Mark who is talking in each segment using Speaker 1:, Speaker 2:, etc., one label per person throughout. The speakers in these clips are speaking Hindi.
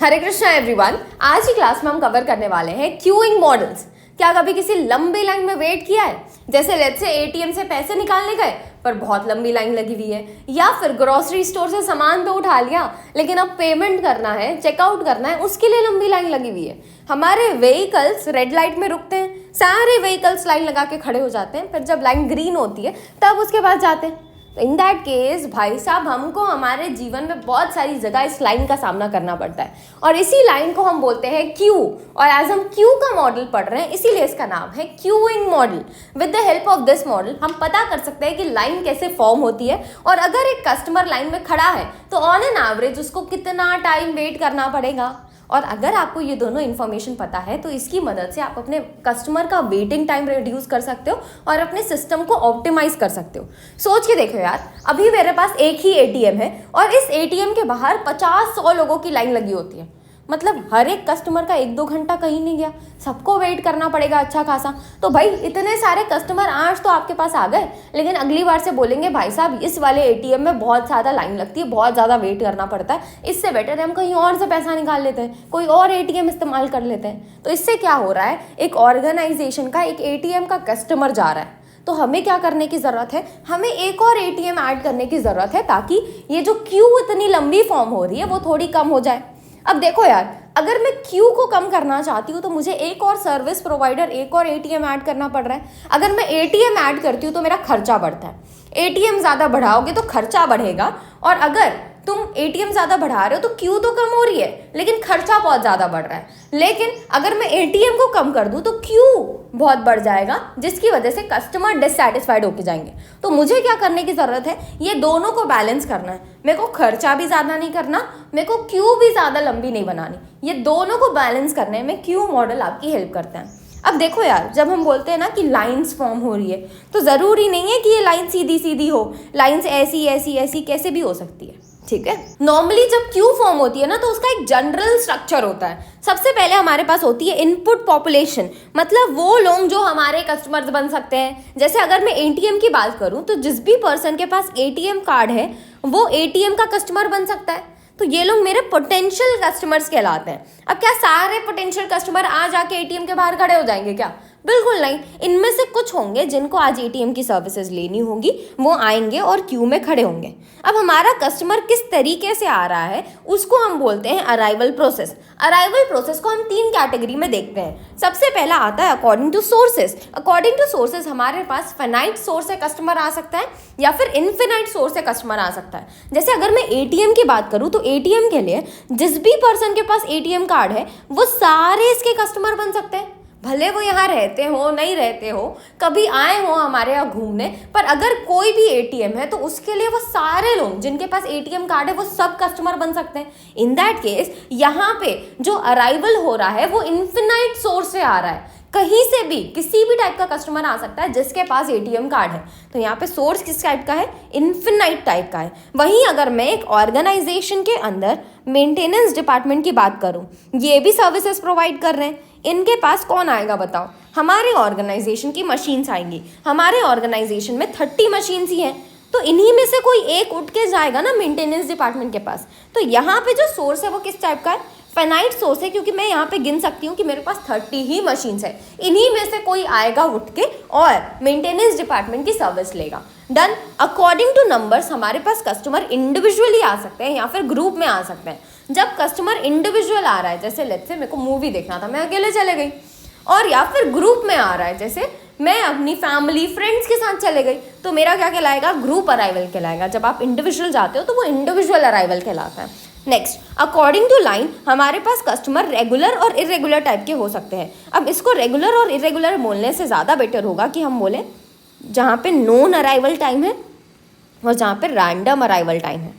Speaker 1: हरे कृष्णा एवरीवन। आज की क्लास में हम कवर करने वाले हैं क्यूइंग मॉडल्स। क्या कभी किसी लंबी लाइन में वेट किया है? जैसे लेट्स से एटीएम से पैसे निकालने गए पर बहुत लंबी लाइन लगी हुई है, या फिर ग्रोसरी स्टोर से सामान तो उठा लिया लेकिन अब पेमेंट करना है, चेकआउट करना है, उसके लिए लंबी लाइन लगी हुई है। हमारे व्हीकल्स रेड लाइट में रुकते हैं, सारे व्हीकल्स लाइन लगा के खड़े हो जाते हैं, फिर जब लाइन ग्रीन होती है तब उसके बाद जाते हैं। तो इन दैट केस भाई साहब हमको हमारे जीवन में बहुत सारी जगह इस लाइन का सामना करना पड़ता है और इसी लाइन को हम बोलते हैं क्यू। और एज हम क्यू का मॉडल पढ़ रहे हैं इसीलिए इसका नाम है queuing model. With the help of this model हम पता कर सकते हैं कि लाइन कैसे फॉर्म होती है और अगर एक कस्टमर लाइन में खड़ा है तो ऑन एन एवरेज उसको कितना टाइम वेट करना पड़ेगा। और अगर आपको ये दोनों इन्फॉर्मेशन पता है तो इसकी मदद से आप अपने कस्टमर का वेटिंग टाइम रिड्यूस कर सकते हो और अपने सिस्टम को ऑप्टिमाइज कर सकते हो। सोच के देखो यार, अभी मेरे पास एक ही एटीएम है और इस एटीएम के बाहर 50-100 लोगों की लाइन लगी होती है। मतलब हर एक कस्टमर का 1-2 घंटा कहीं नहीं गया, सबको वेट करना पड़ेगा अच्छा खासा। तो भाई इतने सारे कस्टमर आज तो आपके पास आ गए, लेकिन अगली बार से बोलेंगे भाई साहब इस वाले एटीएम में बहुत ज़्यादा लाइन लगती है, बहुत ज़्यादा वेट करना पड़ता है, इससे बेटर है हम कहीं और से पैसा निकाल लेते हैं, कोई और एटीएम इस्तेमाल कर लेते हैं। तो इससे क्या हो रहा है, एक ऑर्गेनाइजेशन का एक एटीएम का कस्टमर जा रहा है, तो हमें क्या करने की ज़रूरत है, हमें एक और एटीएम ऐड करने की ज़रूरत है ताकि ये जो क्यू इतनी लंबी फॉर्म हो रही है वो थोड़ी कम हो जाए। अब देखो यार, अगर मैं क्यू को कम करना चाहती हूँ तो मुझे एक और सर्विस प्रोवाइडर, एक और एटीएम ऐड करना पड़ रहा है। अगर मैं एटीएम ऐड करती हूँ तो मेरा खर्चा बढ़ता है, एटीएम ज़्यादा बढ़ाओगे तो खर्चा बढ़ेगा, और अगर तुम एटीएम ज़्यादा बढ़ा रहे हो तो क्यू तो कम हो रही है लेकिन खर्चा बहुत ज़्यादा बढ़ रहा है। लेकिन अगर मैं एटीएम को कम कर दूँ तो क्यू बहुत बढ़ जाएगा, जिसकी वजह से कस्टमर डिससैटिस्फाइड होके जाएंगे। तो मुझे क्या करने की ज़रूरत है, ये दोनों को बैलेंस करना है। मेरे को खर्चा भी ज़्यादा नहीं करना, मेरे को क्यू भी ज़्यादा लंबी नहीं बनानी, ये दोनों को बैलेंस करने में क्यू मॉडल आपकी हेल्प करता है। अब देखो यार, जब हम बोलते हैं ना कि लाइंस फॉर्म हो रही है तो ज़रूरी नहीं है कि ये लाइन सीधी सीधी हो, लाइंस ऐसी ऐसी ऐसी कैसे भी हो सकती है, ठीक है। नॉर्मली जब क्यू फॉर्म होती है ना तो उसका एक जनरल स्ट्रक्चर होता है। सबसे पहले हमारे पास होती है इनपुट पॉपुलेशन, मतलब वो लोग जो हमारे कस्टमर्स बन सकते हैं। जैसे अगर मैं एटीएम की बात करूं तो जिस भी पर्सन के पास एटीएम कार्ड है वो एटीएम का कस्टमर बन सकता है। तो ये लोग मेरे पोटेंशियल कस्टमर्स कहलाते हैं। अब क्या सारे पोटेंशियल कस्टमर आज आके एटीएम के बाहर खड़े हो जाएंगे क्या? बिल्कुल नहीं। इनमें से कुछ होंगे जिनको आज एटीएम की सर्विसेज लेनी होगी, वो आएंगे और क्यू में खड़े होंगे। अब हमारा कस्टमर किस तरीके से आ रहा है उसको हम बोलते हैं अराइवल प्रोसेस। अराइवल प्रोसेस को हम 3 कैटेगरी में देखते हैं। सबसे पहला आता है according to sources. According to sources हमारे पास फाइनाइट सोर्स से कस्टमर आ सकता है या फिर इनफिनाइट सोर्स से कस्टमर आ सकता है। जैसे अगर मैं एटीएम की बात करूँ तो एटीएम के लिए जिस भी पर्सन के पास एटीएम कार्ड है वो सारे इसके कस्टमर बन सकते हैं, भले वो यहाँ रहते हो नहीं रहते हो, कभी आए हो हमारे यहाँ घूमने, पर अगर कोई भी एटीएम है तो उसके लिए वो सारे लोग जिनके पास एटीएम कार्ड है वो सब कस्टमर बन सकते हैं। इन दैट केस यहाँ पे जो अराइवल हो रहा है वो इन्फिनाइट सोर्स से आ रहा है, कहीं से भी किसी भी टाइप का कस्टमर आ सकता है जिसके पास एटीएम कार्ड है। तो यहाँ पे सोर्स किस टाइप का है, इन्फिनाइट टाइप का है। वहीं अगर मैं एक ऑर्गेनाइजेशन के अंदर मेंटेनेंस डिपार्टमेंट की बात करूँ, ये भी सर्विसेज प्रोवाइड कर रहे हैं, इनके पास कौन आएगा बताओ? हमारे ऑर्गेनाइजेशन की मशीन्स आएंगी। हमारे ऑर्गेनाइजेशन में 30 मशीन्स ही हैं, तो इन्हीं में से कोई एक उठ के जाएगा ना मेंटेनेंस डिपार्टमेंट के पास। तो यहाँ पे जो सोर्स है वो किस टाइप का है, फाइनाइट सोर्स है, क्योंकि मैं यहाँ पे गिन सकती हूँ कि मेरे पास 30 ही मशीन्स है, इन्हीं में से कोई आएगा उठ के और मेंटेनेंस डिपार्टमेंट की सर्विस लेगा। डन। अकॉर्डिंग टू नंबर्स हमारे पास कस्टमर इंडिविजुअली आ सकते हैं या फिर ग्रुप में आ सकते हैं। जब कस्टमर इंडिविजुअल आ रहा है, जैसे लेट्स से मेरे को मूवी देखना था, मैं अकेले चले गई, और या फिर ग्रुप में आ रहा है, जैसे मैं अपनी फैमिली फ्रेंड्स के साथ चले गई, तो मेरा क्या कहलाएगा, ग्रुप अराइवल कहलाएगा। जब आप इंडिविजुअल जाते हो तो वो इंडिविजुअल अराइवल कहलाता है। नेक्स्ट, अकॉर्डिंग टू लाइन हमारे पास कस्टमर रेगुलर और इरेगुलर टाइप के हो सकते हैं। अब इसको रेगुलर और इरेगुलर बोलने से ज़्यादा बेटर होगा कि हम बोलें जहाँ पे नोन अराइवल टाइम है और जहाँ पे रैंडम अराइवल टाइम है,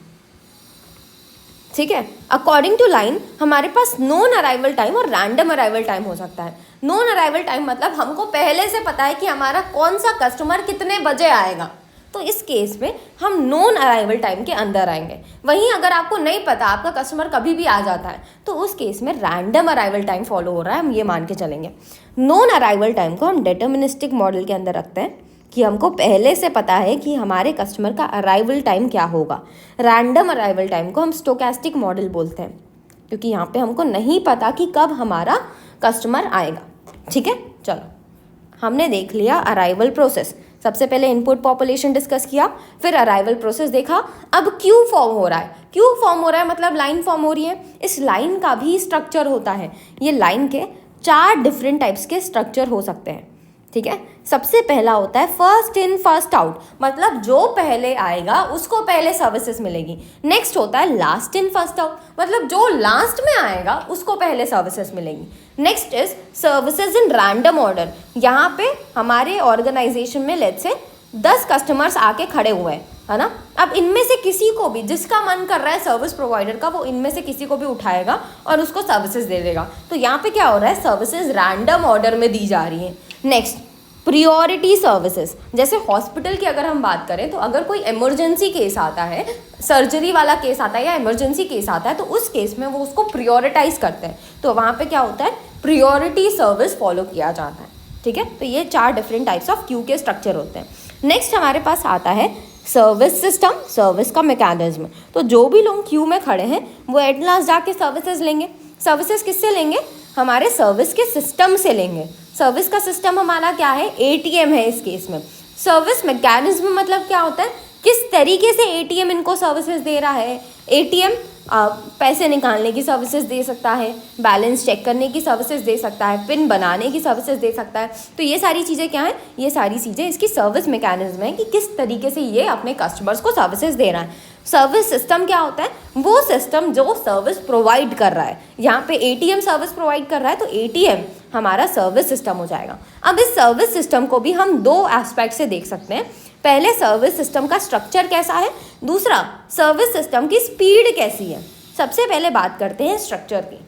Speaker 1: ठीक है। अकॉर्डिंग टू लाइन हमारे पास नोन अराइवल टाइम और रैंडम अराइवल टाइम हो सकता है। नोन अराइवल टाइम मतलब हमको पहले से पता है कि हमारा कौन सा कस्टमर कितने बजे आएगा, तो इस केस में हम नोन अराइवल टाइम के अंदर आएंगे। वहीं अगर आपको नहीं पता, आपका कस्टमर कभी भी आ जाता है, तो उस केस में रैंडम अराइवल टाइम फॉलो हो रहा है, हम ये मान के चलेंगे। नोन अराइवल टाइम को हम डिटर्मिनिस्टिक मॉडल के अंदर रखते हैं कि हमको पहले से पता है कि हमारे कस्टमर का अराइवल टाइम क्या होगा। रैंडम अराइवल टाइम को हम स्टोकेस्टिक मॉडल बोलते हैं। क्योंकि यहाँ पे हमको नहीं पता कि कब हमारा कस्टमर आएगा। ठीक है, चलो हमने देख लिया अराइवल प्रोसेस। सबसे पहले इनपुट पॉपुलेशन डिस्कस किया, फिर अराइवल प्रोसेस देखा। अब क्यू फॉर्म हो रहा है। क्यू फॉर्म हो रहा है मतलब लाइन फॉर्म हो रही है। इस लाइन का भी स्ट्रक्चर होता है। ये लाइन के 4 डिफरेंट टाइप्स के स्ट्रक्चर हो सकते हैं। ठीक है, सबसे पहला होता है फर्स्ट इन फर्स्ट आउट, मतलब जो पहले आएगा उसको पहले सर्विसेज मिलेगी। नेक्स्ट होता है लास्ट इन फर्स्ट आउट, मतलब जो लास्ट में आएगा उसको पहले सर्विसेज मिलेगी। Next is services in random order. यहाँ पे हमारे ऑर्गेनाइजेशन में लेट्स से 10 कस्टमर्स आके खड़े हुए हैं, है ना। अब इनमें से किसी को भी जिसका मन कर रहा है सर्विस प्रोवाइडर का, वो इनमें से किसी को भी उठाएगा और उसको सर्विसेज दे देगा। तो यहाँ पे क्या हो रहा है, सर्विसेज रैंडम ऑर्डर में दी जा रही है। नेक्स्ट प्रियोरिटी सर्विसेज, जैसे हॉस्पिटल की अगर हम बात करें तो अगर कोई इमरजेंसी केस आता है, सर्जरी वाला केस आता है या इमरजेंसी केस आता है, तो उस केस में वो उसको प्रियोरिटाइज करते हैं। तो वहाँ पे क्या होता है, प्रियोरिटी सर्विस फॉलो किया जाता है। ठीक है, तो ये 4 डिफरेंट टाइप्स ऑफ क्यू के स्ट्रक्चर होते हैं। नेक्स्ट हमारे पास आता है सर्विस सिस्टम, सर्विस का मैकेनिज्म। तो जो भी लोग क्यू में खड़े हैं वो एट लास्ट जाके सर्विसेज लेंगे। सर्विसेज किससे लेंगे, हमारे सर्विस के सिस्टम से लेंगे। सर्विस का सिस्टम हमारा क्या है, एटीएम है इस केस में। सर्विस मैकेनिज्म मतलब क्या होता है, किस तरीके से एटीएम इनको सर्विसेज दे रहा है। एटीएम पैसे निकालने की सर्विसेज दे सकता है, बैलेंस चेक करने की सर्विसेज दे सकता है, पिन बनाने की सर्विसेज दे सकता है। तो ये सारी चीज़ें क्या है, ये सारी चीज़ें इसकी सर्विस मैकेनिज्म है कि किस तरीके से ये अपने कस्टमर्स को सर्विसेज दे रहा है। सर्विस सिस्टम क्या होता है, वो सिस्टम जो सर्विस प्रोवाइड कर रहा है। यहाँ पे एटीएम सर्विस प्रोवाइड कर रहा है तो एटीएम हमारा सर्विस सिस्टम हो जाएगा। अब इस सर्विस सिस्टम को भी हम 2 एस्पेक्ट से देख सकते हैं। पहले सर्विस सिस्टम का स्ट्रक्चर कैसा है, दूसरा सर्विस सिस्टम की स्पीड कैसी है। सबसे पहले बात करते हैं स्ट्रक्चर की।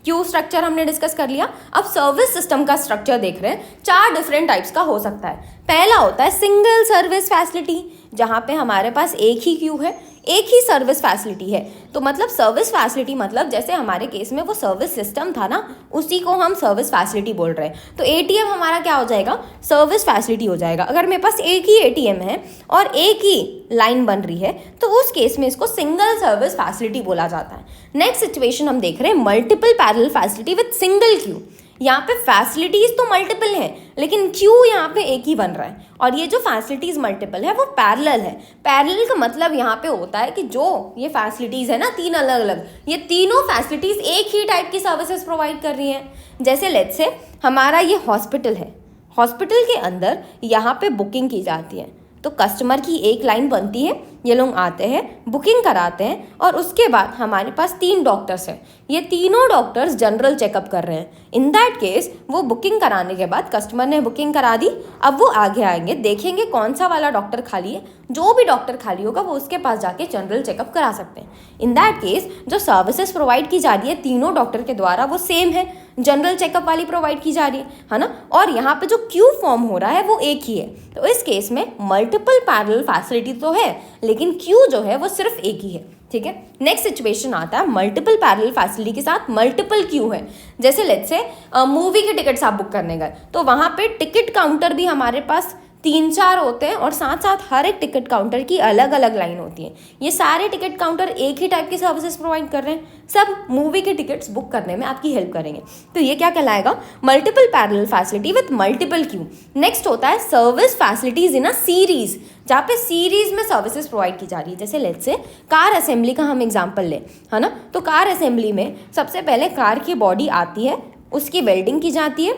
Speaker 1: क्यू स्ट्रक्चर हमने डिस्कस कर लिया। अब सर्विस सिस्टम का स्ट्रक्चर देख रहे हैं। 4 डिफरेंट टाइप्स का हो सकता है। पहला होता है सिंगल सर्विस फैसिलिटी, जहाँ पे हमारे पास एक ही क्यू है, एक ही सर्विस फैसिलिटी है। तो मतलब सर्विस फैसिलिटी मतलब जैसे हमारे केस में वो सर्विस सिस्टम था ना, उसी को हम सर्विस फैसिलिटी बोल रहे हैं। तो एटीएम हमारा क्या हो जाएगा, सर्विस फैसिलिटी हो जाएगा। अगर मेरे पास एक ही एटीएम है और एक ही लाइन बन रही है तो उस केस में इसको सिंगल सर्विस फैसिलिटी बोला जाता है। नेक्स्ट सिचुएशन हम देख रहे हैं multiple parallel facility with single Q. यहाँ पे फैसिलिटीज़ तो मल्टीपल हैं लेकिन क्यू यहाँ पे एक ही बन रहा है, और ये जो फैसिलिटीज़ मल्टीपल है वो पैरेलल है। पैरेलल का मतलब यहाँ पे होता है कि जो ये फैसिलिटीज़ है ना 3 अलग अलग, ये तीनों फैसिलिटीज़ एक ही टाइप की सर्विसेज प्रोवाइड कर रही हैं। जैसे लेट्स से हमारा ये हॉस्पिटल है, हॉस्पिटल के अंदर यहाँ पे बुकिंग की जाती है। तो कस्टमर की एक लाइन बनती है, ये लोग आते हैं, बुकिंग कराते हैं, और उसके बाद हमारे पास 3 डॉक्टर्स हैं। ये तीनों डॉक्टर्स जनरल चेकअप कर रहे हैं। इन दैट केस वो बुकिंग कराने के बाद कस्टमर ने बुकिंग करा दी, अब वो आगे आएंगे, देखेंगे कौन सा वाला डॉक्टर खाली है, जो भी डॉक्टर खाली होगा वो उसके पास जाके जनरल चेकअप करा सकते हैं। इन दैट केस जो सर्विसेज प्रोवाइड की जा रही है तीनों डॉक्टर के द्वारा वो सेम है, जनरल चेकअप वाली प्रोवाइड की जा रही है ना। और यहाँ पे जो क्यू फॉर्म हो रहा है वो एक ही है। तो इस केस में मल्टीपल पैरेलल फैसिलिटी तो है लेकिन क्यू जो है वो सिर्फ एक ही है। ठीक है, नेक्स्ट सिचुएशन आता है मल्टीपल पैरेलल फैसिलिटी के साथ मल्टीपल क्यू है। जैसे लेट्स से मूवी के टिकट्स आप बुक करने गए तो वहाँ पे टिकट काउंटर भी हमारे पास 3-4 होते हैं, और साथ साथ हर एक टिकट काउंटर की अलग अलग लाइन होती है। ये सारे टिकट काउंटर एक ही टाइप की सर्विसेज प्रोवाइड कर रहे हैं, सब मूवी के टिकट्स बुक करने में आपकी हेल्प करेंगे। तो ये क्या कहलाएगा, multiple parallel facility with multiple Q. Next होता है service facilities in a series, जहाँ पे सीरीज में सर्विसेज प्रोवाइड की जा रही है। जैसे लेट्स से कार असेंबली का हम एग्जाम्पल लें, है ना। तो कार असेंबली में सबसे पहले कार की बॉडी आती है, उसकी वेल्डिंग की जाती है,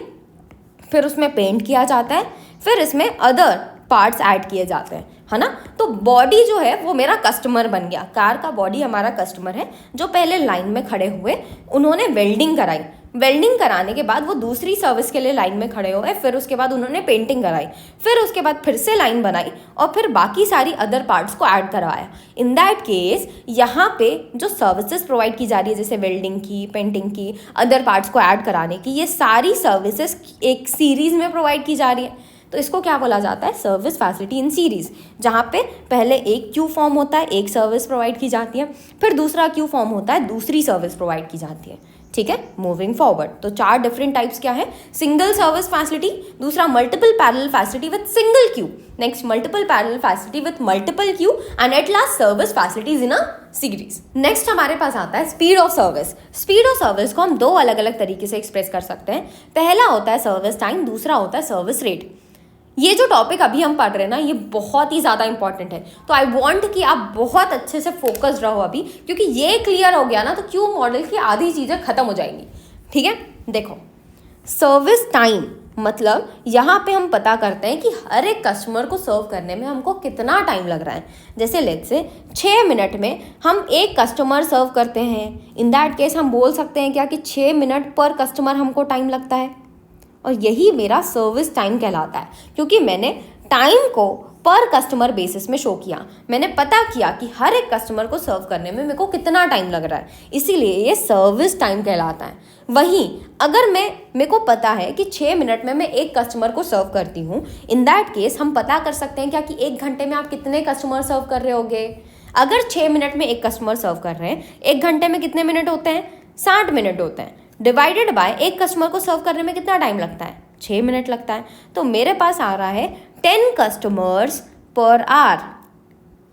Speaker 1: फिर उसमें पेंट किया जाता है, फिर इसमें अदर पार्ट्स ऐड किए जाते हैं, है ना। तो बॉडी जो है वो मेरा कस्टमर बन गया, कार का बॉडी हमारा कस्टमर है जो पहले लाइन में खड़े हुए, उन्होंने वेल्डिंग कराई, वेल्डिंग कराने के बाद वो दूसरी सर्विस के लिए लाइन में खड़े हुए, फिर उसके बाद उन्होंने पेंटिंग कराई, फिर उसके बाद फिर से लाइन बनाई और फिर बाकी सारी अदर पार्ट्स को ऐड करवाया। इन दैट केस यहाँ पे जो सर्विसेज प्रोवाइड की जा रही है जैसे वेल्डिंग की, पेंटिंग की, अदर पार्ट्स को ऐड कराने की, ये सारी सर्विसेज एक सीरीज़ में प्रोवाइड की जा रही है। तो इसको क्या बोला जाता है, सर्विस फैसिलिटी इन सीरीज़, जहाँ पे पहले एक क्यू फॉर्म होता है, एक सर्विस प्रोवाइड की जाती है, फिर दूसरा क्यू फॉर्म होता है, दूसरी सर्विस प्रोवाइड की जाती है। ठीक है, मूविंग फॉरवर्ड। तो 4 डिफरेंट टाइप्स क्या है? सिंगल सर्विस फैसिलिटी, दूसरा multiple parallel facility with single Q, next multiple parallel facility with multiple Q, and at last service facilities in a series. Next हमारे पास आता है speed of service. Speed of service को हम 2 अलग अलग तरीके से एक्सप्रेस कर सकते हैं। पहला होता है सर्विस टाइम, दूसरा होता है सर्विस रेट। ये जो टॉपिक अभी हम पढ़ रहे हैं ना, ये बहुत ही ज़्यादा इंपॉर्टेंट है, तो आई वांट कि आप बहुत अच्छे से फोकस रहो अभी, क्योंकि ये क्लियर हो गया ना तो क्यू मॉडल की आधी चीज़ें खत्म हो जाएंगी। ठीक है, देखो सर्विस टाइम मतलब यहाँ पे हम पता करते हैं कि हर एक कस्टमर को सर्व करने में हमको कितना टाइम लग रहा है। जैसे लेट्स से 6 मिनट में हम एक कस्टमर सर्व करते हैं, इन दैट केस हम बोल सकते हैं क्या कि 6 मिनट पर कस्टमर हमको टाइम लगता है, और यही मेरा सर्विस टाइम कहलाता है, क्योंकि मैंने टाइम को पर कस्टमर बेसिस में शो किया। मैंने पता किया कि हर एक कस्टमर को सर्व करने में मेरे को कितना टाइम लग रहा है, इसीलिए ये सर्विस टाइम कहलाता है। वहीं अगर मेरे को पता है कि 6 मिनट में मैं एक कस्टमर को सर्व करती हूँ, इन दैट केस हम पता कर सकते हैं क्या कि 1 घंटे में आप कितने कस्टमर सर्व कर रहे होगे। अगर 6 मिनट में एक कस्टमर सर्व कर रहे हैं, 1 घंटे में कितने मिनट होते हैं? 60 मिनट होते हैं, डिवाइडेड बाय एक कस्टमर को सर्व करने में कितना टाइम लगता है? 6 मिनट लगता है। तो मेरे पास आ रहा है 10 कस्टमर्स पर आवर।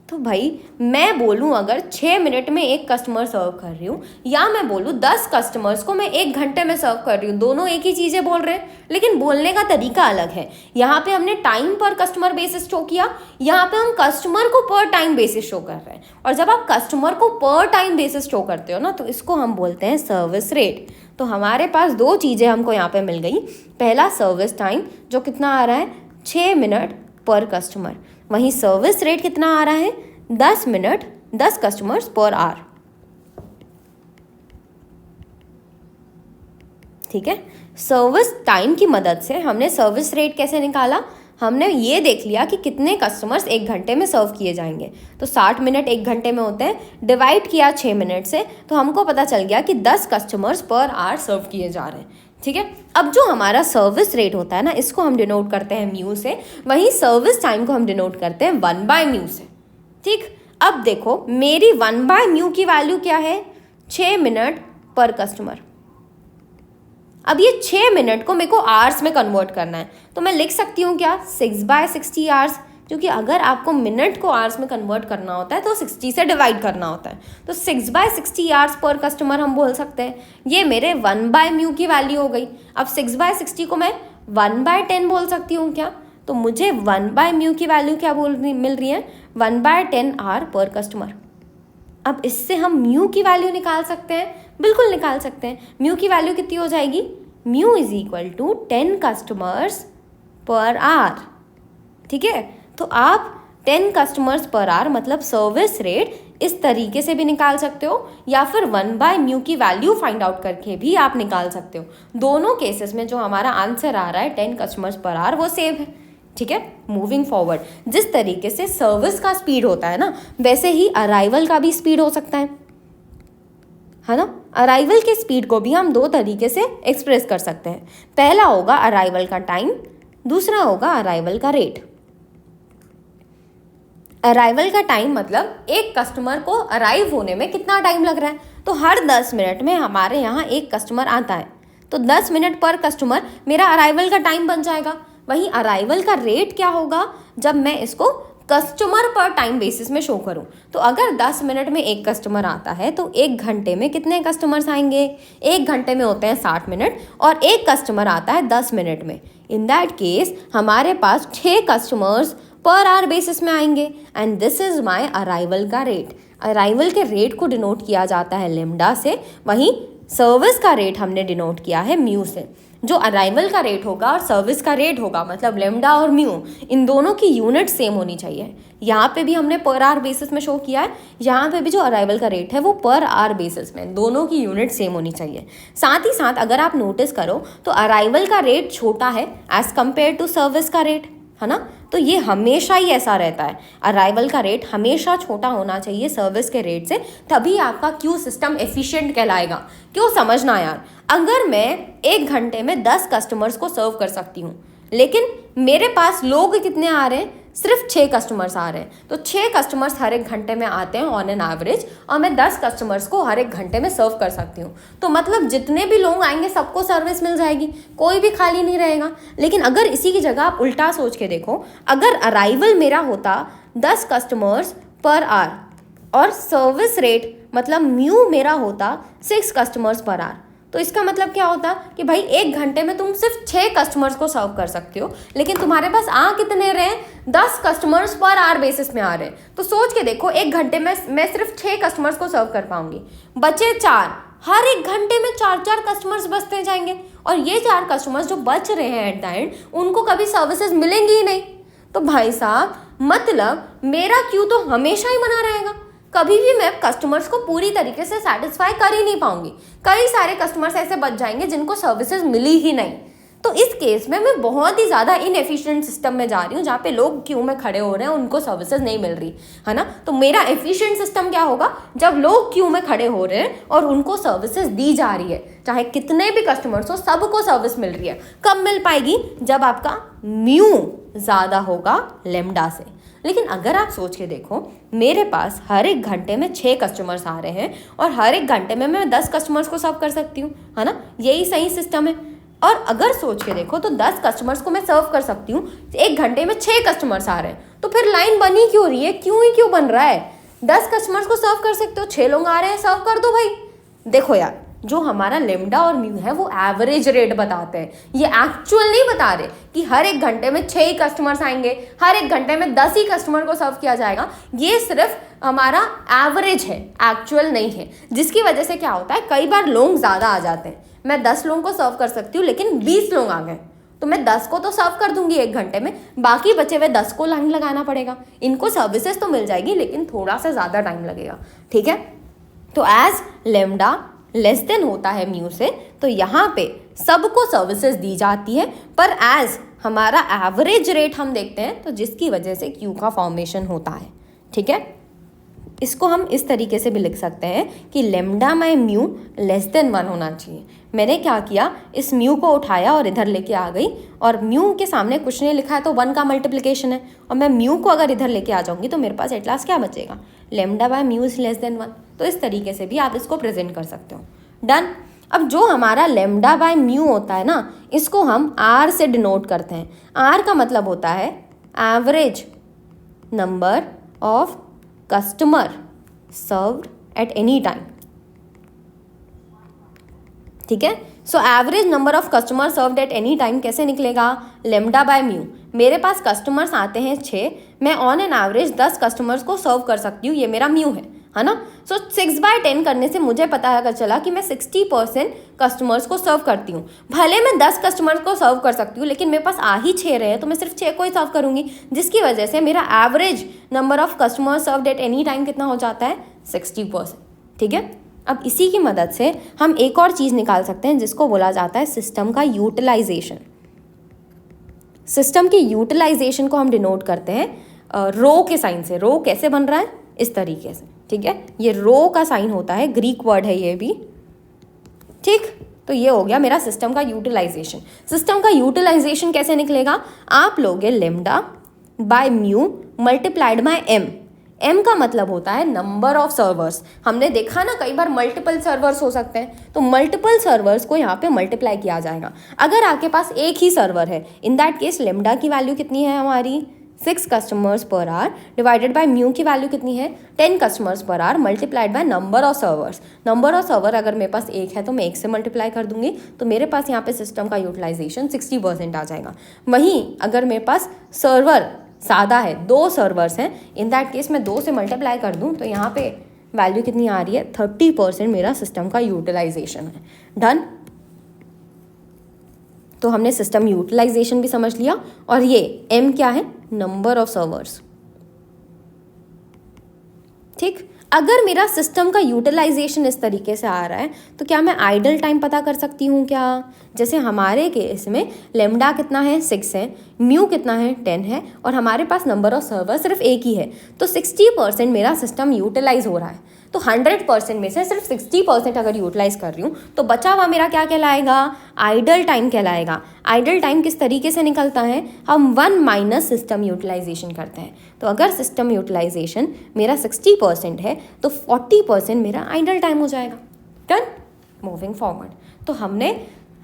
Speaker 1: तो भाई मैं बोलूँ अगर 6 मिनट में एक कस्टमर सर्व कर रही हूँ, या मैं बोलूँ 10 कस्टमर्स को मैं 1 घंटे में सर्व कर रही हूँ, दोनों एक ही चीज़ें बोल रहे हैं, लेकिन बोलने का तरीका अलग है। यहाँ पे हमने टाइम पर कस्टमर बेसिस शो किया, यहाँ पे हम कस्टमर को पर टाइम बेसिस शो कर रहे हैं। और जब आप कस्टमर को पर टाइम बेसिस शो करते हो ना, तो इसको हम बोलते हैं सर्विस रेट। तो हमारे पास 2 चीज़ें हमको यहाँ पे मिल गई। पहला सर्विस टाइम जो कितना आ रहा है? 6 मिनट पर कस्टमर। वहीं सर्विस रेट कितना आ रहा है? 10 मिनट 10 कस्टमर्स पर आवर। ठीक है, सर्विस टाइम की मदद से हमने सर्विस रेट कैसे निकाला? हमने ये देख लिया कि कितने कस्टमर्स 1 घंटे में सर्व किए जाएंगे। तो 60 मिनट 1 घंटे में होते हैं, डिवाइड किया 6 मिनट से, तो हमको पता चल गया कि 10 कस्टमर्स पर आवर सर्व किए जा रहे हैं। ठीक है, अब जो हमारा सर्विस रेट होता है ना, इसको हम डिनोट करते हैं म्यू से, वहीं सर्विस टाइम को हम डिनोट करते हैं 1/μ से। ठीक, अब देखो मेरी 1/μ की वैल्यू क्या है? 6 मिनट पर कस्टमर। अब ये 6 मिनट को मेरे को आवर्स में कन्वर्ट करना है, तो मैं लिख सकती हूँ क्या? 6/60 आवर्स, क्योंकि अगर आपको मिनट को आवर्स में कन्वर्ट करना होता है तो 60 से डिवाइड करना होता है। तो 6/60 आवर्स पर कस्टमर हम बोल सकते हैं। ये मेरे 1/μ की वैल्यू हो गई। अब 6/60 को मैं 1/10 बोल सकती हूँ क्या? तो मुझे 1/μ की वैल्यू क्या मिल रही है? 1/10 आवर पर कस्टमर। अब इससे हम म्यू की वैल्यू निकाल सकते हैं, बिल्कुल निकाल सकते हैं। म्यू की वैल्यू कितनी हो जाएगी? Mu is equal to 10 customers per hour. ठीक है, तो आप 10 कस्टमर्स पर आवर मतलब सर्विस रेट इस तरीके से भी निकाल सकते हो, या फिर 1/μ की वैल्यू फाइंड आउट करके भी आप निकाल सकते हो। दोनों केसेस में जो हमारा आंसर आ रहा है 10 कस्टमर्स पर आवर, वो सेम है। ठीक है, मूविंग फॉरवर्ड, जिस तरीके से सर्विस का स्पीड होता है ना, वैसे ही अराइवल का भी स्पीड हो सकता है ना। अराइवल के स्पीड को भी हम 2 तरीके से एक्सप्रेस कर सकते हैं। पहला होगा अराइवल का टाइम, दूसरा होगा अराइवल का रेट। अराइवल का टाइम मतलब एक कस्टमर को अराइव होने में कितना टाइम लग रहा है। तो हर 10 मिनट में हमारे यहाँ एक कस्टमर आता है, तो 10 मिनट पर कस्टमर मेरा अराइवल का टाइम बन जाएगा। वहीं अराइवल का रेट क्या होगा? जब मैं इसको कस्टमर पर टाइम बेसिस में शो करूं, तो अगर 10 मिनट में एक कस्टमर आता है तो 1 घंटे में कितने कस्टमर्स आएंगे? 1 घंटे में होते हैं 60 मिनट, और एक कस्टमर आता है 10 मिनट में। इन दैट केस हमारे पास 6 कस्टमर्स पर आवर बेसिस में आएंगे, and this is my arrival का रेट। अराइवल के रेट को डिनोट किया जाता है लेमडा से, वहीं सर्विस का रेट हमने डिनोट किया है म्यू से। जो अराइवल का रेट होगा और सर्विस का रेट होगा, मतलब लेमडा और म्यू, इन दोनों की यूनिट सेम होनी चाहिए। यहाँ पे भी हमने पर आवर बेसिस में शो किया है, यहाँ पे भी जो अराइवल का रेट है वो पर आवर बेसिस में, दोनों की यूनिट सेम होनी चाहिए। साथ ही साथ अगर आप नोटिस करो तो अराइवल का रेट छोटा है एज कम्पेयर टू सर्विस का रेट, है ना। तो ये हमेशा ही ऐसा रहता है, अराइवल का रेट हमेशा छोटा होना चाहिए सर्विस के रेट से, तभी आपका क्यू सिस्टम एफिशिएंट कहलाएगा। क्यों? समझना यार, अगर मैं 1 घंटे में 10 कस्टमर्स को सर्व कर सकती हूँ, लेकिन मेरे पास लोग कितने आ रहे हैं? सिर्फ 6 कस्टमर्स आ रहे हैं, तो 6 कस्टमर्स हर एक घंटे में आते हैं ऑन एन एवरेज, और मैं 10 कस्टमर्स को हर एक घंटे में सर्व कर सकती हूँ। तो मतलब जितने भी लोग आएंगे सबको सर्विस मिल जाएगी, कोई भी खाली नहीं रहेगा। लेकिन अगर इसी की जगह आप उल्टा सोच के देखो, अगर अराइवल मेरा होता 10 कस्टमर्स पर आवर और सर्विस रेट मतलब म्यू मेरा होता 6 कस्टमर्स पर आवर, तो इसका मतलब क्या होता कि भाई एक घंटे में तुम सिर्फ 6 कस्टमर्स को सर्व कर सकते हो, लेकिन तुम्हारे पास आ कितने रहे, 10 कस्टमर्स पर आवर बेसिस में आ रहे हैं। तो सोच के देखो, एक घंटे में मैं सिर्फ 6 कस्टमर्स को सर्व कर पाऊंगी, बचे 4, हर एक घंटे में 4 कस्टमर्स बचते जाएंगे, और ये 4 कस्टमर्स जो बच रहे हैं एट द एंड, उनको कभी सर्विसेज मिलेंगी ही नहीं। तो भाई साहब मतलब मेरा क्यू तो हमेशा ही बना रहेगा, कभी भी मैं कस्टमर्स को पूरी तरीके से सेटिस्फाई कर ही नहीं पाऊंगी। कई सारे कस्टमर्स ऐसे बच जाएंगे जिनको सर्विसेज मिली ही नहीं। तो इस केस में मैं बहुत ही ज़्यादा इनएफिशिएंट सिस्टम में जा रही हूँ, जहाँ पे लोग क्यू में खड़े हो रहे हैं, उनको सर्विसेज नहीं मिल रही है ना। तो मेरा एफिशिएंट सिस्टम क्या होगा, जब लोग क्यू में खड़े हो रहे हैं और उनको सर्विसेज दी जा रही है, चाहे कितने भी कस्टमर्स हो सबको सर्विस मिल रही है। कब मिल पाएगी, जब आपका म्यू ज़्यादा होगा लेमडा से। लेकिन अगर आप सोच के देखो, मेरे पास हर एक घंटे में 6 कस्टमर्स आ रहे हैं और हर एक घंटे में मैं 10 कस्टमर्स को सर्व कर सकती हूँ, है ना, यही सही सिस्टम है। और अगर सोच के देखो तो 10 कस्टमर्स को मैं सर्व कर सकती हूँ, एक घंटे में 6 कस्टमर्स आ रहे हैं, तो फिर लाइन बनी क्यों रही है, क्यों बन रहा है। 10 कस्टमर्स को सर्व कर सकते हो, 6 लोग आ रहे हैं, सर्व कर दो भाई। देखो यार, जो हमारा लेमडा और म्यू है वो एवरेज रेट बताते हैं, ये एक्चुअल नहीं बता रहे कि हर एक घंटे में 6 ही कस्टमर्स आएंगे, हर एक घंटे में 10 ही कस्टमर को सर्व किया जाएगा। ये सिर्फ हमारा एवरेज है, एक्चुअल नहीं है। जिसकी वजह से क्या होता है, कई बार लोग ज़्यादा आ जाते हैं, मैं 10 लोगों को सर्व कर सकती हूँ लेकिन 20 लोग आ गए, तो मैं 10 को तो सर्व कर दूंगी एक घंटे में, बाकी बचे हुए 10 को लाइन लगाना पड़ेगा। इनको सर्विसेज तो मिल जाएगी लेकिन थोड़ा सा ज़्यादा टाइम लगेगा, ठीक है। तो एज लेमडा लेस देन होता है म्यू से, तो यहाँ पे सबको सर्विसेज दी जाती है, पर एज हमारा एवरेज रेट हम देखते हैं, तो जिसकी वजह से क्यू का फॉर्मेशन होता है, ठीक है। इसको हम इस तरीके से भी लिख सकते हैं कि lambda by mu less than 1 होना चाहिए। मैंने क्या किया, इस म्यू को उठाया और इधर लेके आ गई, और म्यू के सामने कुछ नहीं लिखा है तो 1 का मल्टीप्लिकेशन है, और मैं म्यू को अगर इधर लेके आ जाऊंगी तो मेरे पास एट लास्ट क्या बचेगा, lambda by mu is less than 1। तो इस तरीके से भी आप इसको प्रेजेंट कर सकते हो। डन। अब जो हमारा लेमडा बाय म्यू होता है ना, इसको हम आर से डिनोट करते हैं। आर का मतलब होता है average number of customer served at any time, ठीक है। So average number of customer served at any time कैसे निकलेगा, लेमडा बाय म्यू। मेरे पास कस्टमर्स आते हैं 6, मैं ऑन एन एवरेज 10 कस्टमर्स को सर्व कर सकती हूँ, ये मेरा म्यू है ना। सो 6/10 करने से मुझे पता चला कि मैं 60% कस्टमर्स को सर्व करती हूँ। भले मैं 10 कस्टमर्स को सर्व कर सकती हूँ, लेकिन मेरे पास आ ही 6 रहे हैं, तो मैं सिर्फ 6 को ही सर्व करूँगी, जिसकी वजह से मेरा average number of customer served at any time कितना हो जाता है, 60%, ठीक है। अब इसी की मदद से हम एक और चीज़ निकाल सकते हैं जिसको बोला जाता है सिस्टम का यूटिलाइजेशन। सिस्टम की यूटिलाइजेशन को हम डिनोट करते हैं रो के साइन से। रो कैसे बन रहा है, इस तरीके से, ठीक है। ये रो का साइन होता है, ग्रीक वर्ड है ये भी, ठीक। तो ये हो गया मेरा सिस्टम का यूटिलाइजेशन। सिस्टम का यूटिलाइजेशन कैसे निकलेगा, आप लोगे lambda by mu multiplied by M. M का मतलब होता है नंबर ऑफ सर्वर्स। हमने देखा ना कई बार मल्टीपल सर्वर्स हो सकते हैं, तो मल्टीपल सर्वर्स को यहाँ पे मल्टीप्लाई किया जाएगा। अगर आपके पास एक ही सर्वर है, इन दैट केस लेमडा की वैल्यू कितनी है हमारी, 6 customers per our, divided by mu की वैल्यू कितनी है, 10 customers per our, multiplied by number of servers. Number of server अगर मेरे पास एक है तो मैं 1 से मल्टीप्लाई कर दूंगी, तो मेरे पास यहाँ पे सिस्टम का यूटिलाइजेशन 60% आ जाएगा। वहीं अगर मेरे पास सर्वर ज़्यादा है, 2 सर्वर्स हैं, इन दैट केस मैं 2 से मल्टीप्लाई कर दूँ तो यहाँ पे वैल्यू कितनी आ रही है, 30% मेरा सिस्टम का यूटिलाइजेशन है। डन। तो हमने सिस्टम यूटिलाइजेशन भी समझ लिया, और ये एम क्या है, नंबर ऑफ सर्वर्स, ठीक। अगर मेरा सिस्टम का यूटिलाइजेशन इस तरीके से आ रहा है, तो क्या मैं आइडल टाइम पता कर सकती हूँ क्या। जैसे हमारे केस में लेमडा कितना है, 6 है, म्यू कितना है, 10 है, और हमारे पास नंबर ऑफ सर्वर सिर्फ एक ही है, तो 60% मेरा सिस्टम यूटिलाइज हो रहा है। तो 100% में से सिर्फ 60% अगर यूटिलाइज कर रही हूँ तो बचा हुआ मेरा क्या कहलाएगा, आइडल टाइम कहलाएगा। आइडल टाइम किस तरीके से निकलता है, हम 1 माइनस सिस्टम यूटिलाइजेशन करते हैं। तो अगर सिस्टम यूटिलाइजेशन मेरा 60% है तो 40% मेरा आइडल टाइम हो जाएगा। डन। मूविंग फॉरवर्ड, तो हमने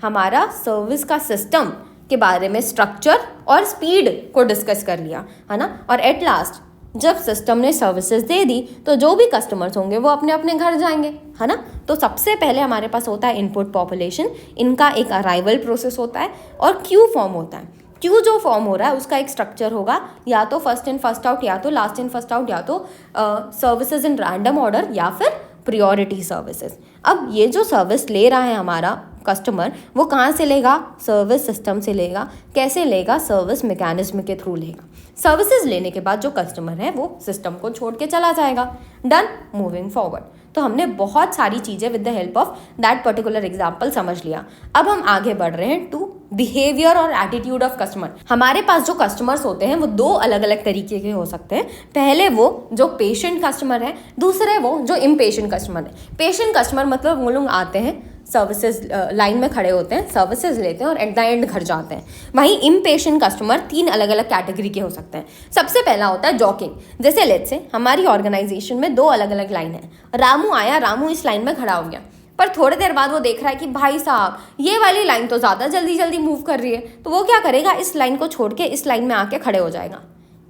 Speaker 1: हमारा सर्विस का सिस्टम के बारे में स्ट्रक्चर और स्पीड को डिस्कस कर लिया, है ना। और एट लास्ट जब सिस्टम ने सर्विसेज दे दी तो जो भी कस्टमर्स होंगे वो अपने अपने घर जाएंगे, है ना। तो सबसे पहले हमारे पास होता है इनपुट पॉपुलेशन, इनका एक अराइवल प्रोसेस होता है और क्यू फॉर्म होता है। क्यू जो फॉर्म हो रहा है उसका एक स्ट्रक्चर होगा, या तो फर्स्ट इन फर्स्ट आउट, या तो लास्ट इन फर्स्ट आउट, या तो सर्विसेज इन रैंडम ऑर्डर, या फिर प्रियोरिटी सर्विसेज। अब ये जो सर्विस ले रहा है हमारा कस्टमर, वो कहाँ से लेगा, सर्विस सिस्टम से लेगा। कैसे लेगा, सर्विस मैकेनिज्म के थ्रू लेगा। सर्विसेज लेने के बाद जो कस्टमर है वो सिस्टम को छोड़ के चला जाएगा। डन। मूविंग फॉरवर्ड, तो हमने बहुत सारी चीज़ें with the help of that particular example समझ लिया। अब हम आगे बढ़ रहे हैं टू बिहेवियर और एटीट्यूड ऑफ कस्टमर। हमारे पास जो कस्टमर्स होते हैं वो दो अलग अलग तरीके के हो सकते हैं। पहले वो जो पेशेंट कस्टमर है, दूसरे वो जो इम्पेशेंट कस्टमर है। पेशेंट कस्टमर मतलब वो लोग आते हैं, सर्विसेज लाइन में खड़े होते हैं, सर्विसेज लेते हैं और एट द एंड घर जाते हैं। वहीं इम्पेशेंट कस्टमर 3 अलग अलग कैटेगरी के हो सकते हैं। सबसे पहला होता है जॉकिंग। जैसे लेट्स से हमारी ऑर्गेनाइजेशन में 2 अलग अलग लाइन है। रामू आया, रामू इस लाइन में खड़ा हो गया, पर थोड़ी देर बाद वो देख रहा है कि भाई साहब ये वाली लाइन तो ज़्यादा जल्दी जल्दी मूव कर रही है, तो वो क्या करेगा, इस लाइन को छोड़ के इस लाइन में आके खड़े हो जाएगा।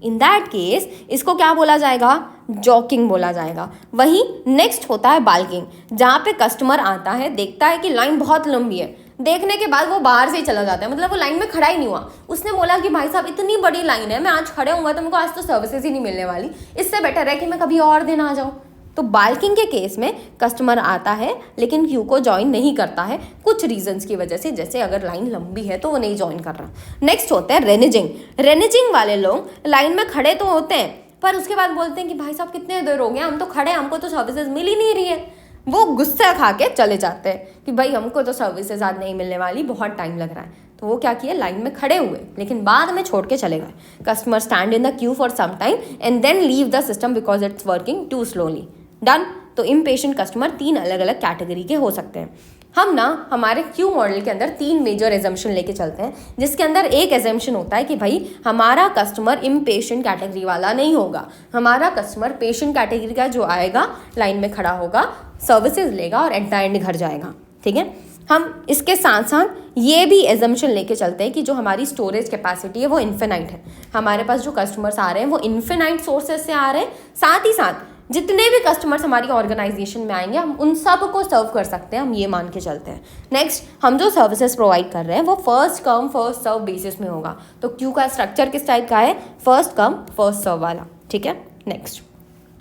Speaker 1: इन दैट केस इसको क्या बोला जाएगा, जॉकिंग बोला जाएगा। वहीं नेक्स्ट होता है बाल्किंग, जहाँ पे कस्टमर आता है, देखता है कि लाइन बहुत लंबी है, देखने के बाद वो बाहर से ही चला जाता है, मतलब वो लाइन में खड़ा ही नहीं हुआ। उसने बोला कि भाई साहब इतनी बड़ी लाइन है, मैं आज खड़े होऊंगा तो मेरे को आज तो सर्विसेज ही नहीं मिलने वाली, इससे बेटर है कि मैं कभी और दिन आ जाऊँ। तो बाल्किंग के केस में कस्टमर आता है लेकिन क्यू को ज्वाइन नहीं करता है कुछ रीजंस की वजह से, जैसे अगर लाइन लंबी है तो वो नहीं ज्वाइन कर रहा। नेक्स्ट होता है रेनिजिंग। रेनिजिंग वाले लोग लाइन में खड़े तो होते हैं पर उसके बाद बोलते हैं कि भाई साहब कितने देर हो गए, हम तो खड़े, हमको तो सर्विसेज मिल ही नहीं रही है। वो गुस्सा खा के चले जाते हैं कि भाई हमको तो सर्विसेज आज नहीं मिलने वाली, बहुत टाइम लग रहा है। तो वो क्या किए, लाइन में खड़े हुए लेकिन बाद में छोड़ के चले गए। Customer stand in the queue for some time and then leave the system because it's working too slowly. Done. तो इम्पेशेंट कस्टमर 3 अलग अलग कैटेगरी के हो सकते हैं। हम ना हमारे क्यू मॉडल के अंदर 3 मेजर एजम्पशन लेके चलते हैं, जिसके अंदर एक एजम्पशन होता है कि भाई हमारा कस्टमर इम्पेशेंट कैटेगरी वाला नहीं होगा, हमारा कस्टमर पेशेंट कैटेगरी का जो आएगा, लाइन में खड़ा होगा, सर्विसेज लेगा और एट द एंड घर जाएगा। ठीक है। हम इसके साथ साथ ये भी एजम्पशन लेके चलते हैं कि जो हमारी स्टोरेज कैपेसिटी है वो इन्फिनाइट है। हमारे पास जो कस्टमर्स आ रहे हैं वो इन्फिनाइट सोर्सेज से आ रहे हैं, साथ ही साथ जितने भी कस्टमर्स हमारी ऑर्गेनाइजेशन में आएंगे हम उन सब को सर्व कर सकते हैं, हम ये मान के चलते हैं। नेक्स्ट, हम जो सर्विसेज प्रोवाइड कर रहे हैं वो first come first serve basis में होगा। तो क्यू का स्ट्रक्चर किस टाइप का है, फर्स्ट कम फर्स्ट सर्व वाला। ठीक है।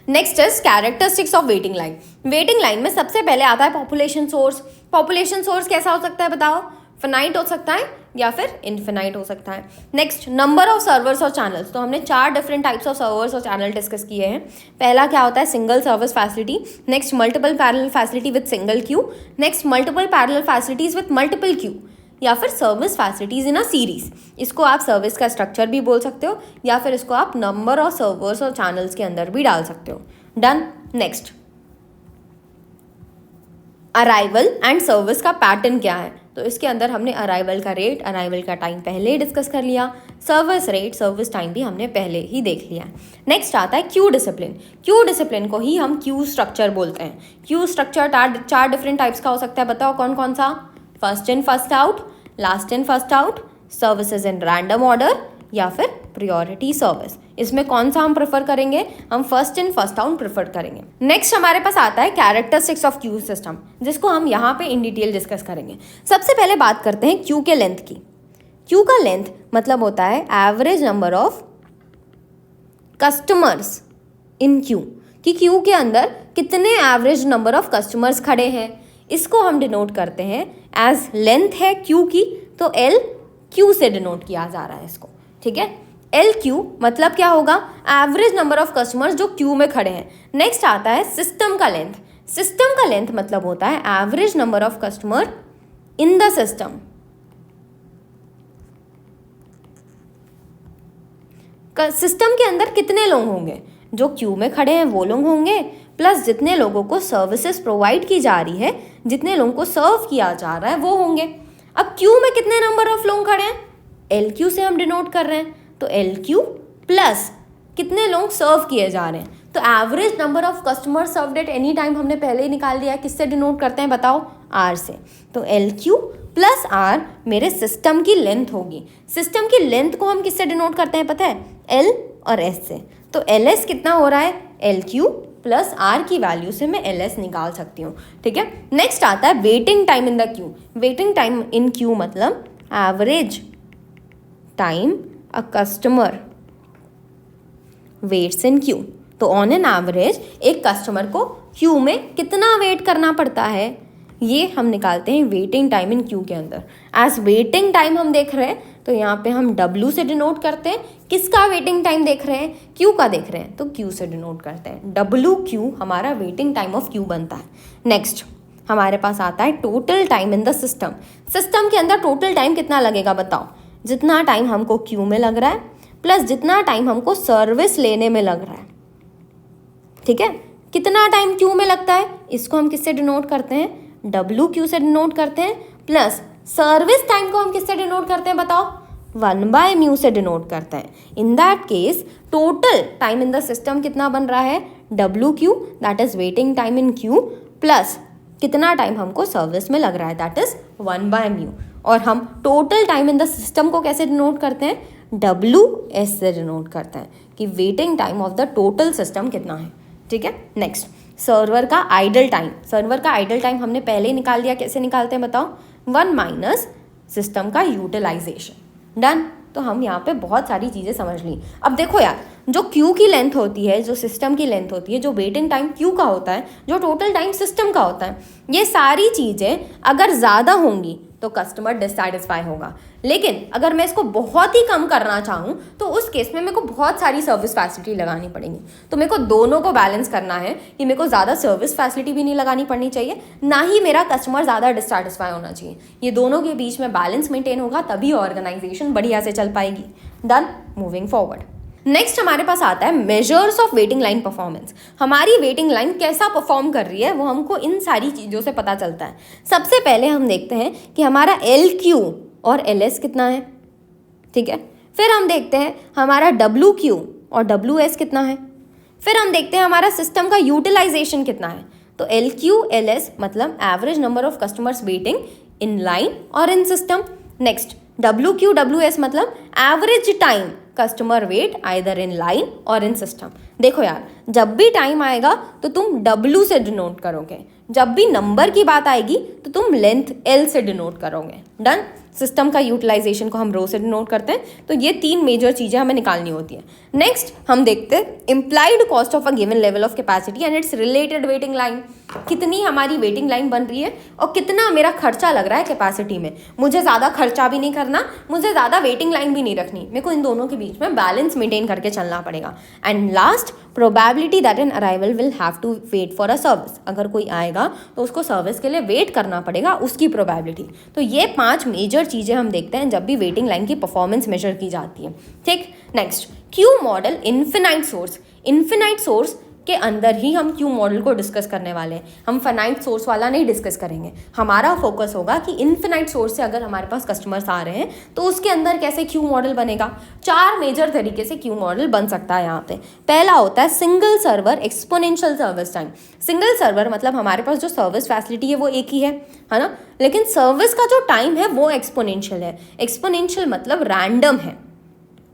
Speaker 1: Next is characteristics of waiting line. Waiting line में सबसे पहले आता है पॉपुलेशन सोर्स। पॉपुलेशन सोर्स कैसा हो सकता है बताओ, फिनाइट हो सकता है या फिर इनफिनाइट हो सकता है। नेक्स्ट, नंबर ऑफ सर्वर्स और चैनल्स। तो हमने 4 डिफरेंट टाइप्स ऑफ सर्वर्स और चैनल डिस्कस किए हैं। पहला क्या होता है, single service facility. Next, multiple parallel facility with single Q. Next, multiple parallel facilities with multiple Q, या फिर service facilities in a series. इसको आप सर्विस का स्ट्रक्चर भी बोल सकते हो या फिर इसको आप नंबर ऑफ सर्वर्स और चैनल्स के अंदर भी डाल सकते हो। Done. Next, arrival and service का पैटर्न क्या है। तो इसके अंदर हमने अराइवल का रेट, अराइवल का टाइम पहले ही डिस्कस कर लिया, सर्विस रेट, सर्विस टाइम भी हमने पहले ही देख लिया। नेक्स्ट आता है क्यू डिसिप्लिन। क्यू डिसिप्लिन को ही हम क्यू स्ट्रक्चर बोलते हैं। क्यू स्ट्रक्चर 4 डिफरेंट टाइप्स का हो सकता है, बताओ कौन कौन सा। First in first out, last in first out, services in random order या फिर प्रियोरिटी सर्विस। इसमें कौन सा हम प्रेफर करेंगे, हम first in first out prefer करेंगे। नेक्स्ट हमारे पास आता है कैरेक्टरिस्टिक्स ऑफ क्यू सिस्टम, जिसको हम यहाँ पे इन डिटेल डिस्कस करेंगे। सबसे पहले बात करते हैं क्यू के लेंथ की। क्यू का लेंथ मतलब होता है average number of customers in Q, कि क्यू के अंदर कितने एवरेज नंबर ऑफ कस्टमर्स खड़े हैं। इसको हम डिनोट करते हैं एज लेंथ है क्यू की, तो एल क्यू से डिनोट किया जा रहा है इसको। ठीक है। एल क्यू मतलब क्या होगा, एवरेज नंबर ऑफ कस्टमर्स जो क्यू में खड़े हैं। नेक्स्ट आता है सिस्टम का लेंथ। सिस्टम का लेंथ मतलब होता है average number of customer in the system. System के अंदर कितने लोग होंगे, जो क्यू में खड़े हैं वो लोग होंगे, प्लस जितने लोगों को सर्विसेज प्रोवाइड की जा रही है, जितने लोगों को सर्व किया जा रहा है वो होंगे। अब क्यू में कितने नंबर ऑफ लोग खड़े हैं, एल क्यू से हम डिनोट कर रहे हैं, तो एल क्यू प्लस कितने लोग सर्व किए जा रहे हैं, तो average number of customer served at any time हमने पहले ही निकाल दिया है। किससे डिनोट करते हैं बताओ, आर से। तो एल क्यू प्लस आर मेरे सिस्टम की लेंथ होगी। सिस्टम की लेंथ को हम किससे डिनोट करते हैं पता है, एल और एस से। तो एल एस कितना हो रहा है, एल क्यू प्लस आर की वैल्यू से मैं एल एस निकाल सकती हूँ, ठीक है। नेक्स्ट आता है waiting time in the queue. Waiting time in queue मतलब average time a customer waits in queue. तो ऑन एन एवरेज एक कस्टमर को क्यू में कितना वेट करना पड़ता है, ये हम निकालते हैं वेटिंग टाइम इन क्यू के अंदर। एज वेटिंग टाइम हम देख रहे हैं तो यहाँ पे हम W से डिनोट करते हैं। किसका वेटिंग टाइम देख रहे हैं, क्यू का देख रहे हैं, तो Q से डिनोट करते हैं। WQ हमारा वेटिंग टाइम ऑफ क्यू बनता है। नेक्स्ट हमारे पास आता है total time in the system. System के अंदर टोटल टाइम कितना लगेगा बताओ, जितना टाइम हमको क्यू में लग रहा है प्लस जितना टाइम हमको सर्विस लेने में लग रहा है, ठीक है। कितना टाइम क्यू में लगता है, इसको हम किससे डिनोट करते हैं, WQ से डिनोट करते हैं, प्लस सर्विस टाइम को हम किससे डिनोट करते हैं बताओ, 1/μ से डिनोट करते हैं। In that case total time in the system कितना बन रहा है, WQ that is waiting time in Q plus कितना टाइम हमको सर्विस में लग रहा है दैट इज 1/μ। और हम total time in the system को कैसे डिनोट करते हैं, WS से डिनोट करते हैं कि waiting time of the total system कितना है, ठीक है। नेक्स्ट सर्वर का आइडल टाइम। सर्वर का आइडल टाइम हमने पहले ही निकाल दिया, कैसे निकालते हैं बताओ, 1 माइनस सिस्टम का यूटिलाइजेशन। डन। तो हम यहाँ पे बहुत सारी चीज़ें समझ ली। अब देखो यार, जो क्यू की लेंथ होती है, जो सिस्टम की लेंथ होती है, जो वेटिंग टाइम क्यू का होता है, जो टोटल टाइम सिस्टम का होता है, ये सारी चीज़ें अगर ज़्यादा होंगी तो कस्टमर डिससैटिस्फाई होगा। लेकिन अगर मैं इसको बहुत ही कम करना चाहूँ तो उस केस में मेरे को बहुत सारी सर्विस फैसिलिटी लगानी पड़ेगी। तो मेरे को दोनों को बैलेंस करना है कि मेरे को ज़्यादा सर्विस फैसिलिटी भी नहीं लगानी पड़नी चाहिए, ना ही मेरा कस्टमर ज़्यादा डिससैटिस्फाई होना चाहिए। ये दोनों के बीच में बैलेंस मेंटेन होगा तभी ऑर्गेनाइजेशन बढ़िया से चल पाएगी। डन। मूविंग फॉरवर्ड, नेक्स्ट हमारे पास आता है measures of waiting line performance. हमारी वेटिंग लाइन कैसा परफॉर्म कर रही है वो हमको इन सारी चीज़ों से पता चलता है। सबसे पहले हम देखते हैं कि हमारा LQ और LS कितना है, ठीक है। फिर हम देखते हैं हमारा WQ और WS कितना है। फिर हम देखते हैं हमारा सिस्टम का यूटिलाइजेशन कितना है। तो LQ LS मतलब average number of customers waiting in line or in system. Next WQ WS मतलब average time customer wait either in line or in system. देखो यार, जब भी टाइम आएगा तो तुम W से डिनोट करोगे, जब भी नंबर की बात आएगी तो तुम लेंथ L से डिनोट करोगे। डन। सिस्टम का यूटिलाइजेशन को हम रो से डिनोट करते हैं। तो ये 3 मेजर चीज़ें हमें निकालनी होती हैं। नेक्स्ट हम देखते हैं implied cost of a given level of capacity and it's related waiting line. कितनी हमारी वेटिंग लाइन बन रही है और कितना मेरा खर्चा लग रहा है कैपेसिटी में। मुझे ज़्यादा खर्चा भी नहीं करना, मुझे ज़्यादा वेटिंग लाइन भी नहीं रखनी, मेरे को इन दोनों के बीच में बैलेंस मेंटेन करके चलना पड़ेगा। And last probability that an arrival will have to wait for a service. अगर कोई आएगा तो उसको सर्विस के लिए वेट करना पड़ेगा, उसकी प्रोबेबिलिटी। तो ये 5 मेजर चीज़ें हम देखते हैं जब भी वेटिंग लाइन की परफॉर्मेंस मेजर की जाती है, ठीक। Next Q model infinite source. Infinite source के अंदर ही हम क्यू मॉडल को डिस्कस करने वाले हैं। हम फाइनाइट सोर्स वाला नहीं डिस्कस करेंगे। हमारा फोकस होगा कि इन्फिनाइट सोर्स से अगर हमारे पास कस्टमर्स आ रहे हैं तो उसके अंदर कैसे क्यू मॉडल बनेगा। 4 मेजर तरीके से क्यू मॉडल बन सकता है यहाँ पे। पहला होता है single server exponential service time. Single server मतलब हमारे पास जो सर्विस फैसिलिटी है वो एक ही है ना, लेकिन सर्विस का जो टाइम है वो एक्सपोनेंशियल है। एक्सपोनेंशियल मतलब रैंडम है,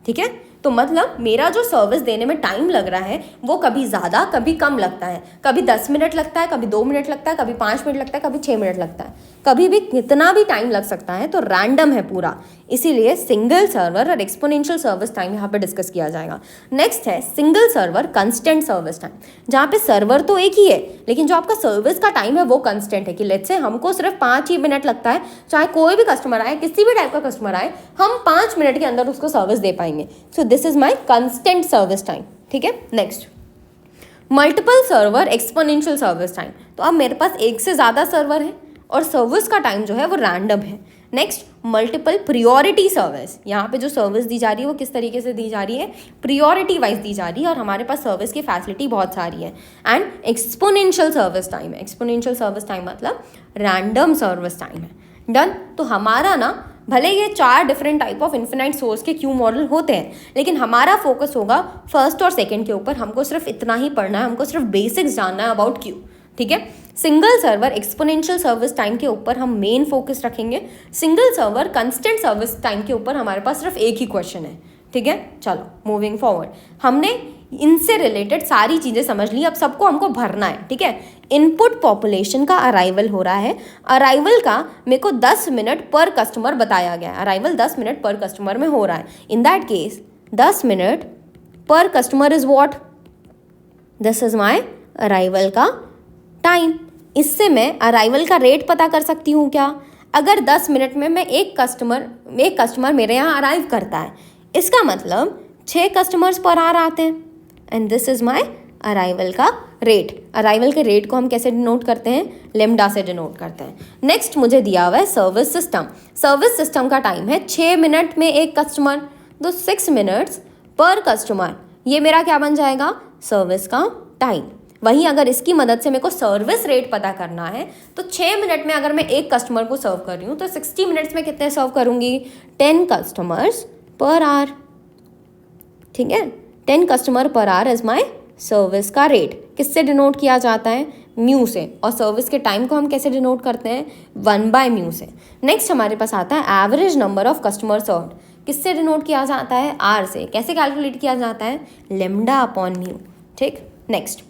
Speaker 1: ठीक है। तो मतलब मेरा जो सर्विस देने में टाइम लग रहा है वो कभी ज़्यादा कभी कम लगता है। कभी 10 मिनट लगता है, कभी 2 मिनट लगता है, कभी 5 मिनट लगता है, कभी 6 मिनट लगता है, कभी भी कितना भी टाइम लग सकता है। तो रैंडम है पूरा, इसीलिए सिंगल सर्वर और एक्सपोनेंशियल सर्विस टाइम यहाँ पे डिस्कस किया जाएगा। नेक्स्ट है single server constant service time, जहाँ पे सर्वर तो एक ही है लेकिन जो आपका सर्विस का टाइम है वो कंस्टेंट है। कि लेट्स से हमको सिर्फ 5 ही मिनट लगता है, चाहे कोई भी कस्टमर आए, किसी भी टाइप का कस्टमर आए, हम 5 मिनट के अंदर उसको सर्विस दे पाएंगे। So this is my constant service time, ठीक है। Next multiple server exponential service time. तो अब मेरे पास एक से ज़्यादा सर्वर है और सर्विस का टाइम जो है वो रैंडम है। नेक्स्ट मल्टीपल प्रियोरिटी सर्विस, यहाँ पे जो सर्विस दी जा रही है वो किस तरीके से दी जा रही है, प्रियोरिटी वाइज दी जा रही है और हमारे पास सर्विस की फैसिलिटी बहुत सारी है। एंड एक्सपोनेंशियल सर्विस टाइम है, एक्सपोनेंशियल सर्विस टाइम मतलब रैंडम सर्विस टाइम है। डन। तो हमारा ना भले ये 4 different type of infinite source के क्यू मॉडल होते हैं, लेकिन हमारा फोकस होगा फर्स्ट और सेकंड के ऊपर। हमको सिर्फ इतना ही पढ़ना है, हमको सिर्फ बेसिक्स जानना है अबाउट क्यू, ठीक है। Single server exponential service time के ऊपर हम मेन फोकस रखेंगे। Single server constant service time के ऊपर हमारे पास सिर्फ एक ही क्वेश्चन है, ठीक है। चलो मूविंग फॉरवर्ड, हमने इनसे रिलेटेड सारी चीज़ें समझ ली, अब सबको हमको भरना है, ठीक है। इनपुट पॉपुलेशन का अराइवल हो रहा है, अराइवल का मेरे को 10 मिनट पर कस्टमर बताया गया है, अराइवल 10 मिनट पर कस्टमर में हो रहा है। इन दैट केस 10 मिनट पर customer is what, this is my arrival का टाइम। इससे मैं अराइवल का रेट पता कर सकती हूँ क्या, अगर 10 मिनट में मैं एक कस्टमर मेरे यहाँ अराइव करता है, इसका मतलब 6 कस्टमर्स पर आवर आते हैं and this is my arrival का रेट। अराइवल के रेट को हम कैसे डिनोट करते हैं, लेमडा से डिनोट करते हैं। नेक्स्ट मुझे दिया हुआ है सर्विस सिस्टम। सर्विस सिस्टम का टाइम है 6 मिनट में एक कस्टमर, तो 6 मिनट्स पर कस्टमर, ये मेरा क्या बन जाएगा, सर्विस का टाइम। वहीं अगर इसकी मदद से मेरे को सर्विस रेट पता करना है तो 6 मिनट में अगर मैं एक कस्टमर को सर्व कर रही हूँ तो 60 मिनट्स में कितने सर्व करूँगी, 10 कस्टमर्स पर आवर, ठीक है। 10 कस्टमर पर आवर इज माय सर्विस का रेट। किससे डिनोट किया जाता है, म्यू से। और सर्विस के टाइम को हम कैसे डिनोट करते हैं, 1/म्यू से। नेक्स्ट हमारे पास आता है average number of customer served. किससे डिनोट किया जाता है, आर से। कैसे कैलकुलेट किया जाता है, लेमडा अपॉन म्यू, ठीक। नेक्स्ट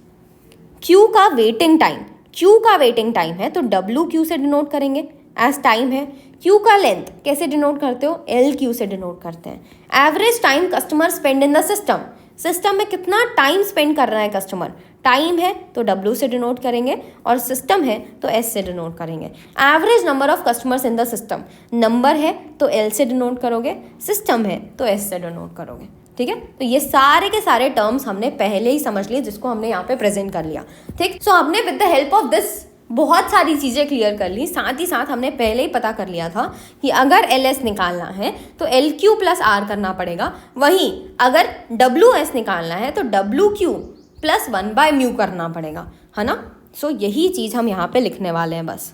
Speaker 1: क्यू का वेटिंग टाइम, क्यू का वेटिंग टाइम है तो डब्ल्यू क्यू से डिनोट करेंगे एज टाइम है। क्यू का लेंथ कैसे डिनोट करते हो, एल क्यू से डिनोट करते हैं। Average time customer spend in the system, system में कितना टाइम स्पेंड कर रहा है कस्टमर, टाइम है तो डब्ल्यू से डिनोट करेंगे और सिस्टम है तो एस से डिनोट करेंगे। Average number of customers in the system, number है तो एल से डिनोट करोगे, सिस्टम है तो एस से डिनोट करोगे, ठीक है। तो ये सारे के सारे टर्म्स हमने पहले ही समझ लिए, जिसको हमने यहाँ पे प्रेजेंट कर लिया, ठीक। सो हमने with the help of this बहुत सारी चीज़ें क्लियर कर ली। साथ ही साथ हमने पहले ही पता कर लिया था कि अगर एल एस निकालना है तो एल क्यू प्लस आर करना पड़ेगा, वहीं अगर डब्ल्यू एस निकालना है तो डब्ल्यू क्यू प्लस 1/म्यू करना पड़ेगा, है ना। सो यही चीज़ हम यहाँ पे लिखने वाले हैं बस।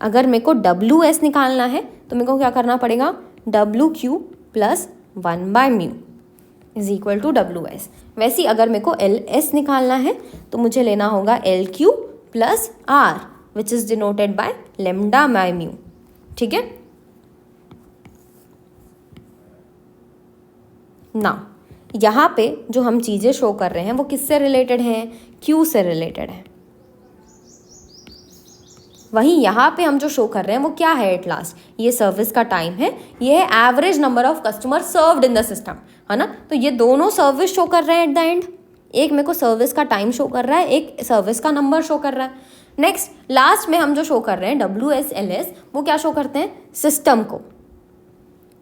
Speaker 1: अगर मेरे को डब्ल्यू एस निकालना है तो मेरे को क्या करना पड़ेगा, डब्ल्यू क्यू प्लस 1/म्यू is equal to W S. वैसे अगर मेरे को एल एस निकालना है तो मुझे लेना होगा L Q plus R which is denoted by lambda by mu, ठीक है ना। यहाँ पे जो हम चीज़ें शो कर रहे हैं वो किससे रिलेटेड हैं, क्यू से रिलेटेड है। वहीं यहाँ पे हम जो शो कर रहे हैं वो क्या है, एट लास्ट ये सर्विस का टाइम है, ये है average number of customer served in the system, है ना। तो ये दोनों सर्विस शो कर रहे हैं एट द एंड, एक मेरे को सर्विस का टाइम शो कर रहा है, एक सर्विस का नंबर शो कर रहा है। नेक्स्ट लास्ट में हम जो शो कर रहे हैं डब्ल्यू एस एल एस, वो क्या शो करते हैं, सिस्टम को।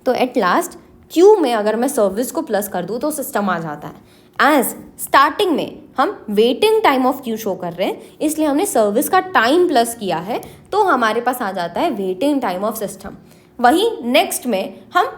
Speaker 1: तो एट लास्ट क्यू में अगर मैं सर्विस को प्लस कर दूँ तो सिस्टम आ जाता है। एज स्टार्टिंग में हम waiting time of Q show कर रहे हैं, इसलिए हमने सर्विस का टाइम प्लस किया है तो हमारे पास आ जाता है वेटिंग टाइम ऑफ सिस्टम। वहीं नेक्स्ट में हम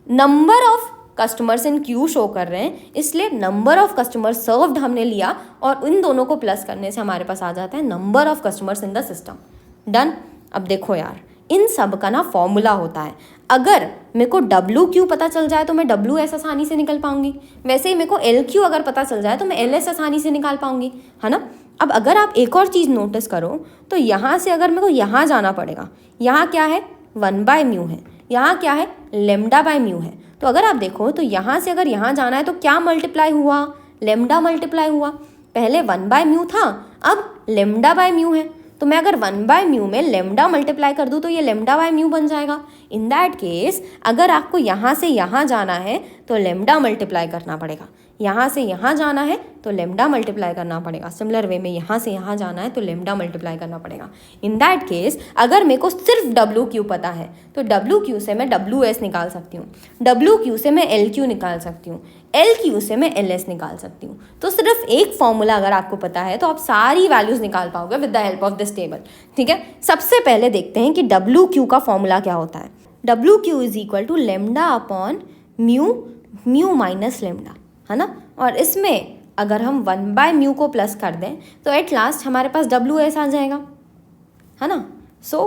Speaker 1: number of customers in Q show कर रहे हैं, इसलिए नंबर ऑफ कस्टमर सर्व्ड हमने लिया और इन दोनों को प्लस करने से हमारे पास आ जाता है number of customers in the system. Done. अब देखो यार, इन सब का ना फॉर्मूला होता है। अगर मेरे को डब्ल्यू क्यू पता चल जाए तो मैं डब्ल्यू एस आसानी से निकल पाऊंगी, वैसे ही मेरे को एल क्यू अगर पता चल जाए तो मैं एल एस आसानी से निकाल पाऊंगी, है ना। अब अगर आप एक और चीज़ नोटिस करो तो यहाँ से अगर मेरे को यहाँ जाना पड़ेगा, यहाँ क्या है, 1/म्यू है, यहाँ क्या है, लेमडा बाय म्यू है। तो अगर आप देखो तो यहाँ से अगर यहाँ जाना है तो क्या मल्टीप्लाई हुआ, लेमडा मल्टीप्लाई हुआ। पहले 1/म्यू था, अब लेमडा बाय म्यू है। तो मैं अगर 1/म्यू में लेमडा मल्टीप्लाई कर दूँ तो ये लेमडा बाय म्यू बन जाएगा। इन दैट केस अगर आपको यहाँ से यहाँ जाना है तो लेमडा मल्टीप्लाई करना पड़ेगा, यहाँ से यहाँ जाना है तो लेमडा मल्टीप्लाई करना पड़ेगा। सिमिलर वे में यहाँ से यहाँ जाना है तो लेमडा मल्टीप्लाई करना पड़ेगा। इन दैट केस अगर मेरे को सिर्फ डब्ल्यू क्यू पता है तो डब्ल्यू क्यू से मैं डब्ल्यू एस निकाल सकती हूँ, डब्ल्यू क्यू से मैं एल क्यू निकाल सकती हूँ, एल क्यू से मैं एल एस निकाल सकती हूँ। तो सिर्फ एक फॉर्मूला अगर आपको पता है तो आप सारी वैल्यूज निकाल पाओगे with the help of this table. ठीक है, सबसे पहले देखते हैं कि डब्ल्यू क्यू का फॉर्मूला क्या होता है। W Q is equal to lambda upon mu, mu minus lambda, है ना। और इसमें अगर हम 1/μ को प्लस कर दें तो एट लास्ट हमारे पास डब्ल्यू एस आ जाएगा, है ना। सो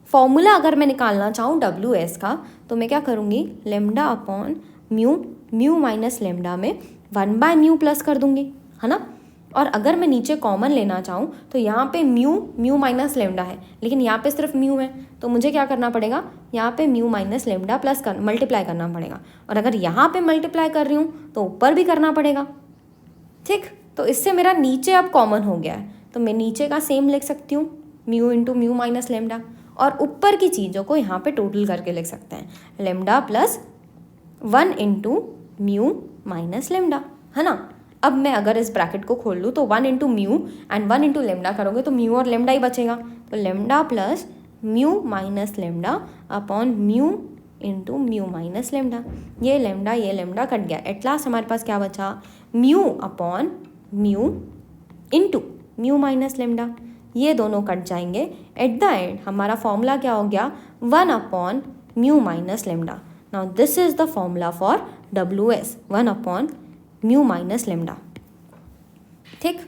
Speaker 1: फॉर्मूला अगर मैं निकालना चाहूँ डब्ल्यू एस का तो मैं क्या करूँगी, lambda upon mu, mu minus lambda में 1/μ प्लस कर दूँगी, है ना। और अगर मैं नीचे कॉमन लेना चाहूँ तो यहाँ पे म्यू, म्यू माइनस लेमडा है लेकिन यहाँ पे सिर्फ म्यू है तो मुझे क्या करना पड़ेगा, यहाँ पे म्यू माइनस लेमडा प्लस कर मल्टीप्लाई करना पड़ेगा। और अगर यहाँ पे मल्टीप्लाई कर रही हूँ तो ऊपर भी करना पड़ेगा। ठीक, तो इससे मेरा नीचे अब कॉमन हो गया है तो मैं नीचे का सेम लिख सकती हूँ, mu into mu minus lambda, और ऊपर की चीज़ों को यहाँ पे टोटल करके लिख सकते हैं, lambda plus 1 into mu minus lambda, है ना। अब मैं अगर इस ब्रैकेट को खोल लूँ तो 1 into mu and 1 into lambda करोगे तो म्यू और लेमडा ही बचेगा, तो lambda plus mu minus lambda upon mu into mu minus lambda. ये लेमडा कट गया। एट लास्ट हमारे पास क्या बचा, mu upon mu into mu minus lambda. ये दोनों कट जाएंगे। एट द एंड हमारा फॉर्मूला क्या हो गया, 1 upon mu minus lambda. Now this is the formula for W S, 1 upon mu minus lambda. ठीक,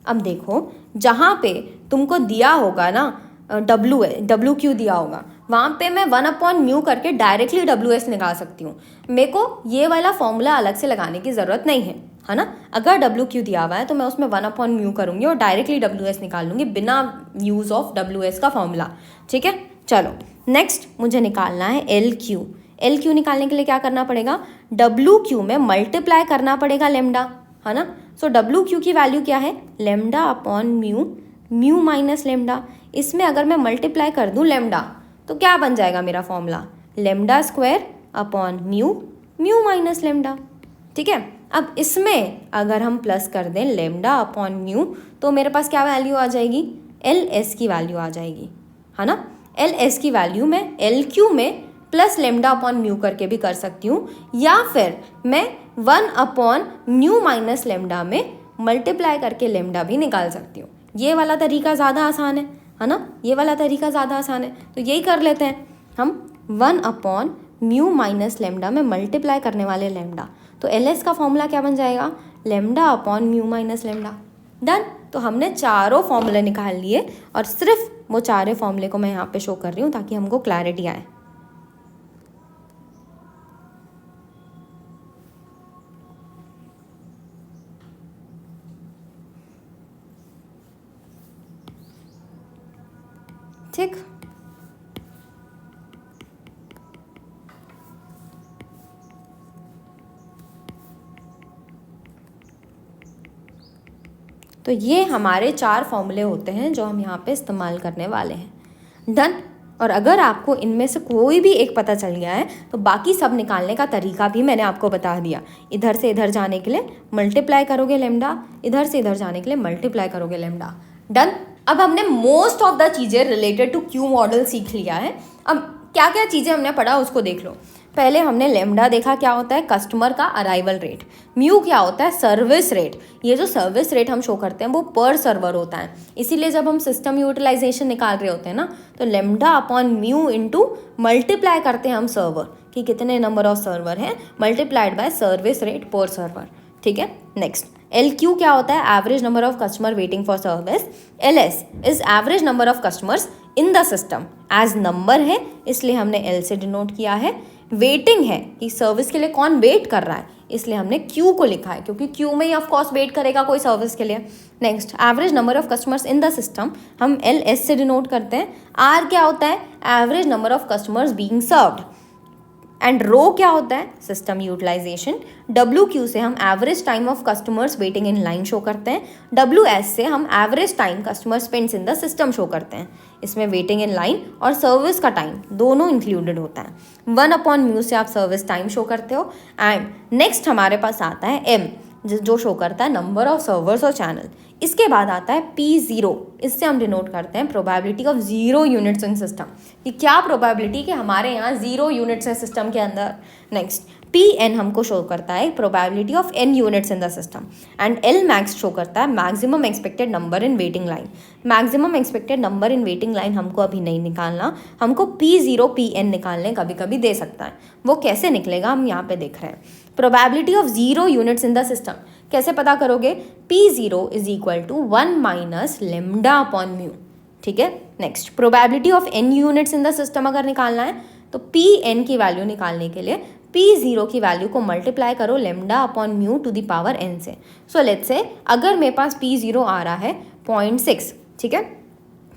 Speaker 1: अब देखो जहाँ पे तुमको दिया होगा ना डब्ल्यू क्यू दिया होगा वहाँ पे मैं 1 अपॉन म्यू करके डायरेक्टली डब्ल्यू एस निकाल सकती हूँ। मेरे को ये वाला फॉर्मूला अलग से लगाने की ज़रूरत नहीं है ना। अगर डब्ल्यू क्यू दिया हुआ है तो मैं उसमें 1 अपॉन म्यू करूँगी और डायरेक्टली डब्ल्यू एस निकाल लूँगी बिना यूज़ ऑफ डब्ल्यू एस का फॉर्मूला। ठीक है, चलो नेक्स्ट मुझे निकालना है एल क्यू। एल क्यू निकालने के लिए क्या करना पड़ेगा, डब्ल्यू क्यू में मल्टीप्लाई करना पड़ेगा लेमडा, है ना। सो डब्ल्यू क्यू की वैल्यू क्या है, lambda upon mu, mu minus lambda. इसमें अगर मैं मल्टीप्लाई कर दूं लेमडा तो क्या बन जाएगा मेरा formula, lambda square upon mu, mu minus lambda. ठीक है, अब इसमें अगर हम प्लस कर दें लेमडा अपॉन म्यू तो मेरे पास क्या वैल्यू आ जाएगी, एल एस की वैल्यू आ जाएगी, है ना। एल एस की वैल्यू मैं एल क्यू में प्लस लेमडा अपॉन म्यू करके भी कर सकती हूँ, या फिर मैं 1 अपॉन म्यू माइनस लेमडा में मल्टीप्लाई करके लेमडा भी निकाल सकती हूँ। ये वाला तरीका ज़्यादा आसान है ना, ये वाला तरीका ज़्यादा आसान है तो यही कर लेते हैं हम। 1 अपॉन म्यू माइनस लेमडा में मल्टीप्लाई करने वाले लेमडा, तो एल एस का फॉर्मूला क्या बन जाएगा, lambda upon mu minus lambda. Done. तो हमने चारों फॉर्मूले निकाल लिए और सिर्फ वो चारों फॉर्मूले को मैं यहाँ पे शो कर रही हूँ ताकि हमको क्लैरिटी आए। ठीक, तो ये हमारे 4 फॉर्मूले होते हैं जो हम यहाँ पे इस्तेमाल करने वाले हैं। डन। और अगर आपको इनमें से कोई भी एक पता चल गया है तो बाकी सब निकालने का तरीका भी मैंने आपको बता दिया। इधर से इधर जाने के लिए मल्टीप्लाई करोगे लेमडा, इधर से इधर जाने के लिए मल्टीप्लाई करोगे लेमडा। डन। अब हमने मोस्ट ऑफ द चीज़ें रिलेटेड टू क्यू मॉडल सीख लिया है। अब क्या क्या चीज़ें हमने पढ़ा उसको देख लो। पहले हमने लेमडा देखा क्या होता है, कस्टमर का अराइवल रेट। म्यू क्या होता है, सर्विस रेट। ये जो सर्विस रेट हम शो करते हैं वो पर सर्वर होता है, इसीलिए जब हम सिस्टम यूटिलाइजेशन निकाल रहे होते हैं ना तो lambda upon mu into multiply करते हैं हम सर्वर कि कितने नंबर ऑफ सर्वर हैं multiplied by service rate per server. ठीक है, नेक्स्ट एल क्यू क्या होता है, average number of customer waiting for service. L S is average number of customers in the system, as number है इसलिए हमने एल से डिनोट किया है। वेटिंग है कि सर्विस के लिए कौन वेट कर रहा है, इसलिए हमने क्यू को लिखा है क्योंकि क्यू में ही ऑफ कोर्स वेट करेगा कोई सर्विस के लिए। Next average number of customers in the system, हम एल एस से डिनोट करते हैं। आर क्या होता है, average number of customers being served. And rho क्या होता है, सिस्टम यूटिलाइजेशन। WQ से हम average time of customers waiting in line show करते हैं। WS से हम average time customer spends in the system show करते हैं। इसमें वेटिंग इन लाइन और सर्विस का टाइम दोनों इंक्लूडेड होता है। 1/μ से आप सर्विस टाइम शो करते हो। एंड नेक्स्ट हमारे पास आता है M, जो शो करता है नंबर ऑफ सर्वर्स और चैनल। इसके बाद आता है P0, इससे हम डिनोट करते हैं probability of 0 units in system, कि क्या प्रोबेबिलिटी कि हमारे यहाँ 0 यूनिट्स हैं सिस्टम के अंदर। नेक्स्ट Pn हमको शो करता है probability of n units in the system. And Lmax show करता है maximum expected number in waiting line. Maximum expected number in waiting line हमको अभी नहीं निकालना, हमको P0 Pn निकालने कभी कभी दे सकता है। वो कैसे निकलेगा हम यहाँ पे देख रहे हैं। Probability of 0 units in the system कैसे पता करोगे, P0 is equal to 1 minus lambda upon mu. ठीक है, next probability of n units in the system अगर निकालना है तो Pn की वैल्यू निकालने के लिए P0 की वैल्यू को मल्टीप्लाई करो lambda upon mu to the power n से। सो लेट्स से अगर मेरे पास P0 आ रहा है 0.6, ठीक है,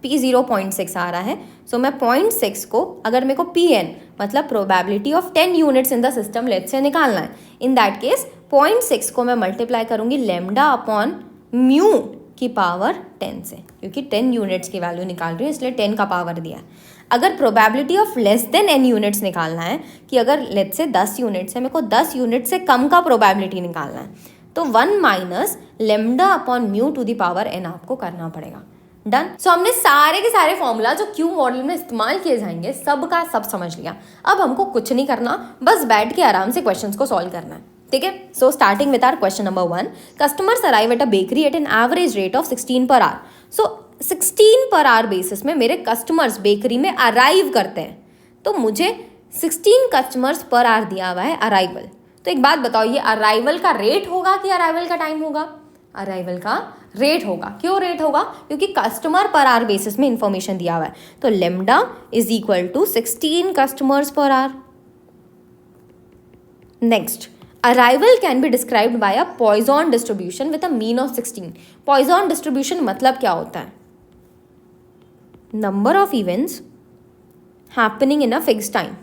Speaker 1: P0 0.6 आ रहा है, सो मैं 0.6 को अगर मेरे को Pn मतलब probability of 10 units in the system let's say निकालना है, इन दैट केस 0.6 को मैं मल्टीप्लाई करूंगी लेमडा अपॉन म्यू की पावर 10 से, क्योंकि 10 यूनिट्स की वैल्यू निकाल रही हूँ इसलिए 10 का पावर दिया है। अगर probability of less than n units निकालना है, कि अगर लेट्स से 10 यूनिट्स है, मेरे को 10 यूनिट से कम का प्रोबेबिलिटी निकालना है, तो 1 minus lambda upon mu to the power n आपको करना पड़ेगा। डन। सो हमने सारे के सारे फॉर्मूला जो क्यू मॉडल में इस्तेमाल किए जाएंगे सब का सब समझ लिया। अब हमको कुछ नहीं करना, बस बैठ के आराम से क्वेश्चंस को सॉल्व करना है। ठीक है, so starting with our question number 1, customers arrive at a bakery at an average rate of 16 per our. So 16 per our basis में मेरे कस्टमर्स बेकरी में अराइव करते हैं, तो मुझे 16 कस्टमर्स पर आवर दिया हुआ है अराइवल। तो एक बात बताओ, ये अराइवल का रेट होगा कि अराइवल का टाइम होगा? अराइवल का रेट होगा। क्यों रेट होगा? क्योंकि कस्टमर पर आवर बेसिस में इंफॉर्मेशन दिया हुआ है। तो lambda is equal to 16 customers per hour. Next, arrival can be described by a poison distribution with a mean of 16। Poisson distribution मतलब क्या होता है? Number of events happening in a fixed time.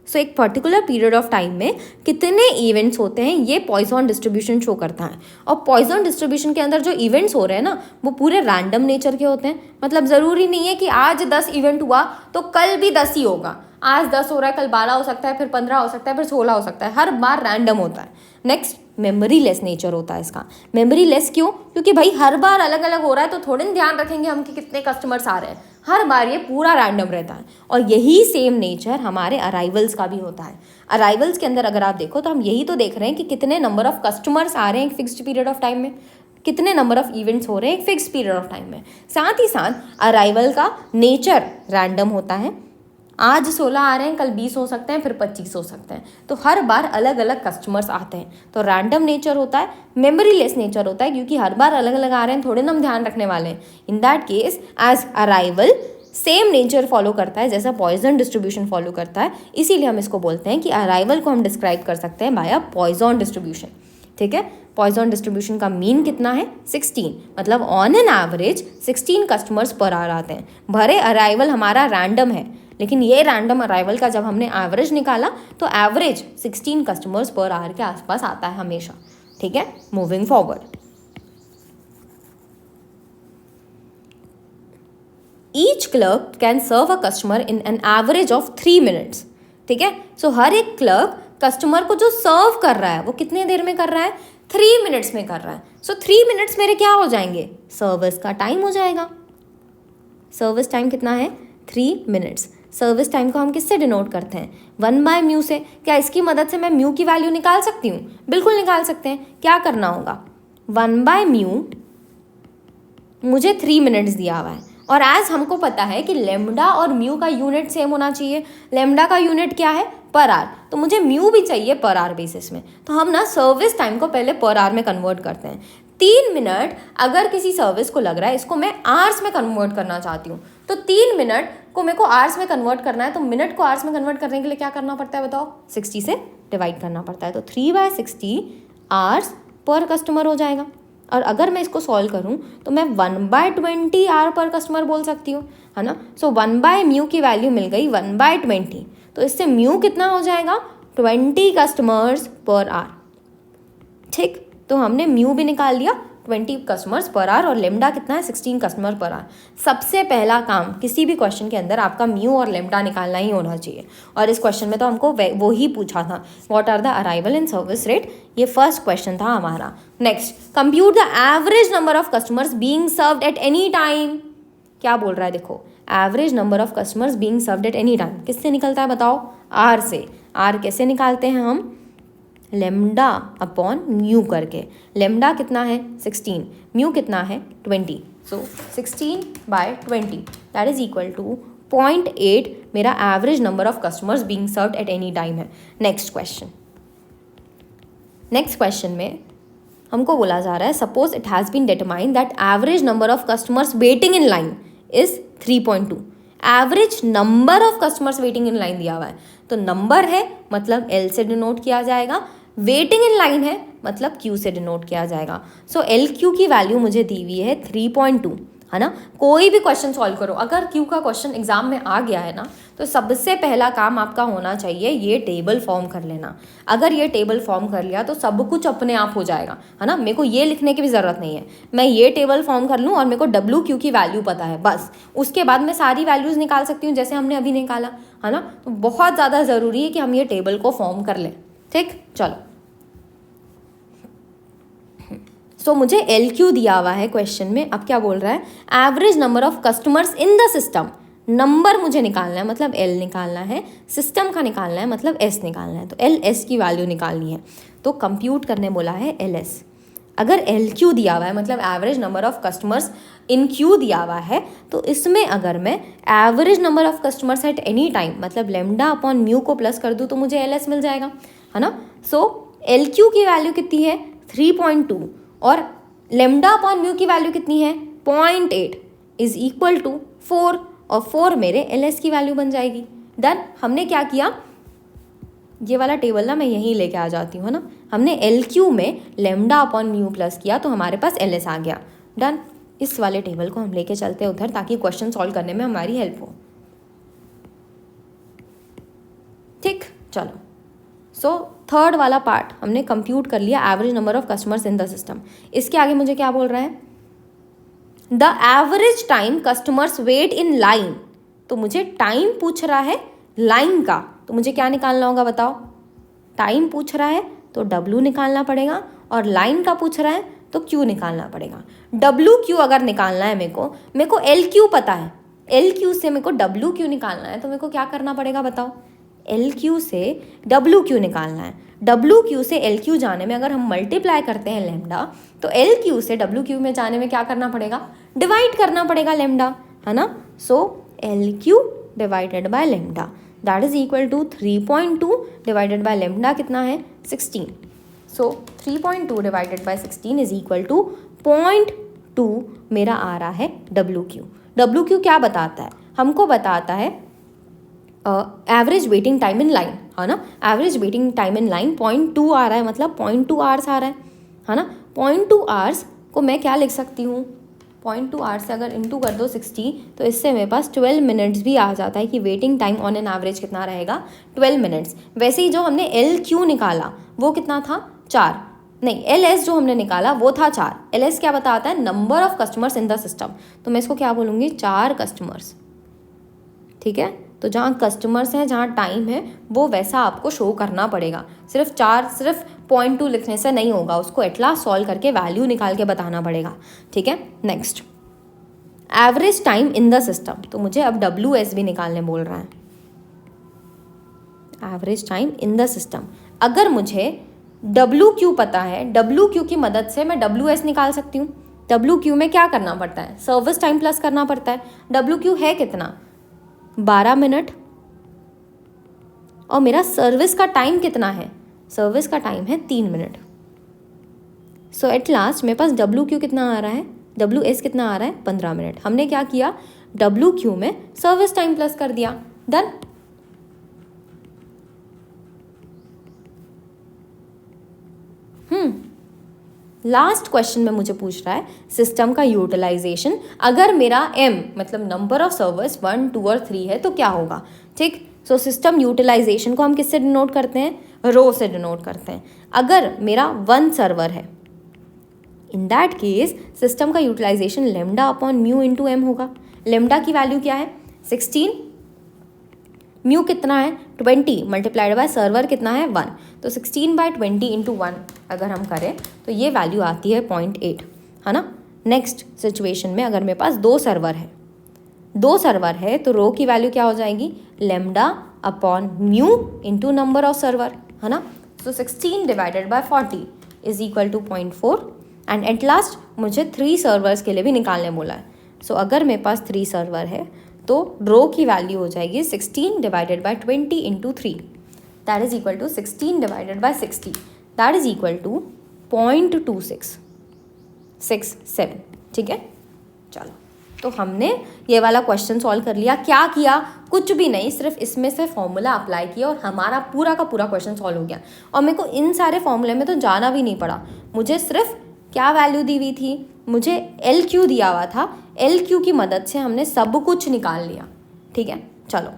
Speaker 1: So एक पर्टिकुलर पीरियड ऑफ टाइम में कितने इवेंट्स होते हैं, ये पॉइजन डिस्ट्रीब्यूशन शो करता है। और पॉइजन डिस्ट्रीब्यूशन के अंदर जो इवेंट्स हो रहे हैं ना, वो पूरे रैंडम नेचर के होते हैं। मतलब ज़रूरी नहीं है कि आज 10 इवेंट हुआ तो कल भी 10 ही होगा। आज 10 हो रहा है, कल 12 हो सकता है, फिर 15 हो सकता है, फिर 16 हो सकता है। हर बार रैंडम होता है। नेक्स्ट, मेमोरी लेस नेचर होता है इसका। मेमोरी लेस क्यों? क्योंकि भाई हर बार अलग अलग हो रहा है, तो थोड़े ना ध्यान रखेंगे हम कि कितने कस्टमर्स आ रहे हैं। हर बार ये पूरा रैंडम रहता है। और यही सेम नेचर हमारे अराइवल्स का भी होता है। अराइवल्स के अंदर अगर आप देखो तो हम यही तो देख रहे हैं कि कितने नंबर ऑफ कस्टमर्स आ रहे हैं एक फिक्स्ड पीरियड ऑफ टाइम में, कितने नंबर ऑफ इवेंट्स हो रहे हैं एक फिक्स पीरियड ऑफ टाइम में। साथ ही साथ अराइवल का नेचर रैंडम होता है। आज 16 आ रहे हैं, कल 20 हो सकते हैं, फिर 25 हो सकते हैं। तो हर बार अलग अलग कस्टमर्स आते हैं। तो रैंडम नेचर होता है, मेमोरी लेस नेचर होता है, क्योंकि हर बार अलग अलग आ रहे हैं, थोड़े ना हम ध्यान रखने वाले हैं। In that case as arrival same nature follow करता है जैसा पॉइजन डिस्ट्रीब्यूशन फॉलो करता है। इसीलिए हम इसको बोलते हैं कि अराइवल को हम डिस्क्राइब कर सकते हैं बाय अ पॉइजन डिस्ट्रीब्यूशन। ठीक है, पॉइजन डिस्ट्रीब्यूशन का मीन कितना है? 16। मतलब on an average 16 customers per our आते हैं। भरे अराइवल हमारा रैंडम है, लेकिन ये रैंडम अराइवल का जब हमने एवरेज निकाला तो एवरेज 16 कस्टमर्स पर आवर के आसपास आता है हमेशा। ठीक है, moving forward, each clerk can serve a customer in an average of 3 minutes. ठीक है, सो हर एक क्लर्क कस्टमर को जो सर्व कर रहा है वो कितने देर में कर रहा है? 3 मिनट्स में कर रहा है। सो 3 मिनट्स मेरे क्या हो जाएंगे? सर्विस का टाइम हो जाएगा। सर्विस टाइम कितना है? 3 मिनट्स। सर्विस टाइम को हम किससे डिनोट करते हैं? 1/μ से। क्या इसकी मदद से मैं म्यू की वैल्यू निकाल सकती हूँ? बिल्कुल निकाल सकते हैं। क्या करना होगा? 1/μ, मुझे 3 मिनट्स दिया हुआ है, और एज हमको पता है कि लेमडा और म्यू का यूनिट सेम होना चाहिए। लेमडा का यूनिट क्या है? Per hour. तो मुझे म्यू भी चाहिए पर आवर बेसिस में। तो हम ना सर्विस टाइम को पहले पर आवर में कन्वर्ट करते हैं। 3 मिनट अगर किसी सर्विस को लग रहा है, इसको मैं आवर्स में कन्वर्ट करना चाहती हूँ, तो 3 मिनट को मेरे को आवर्स में कन्वर्ट करना है। तो मिनट को आवर्स में कन्वर्ट करने के लिए क्या करना पड़ता है बताओ? 60 से डिवाइड करना पड़ता है। तो 3/60 आवर्स पर कस्टमर हो जाएगा। और अगर मैं इसको सॉल्व करूं तो मैं 1/20 आवर पर कस्टमर बोल सकती हूँ, है ना। सो 1/μ की वैल्यू मिल गई 1/20। तो इससे म्यू कितना हो जाएगा 20 कस्टमर्स पर आवर। ठीक, तो हमने म्यू भी निकाल लिया 20 कस्टमर्स पर आवर और लेमडा कितना है 16 कस्टमर पर आवर। सबसे पहला काम किसी भी क्वेश्चन के अंदर आपका म्यू और लेमडा निकालना ही होना चाहिए, और इस क्वेश्चन में तो हमको वो ही पूछा था, what are the arrival and service rate, ये फर्स्ट क्वेश्चन था हमारा। Next, compute the average number of customers being served at any time. क्या बोल रहा है देखो, average number of customers being served at any time किससे निकलता है बताओ, आर से। आर कैसे निकालते हैं हम, लेमडा अपॉन म्यू करके। लेमडा कितना है 16, म्यू कितना है 20, so 16/20 that is equal to 0.8 मेरा average number of customers being served at any time है। नेक्स्ट क्वेश्चन में हमको बोला जा रहा है, suppose it has been determined that average number of customers waiting in line is 3.2। Average number of customers waiting in line दिया हुआ है, तो नंबर है मतलब एल से डिनोट किया जाएगा, वेटिंग इन लाइन है मतलब क्यू से डिनोट किया जाएगा। सो एल क्यू की वैल्यू मुझे दी हुई है 3.2, है ना। कोई भी क्वेश्चन सॉल्व करो, अगर क्यू का क्वेश्चन एग्जाम में आ गया है ना, तो सबसे पहला काम आपका होना चाहिए ये टेबल फॉर्म कर लेना। अगर ये टेबल फॉर्म कर लिया तो सब कुछ अपने आप हो जाएगा, है ना। मेरे को ये लिखने की भी ज़रूरत नहीं है, मैं ये टेबल फॉर्म कर लूँ और मेरे को डब्ल्यू क्यू की वैल्यू पता है, बस उसके बाद मैं सारी वैल्यूज़ निकाल सकती हूँ जैसे हमने अभी निकाला, है ना। तो बहुत ज़्यादा ज़रूरी है कि हम ये टेबल को फॉर्म कर लें। ठीक, चलो। सो मुझे एल क्यू दिया हुआ है क्वेश्चन में। अब क्या बोल रहा है, average number of customers in the system. Number मुझे निकालना है मतलब एल निकालना है, सिस्टम का निकालना है मतलब एस निकालना है, तो एल एस की वैल्यू निकालनी है। तो कंप्यूट करने बोला है एल एस। अगर एल क्यू दिया हुआ है मतलब average number of customers in Q दिया हुआ है, तो इसमें अगर मैं average number of customers eight any time मतलब लेमडा अपॉन म्यू को प्लस कर दूँ तो मुझे एल एस मिल जाएगा, है ना। सो एल क्यू की वैल्यू कितनी है 3.2 और लेमडा अपॉन म्यू की वैल्यू कितनी है 0.8 इज इक्वल टू 4, और 4 मेरे एल एस की वैल्यू बन जाएगी। डन। हमने क्या किया, ये वाला टेबल ना मैं यहीं लेके आ जाती हूँ, है ना। हमने एल क्यू में लेमडा अपॉन म्यू प्लस किया तो हमारे पास एल एस आ गया। डन। इस वाले टेबल को हम लेके चलते हैं उधर ताकि क्वेश्चन सॉल्व करने में हमारी हेल्प हो। ठीक, चलो। सो थर्ड वाला पार्ट हमने कंप्यूट कर लिया, average number of customers in the system. इसके आगे मुझे क्या बोल रहा है, the average time customers wait in line. तो मुझे टाइम पूछ रहा है लाइन का, तो मुझे क्या निकालना होगा बताओ, टाइम पूछ रहा है तो W निकालना पड़ेगा, और लाइन का पूछ रहा है तो Q निकालना पड़ेगा। WQ अगर निकालना है मेरे को LQ पता है, LQ से मेरे को WQ निकालना है, तो मेरे को क्या करना पड़ेगा बताओ, LQ से WQ निकालना है। WQ से LQ जाने में अगर हम मल्टीप्लाई करते हैं लेमडा, तो LQ से WQ में जाने में क्या करना पड़ेगा, डिवाइड करना पड़ेगा लेमडा, है ना। So LQ divided by lambda that is equal to 3.2 divided by lambda कितना है 16। So 3.2 divided by 16 is equal to 0.2 मेरा आ रहा है WQ। WQ क्या बताता है, हमको बताता है average waiting time in line, है ना। Average waiting time in line 0.2 आ रहा है, मतलब 0.2 आवर्स आ रहा है ना। 0.2 आवर्स को मैं क्या लिख सकती हूँ, 0.2 आवर्स से अगर इंटू कर दो 60, तो इससे मेरे पास 12 मिनट्स भी आ जाता है कि waiting time on an average कितना रहेगा 12 मिनट्स। वैसे ही जो हमने एल क्यू निकाला वो कितना था 4, नहीं एल एस जो हमने निकाला वो था 4। एल एस क्या बताता है, number of customers in the system, तो मैं इसको क्या बोलूँगी 4 कस्टमर्स। ठीक है, तो जहाँ कस्टमर्स हैं, जहाँ टाइम है, वो वैसा आपको शो करना पड़ेगा। सिर्फ 0.2 लिखने से नहीं होगा, उसको एटला सॉल्व करके वैल्यू निकाल के बताना पड़ेगा। ठीक है, next average time in the system, तो मुझे अब WS भी निकालने बोल रहा है, average time in the system. अगर मुझे WQ पता है, WQ की मदद से मैं WS निकाल सकती हूँ। WQ में क्या करना पड़ता है, सर्विस टाइम प्लस करना पड़ता है। WQ है कितना 12 मिनट, और मेरा सर्विस का टाइम कितना है, सर्विस का टाइम है 3 मिनट। सो एट लास्ट मेरे पास WQ कितना आ रहा है, WS कितना आ रहा है 15 मिनट। हमने क्या किया, WQ में सर्विस टाइम प्लस कर दिया। डन। लास्ट क्वेश्चन में मुझे पूछ रहा है सिस्टम का यूटिलाइजेशन। अगर मेरा M मतलब नंबर ऑफ सर्वर्स 1, 2 और 3 है तो क्या होगा। ठीक, सो सिस्टम यूटिलाइजेशन को हम किससे डिनोट करते हैं? रो से डिनोट करते हैं। अगर मेरा 1 सर्वर है, इन दैट केस सिस्टम का utilisation lambda upon mu into M होगा। लेमडा की वैल्यू क्या है? 16, म्यू कितना है? 20 मल्टीप्लाइड बाय सर्वर कितना है? 1, तो 16/20 इंटू 1 अगर हम करें तो ये वैल्यू आती है 0.8, है ना। नेक्स्ट सिचुएशन में अगर मेरे पास 2 सर्वर है तो रो की वैल्यू क्या हो जाएगी? Lambda upon mu into number of server, है ना। So 16 divided by 40 is equal to 0.4 and at last मुझे 3 सर्वर्स के लिए भी निकालने बोला है। सो अगर मेरे पास 3 सर्वर है तो रो की वैल्यू हो जाएगी 16 divided by 20 into 3, that is equal to 16 divided by 60, that is equal to 0.2667। ठीक है, चलो तो हमने ये वाला क्वेश्चन सॉल्व कर लिया। क्या किया? कुछ भी नहीं, सिर्फ इसमें से फॉर्मूला अप्लाई किया और हमारा पूरा का पूरा क्वेश्चन सॉल्व हो गया। और मेरे को इन सारे फॉर्मूले में तो जाना भी नहीं पड़ा, मुझे सिर्फ क्या वैल्यू दी हुई थी? मुझे एल क्यू दिया हुआ था, एल क्यू की मदद से हमने सब कुछ निकाल लिया। ठीक है, चलो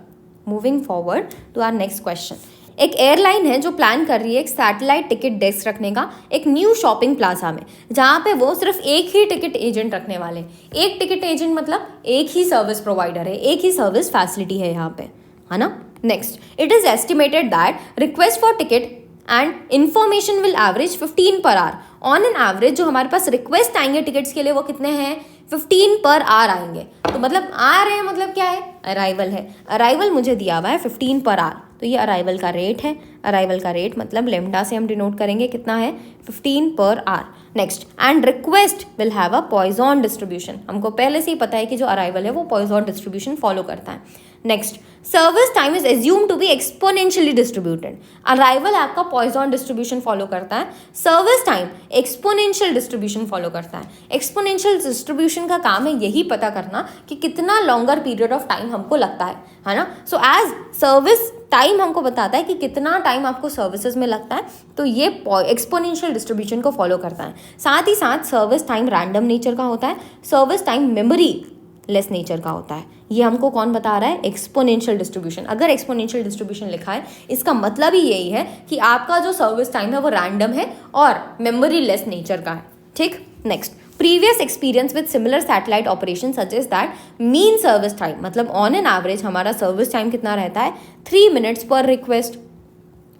Speaker 1: moving forward to our next question. एक एयरलाइन है जो प्लान कर रही है एक सैटेलाइट टिकट डेस्क रखने का एक न्यू शॉपिंग प्लाजा में, जहाँ पे वो सिर्फ एक ही टिकट एजेंट रखने वाले। एक टिकट एजेंट मतलब एक ही सर्विस प्रोवाइडर है, एक ही सर्विस फैसिलिटी है यहाँ पे, है ना। Next, it is estimated that request for ticket and information will average 15 per hour. On an average जो हमारे पास रिक्वेस्ट आएंगे टिकट्स के लिए वो कितने हैं? 15 पर आवर आएंगे। तो मतलब आ रहे हैं मतलब क्या है? अराइवल है। अराइवल मुझे दिया हुआ है 15 पर आवर, तो ये अराइवल का रेट है। अराइवल का रेट मतलब लेमडा से हम डिनोट करेंगे कितना है? 15 पर hour. Next, and request will have a Poisson distribution. हमको पहले से ही पता है कि जो अराइवल है वो पॉइजन डिस्ट्रीब्यूशन फॉलो करता है। Next, service time is assume to be exponentially distributed. Arrival आपका पॉइजन डिस्ट्रीब्यूशन फॉलो करता है, service time exponential distribution follow करता है। एक्सपोनेंशियल डिस्ट्रीब्यूशन का काम है यही पता करना कि कितना लॉन्गर पीरियड ऑफ टाइम हमको लगता है ना। सो एज सर्विस टाइम हमको बताता है कि कितना टाइम आपको सर्विसेज में लगता है, तो ये एक्सपोनेंशियल डिस्ट्रीब्यूशन को फॉलो करता है। साथ ही साथ सर्विस टाइम रैंडम नेचर का होता है, service time memory less nature का होता है। ये हमको कौन बता रहा है? Exponential distribution. अगर एक्सपोनेंशियल डिस्ट्रीब्यूशन लिखा है इसका मतलब ही यही है कि आपका जो सर्विस टाइम है वो रैंडम है और मेमोरी लेस नेचर का है। ठीक, next, previous experience with similar satellite operation suggest that mean service time मतलब ऑन एन एवरेज हमारा सर्विस टाइम कितना रहता है? 3 मिनट्स पर request.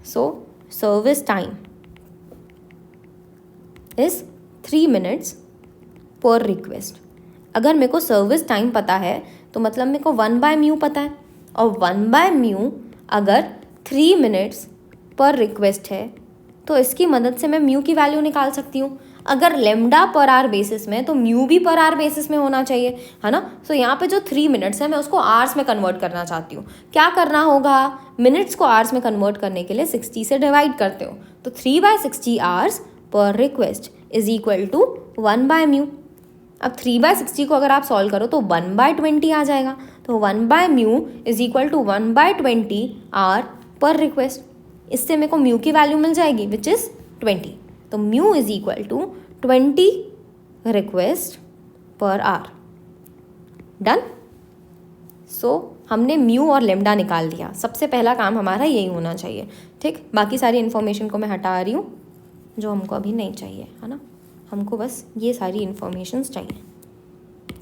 Speaker 1: So service time is 3 minutes पर रिक्वेस्ट। अगर मेरे को सर्विस टाइम पता है तो मतलब मेरे को 1/μ पता है, और 1/μ अगर 3 मिनट्स पर रिक्वेस्ट है तो इसकी मदद से मैं म्यू की वैल्यू निकाल सकती हूँ। अगर लेमडा पर आवर बेसिस में तो म्यू भी पर आवर बेसिस में होना चाहिए, है ना। सो यहाँ पे जो 3 मिनट्स है मैं उसको आवर्स में कन्वर्ट करना चाहती हूँ। क्या करना होगा? मिनट्स को आवर्स में कन्वर्ट करने के लिए 60 से डिवाइड करते हो, तो 3/60 hours per request is equal to 1/μ। अब 3/60 को अगर आप सॉल्व करो तो 1/20 आ जाएगा, तो 1/μ इज इक्वल टू 1/20 आवर पर रिक्वेस्ट। इससे मेरे को म्यू की वैल्यू मिल जाएगी विच इज़ 20, तो mu is equal to 20 request per hour. Done. So हमने म्यू और लेमडा निकाल दिया। सबसे पहला काम हमारा यही होना चाहिए। ठीक, बाकी सारी इन्फॉर्मेशन को मैं हटा रही हूँ जो हमको अभी नहीं चाहिए, है ना। हमको बस ये सारी इन्फॉर्मेशंस चाहिए।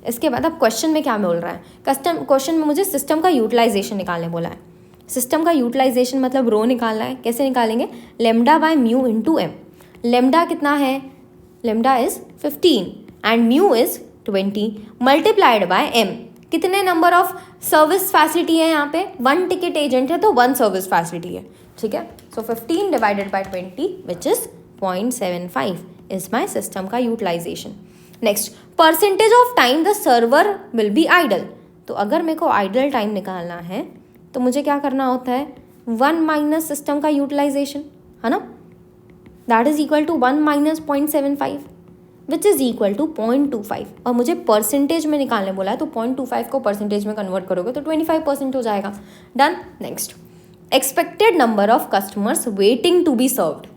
Speaker 1: इसके बाद अब क्वेश्चन में क्या बोल रहा है? क्वेश्चन में मुझे सिस्टम का यूटिलाइजेशन निकालने बोला है। सिस्टम का यूटिलाइजेशन मतलब रो निकालना है। कैसे निकालेंगे? Lambda by mu into M. Lambda कितना है? Lambda is 15 and mu is 20 multiplied by M. कितने नंबर ऑफ सर्विस फैसिलिटी है यहाँ पे? 1 टिकट एजेंट है तो 1 सर्विस फैसिलिटी है। ठीक है, so 15 divided by 20 which is 0.75 is my system का utilization. Next, percentage of time the server will be idle. तो अगर मेरे को आइडल टाइम निकालना है तो मुझे क्या करना होता है? 1 माइनस सिस्टम का यूटिलाइजेशन, है ना, that is equal to 1 minus 0.75 which is equal to 0.25। और मुझे परसेंटेज में निकालने बोला है तो 0.25 को परसेंटेज में कन्वर्ट करोगे तो 25% हो जाएगा। Done. Next, expected number of customers waiting to be served.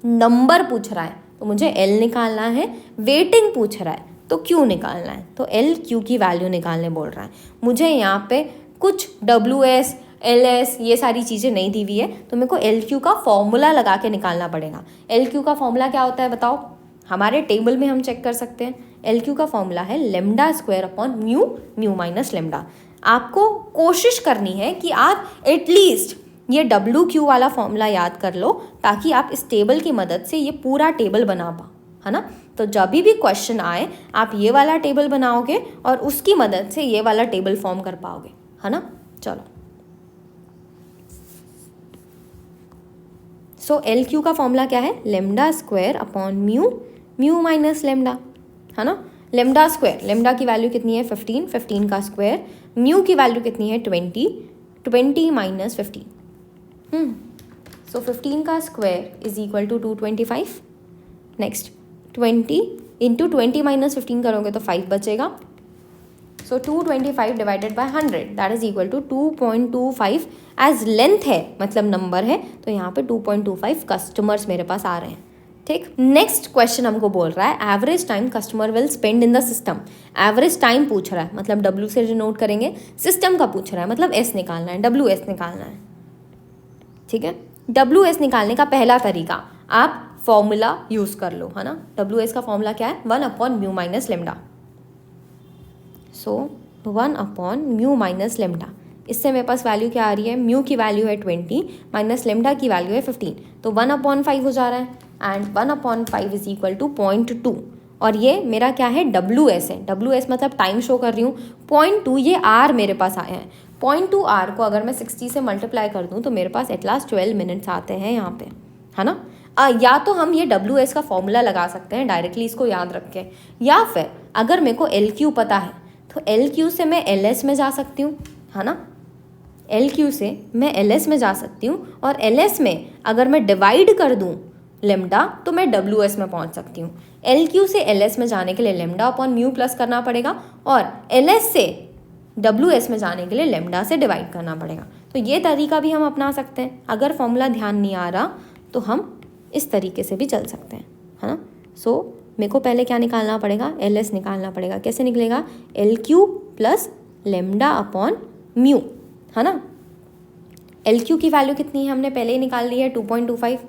Speaker 1: Number पूछ रहा है तो मुझे एल निकालना है, वेटिंग पूछ रहा है तो क्यू निकालना है, तो एल क्यू की वैल्यू निकालने बोल रहा है। मुझे यहाँ पे कुछ WS LS ये सारी चीज़ें नहीं दी हुई है, तो मेरे को LQ का फॉर्मूला लगा के निकालना पड़ेगा। LQ का फॉर्मूला क्या होता है बताओ? हमारे टेबल में हम चेक कर सकते हैं। LQ का फॉर्मूला है lambda square upon mu, mu minus lambda. आपको कोशिश करनी है कि आप एटलीस्ट ये WQ वाला फॉर्मूला याद कर लो, ताकि आप इस टेबल की मदद से ये पूरा टेबल बना पाओ, है ना। तो जब भी क्वेश्चन आए आप ये वाला टेबल बनाओगे और उसकी मदद से ये वाला टेबल फॉर्म कर पाओगे, है ना। चलो, सो LQ का फॉर्मूला क्या है? Lambda square upon mu, mu minus lambda, है ना। लेमडा स्क्वायर, लेमडा की वैल्यू कितनी है? 15, 15 का स्क्वायर। म्यू की वैल्यू कितनी है? 20, 20 माइनस 15। सो 15 का square is equal to 225। Next 20 into 20 minus 15 करोगे तो 5 बचेगा। So 225 divided by 100 that is equal to 2.25। As length है मतलब नंबर है, तो यहाँ पे 2.25 कस्टमर्स मेरे पास आ रहे हैं, ठीक। नेक्स्ट क्वेश्चन हमको बोल रहा है average time customer will spend in the system. Average time पूछ रहा है, मतलब W से डिनोट करेंगे। सिस्टम का पूछ रहा है, मतलब S निकालना है, WS निकालना है, ठीक है। WS निकालने का पहला तरीका, आप फॉर्मूला यूज कर लो, है ना। WS का फॉर्मूला क्या है? 1 अपॉन म्यू माइनस लेमडा। सो 1 अपॉन म्यू माइनस लेमडा, इससे मेरे पास वैल्यू क्या आ रही है? म्यू की वैल्यू है 20 माइनस लेमडा की वैल्यू है 15, तो 1 अपॉन 5 हो जा रहा है। And 1 upon 5 is equal to 0.2, और ये मेरा क्या है? WS है। WS मतलब टाइम शो कर रही हूँ। 0.2 ये R मेरे पास आए हैं। 0.2 R को अगर मैं 60 से मल्टीप्लाई कर दूँ तो मेरे पास एट लास्ट 12 मिनट्स आते हैं यहाँ पे, है ना। या तो हम ये WS का फॉर्मूला लगा सकते हैं डायरेक्टली, इसको याद रख के, या फिर अगर मेरे को LQ पता है तो LQ से मैं LS में जा सकती हूँ, है ना। LQ से मैं LS में जा सकती हूँ, और LS में अगर मैं डिवाइड कर दूँ लेमडा तो मैं WS में पहुँच सकती हूँ। LQ से LS में जाने के लिए लेमडा अपॉन म्यू प्लस करना पड़ेगा, और LS से WS में जाने के लिए लेमडा से डिवाइड करना पड़ेगा। तो ये तरीका भी हम अपना सकते हैं। अगर फॉर्मूला ध्यान नहीं आ रहा तो हम इस तरीके से भी चल सकते हैं, है ना। सो मेरे को पहले क्या निकालना पड़ेगा? LS निकालना पड़ेगा। कैसे निकलेगा? LQ plus lambda upon mu, है ना। LQ की वैल्यू कितनी है? हमने पहले ही निकाल ली है, 2.25,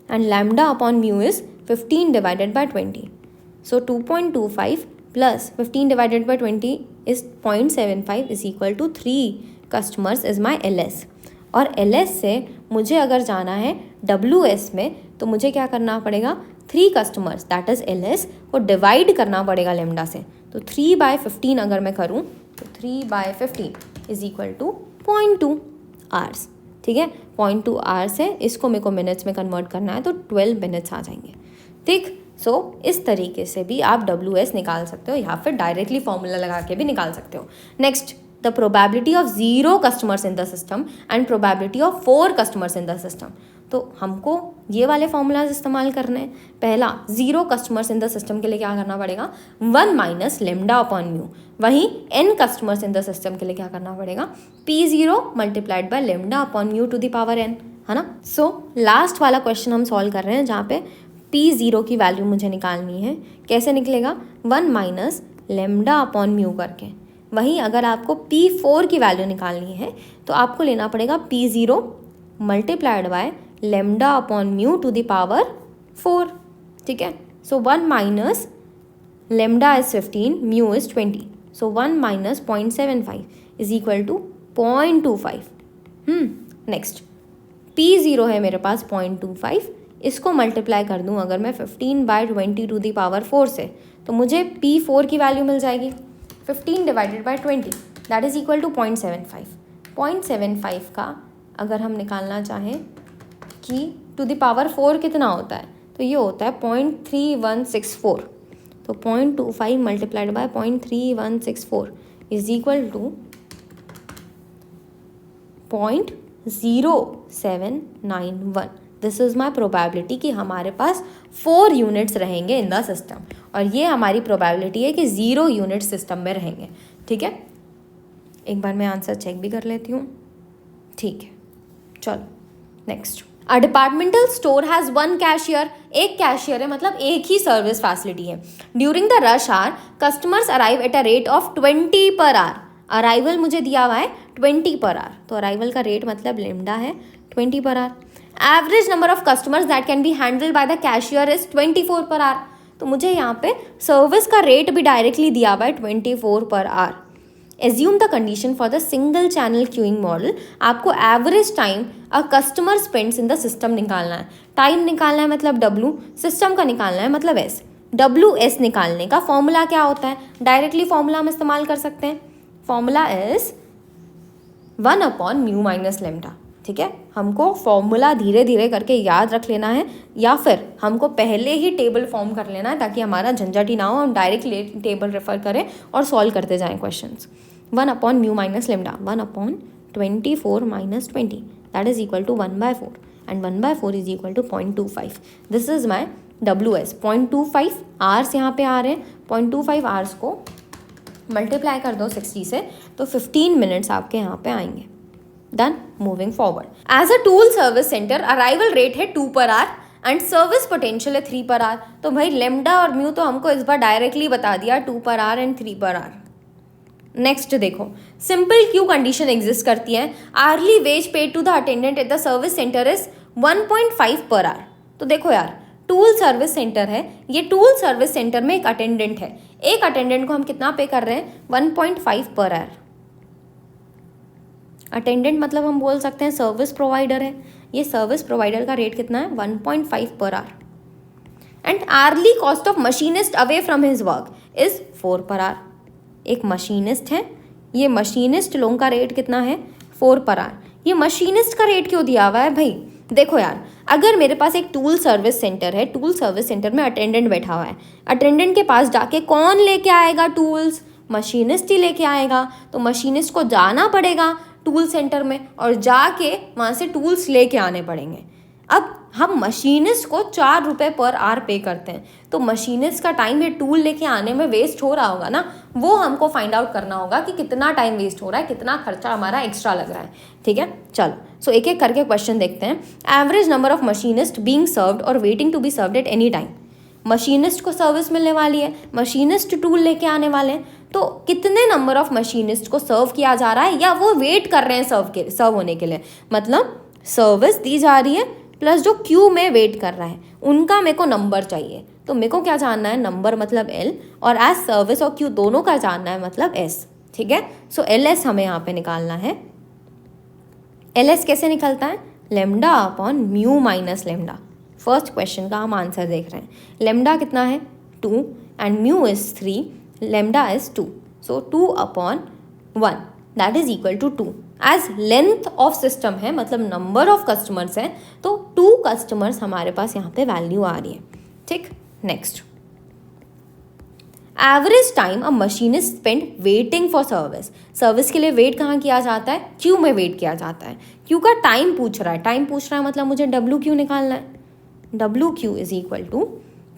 Speaker 1: and lambda upon mu is 15 divided by 20। So 2.25 plus 15 divided by 20 is 0.75 is equal to 3 customers is my LS। और LS से मुझे अगर जाना है WS में तो मुझे क्या करना पड़ेगा? 3 कस्टमर्स दैट इज LS को डिवाइड करना पड़ेगा लेमडा से। तो 3/15 अगर मैं करूँ तो 3/15 इज इक्वल टू 0.2 आवर्स, ठीक है। 0.2 आवर्स है, इसको मेरे को मिनट्स में कन्वर्ट करना है तो 12 मिनट्स आ जाएंगे, ठीक। सो इस तरीके से भी आप WS निकाल सकते हो, या फिर डायरेक्टली फॉर्मूला लगा के भी निकाल सकते हो। Next, the probability of 0 customers in the system and probability of 4 customers in the system. तो हमको ये वाले फॉर्मूलाज इस्तेमाल करने हैं। पहला, 0 कस्टमर्स इन द सिस्टम के लिए क्या करना पड़ेगा? 1 माइनस लेमडा अपॉन म्यू। वहीं n customers in the system के लिए क्या करना पड़ेगा? P0 multiplied by lambda upon mu to the power n, है ना। सो लास्ट वाला क्वेश्चन हम सॉल्व कर रहे हैं जहाँ पे P0 की वैल्यू मुझे निकालनी है। कैसे निकलेगा? 1 माइनस लेमडा अपॉन म्यू करके। वहीं अगर आपको P4 की वैल्यू निकालनी है तो आपको लेना पड़ेगा P0 multiplied by lambda upon mu to the power 4, ठीक है। So 1 minus lambda is 15, mu is 20, so 1 minus 0.75 is equal to 0.25। Next, P0 है मेरे पास 0.25, इसको मल्टीप्लाई कर दूं अगर मैं 15/20 टू द पावर 4 से तो मुझे P4 की वैल्यू मिल जाएगी 15 divided by 20 that is equal to 0.75। 0.75 का अगर हम निकालना चाहें कि टू द पावर 4 कितना होता है तो ये होता है 0.3164। तो 0.25 multiplied by 0.3164 is equal to 0.0791। This is my probability कि हमारे पास 4 यूनिट्स रहेंगे इन द सिस्टम, और ये हमारी प्रोबेबिलिटी है कि 0 यूनिट सिस्टम में रहेंगे, ठीक है। एक बार मैं आंसर चेक भी कर लेती हूँ, ठीक है। चलो next, a departmental store has 1 cashier. एक कैशियर है मतलब एक ही सर्विस फैसिलिटी है। During the rush hour customers arrive at a rate of 20 per our. Arrival मुझे दिया हुआ है 20 पर आवर, तो अराइवल का रेट मतलब लेमडा है 20 per our. Average number of customers that can be handled by the cashier is 24 per our, तो मुझे यहाँ पे सर्विस का रेट भी डायरेक्टली दिया हुआ है 24 per hour. Assume the condition for the single channel queuing model, आपको average time a customer spends in the system निकालना है। टाइम निकालना है मतलब W, सिस्टम का निकालना है मतलब S। WS निकालने का फॉर्मूला क्या होता है, डायरेक्टली फॉर्मूला हम इस्तेमाल कर सकते हैं। फॉर्मूला इज 1/μ माइनस लेमडा, ठीक है। हमको फॉर्मूला धीरे धीरे करके याद रख लेना है, या फिर हमको पहले ही टेबल फॉर्म कर लेना है ताकि हमारा झंझट ही ना हो, हम डायरेक्ट टेबल रेफर करें और सॉल्व करते जाएं questions. 1/μ minus lambda, 1/24 minus 20, that is equal to 1/4 and 1/4 is equal to 0.25। This is my WS। 0.25 hours यहाँ पे आ रहे हैं, 0.25 आवर्स को मल्टीप्लाई कर दो 60 से, तो 15 मिनट्स आपके यहाँ पे आएंगे। Done, moving forward. As a tool service centre arrival rate है 2 पर आवर एंड सर्विस पोटेंशियल है 3 पर आवर। तो भाई लेमडा और म्यू तो हमको इस बार डायरेक्टली बता दिया, 2 पर hour and 3 per hour. Next देखो, सिंपल क्यू कंडीशन एग्जिस्ट करती है। Hourly wage paid to the attendant at the service centre is 1.5 per our. तो देखो यार, टूल सर्विस सेंटर है, ये टूल सर्विस सेंटर में एक अटेंडेंट है, एक अटेंडेंट को हम कितना पे कर रहे हैं, 1.5 पर आवर। अटेंडेंट मतलब हम बोल सकते हैं सर्विस प्रोवाइडर है, ये सर्विस प्रोवाइडर का रेट कितना है, 1.5 per hour. And hourly cost of machinist away from his work is 4 per our. एक मशीनिस्ट है, ये मशीनिस्ट लोगों का रेट कितना है, 4 पर आवर। ये मशीनिस्ट का रेट क्यों दिया हुआ है भाई, देखो यार, अगर मेरे पास एक टूल सर्विस सेंटर है, टूल सर्विस सेंटर में अटेंडेंट बैठा हुआ है, अटेंडेंट के पास जाके कौन लेके आएगा टूल्स, मशीनिस्ट ही लेके आएगा। तो मशीनिस्ट को जाना पड़ेगा टूल सेंटर में और जाके वहाँ से टूल्स लेके आने पड़ेंगे। अब हम मशीनिस्ट को 4 रुपये पर आवर पे करते हैं, तो मशीनिस्ट का टाइम ये टूल लेके आने में वेस्ट हो रहा होगा ना, वो हमको फाइंड आउट करना होगा कि कितना टाइम वेस्ट हो रहा है, कितना खर्चा हमारा एक्स्ट्रा लग रहा है, ठीक है। चलो, सो एक एक करके क्वेश्चन देखते हैं। Average number of machinist being served और waiting to be served at any time. Machinist को सर्विस मिलने वाली है, मशीनिस्ट टूल लेके आने वाले हैं, तो कितने नंबर ऑफ मशीनिस्ट को सर्व किया जा रहा है या वो वेट कर रहे हैं सर्व होने के लिए, मतलब सर्विस दी जा रही है प्लस जो क्यू में वेट कर रहा है उनका मेरे को नंबर चाहिए। तो मेरे को क्या जानना है, नंबर मतलब L, और एज सर्विस और क्यू दोनों का जानना है मतलब S, ठीक है। सो LS हमें यहाँ पे निकालना है। LS कैसे निकलता है, lambda upon mu minus lambda. First question का हम आंसर देख रहे हैं। लेमडा कितना है, 2 and mu is 3, lambda is 2, so 2 upon 1 that is equal to 2। As length of system है, मतलब नंबर ऑफ कस्टमर्स है, तो 2 कस्टमर्स हमारे पास यहाँ पे वैल्यू आ रही है, ठीक। Next, average time a machinist spend waiting for service. Service के लिए वेट कहाँ किया जाता है, क्यू में वेट किया जाता है। क्यू का टाइम पूछ रहा है, टाइम पूछ रहा है मतलब मुझे WQ निकालना है। WQ इज इक्वल टू,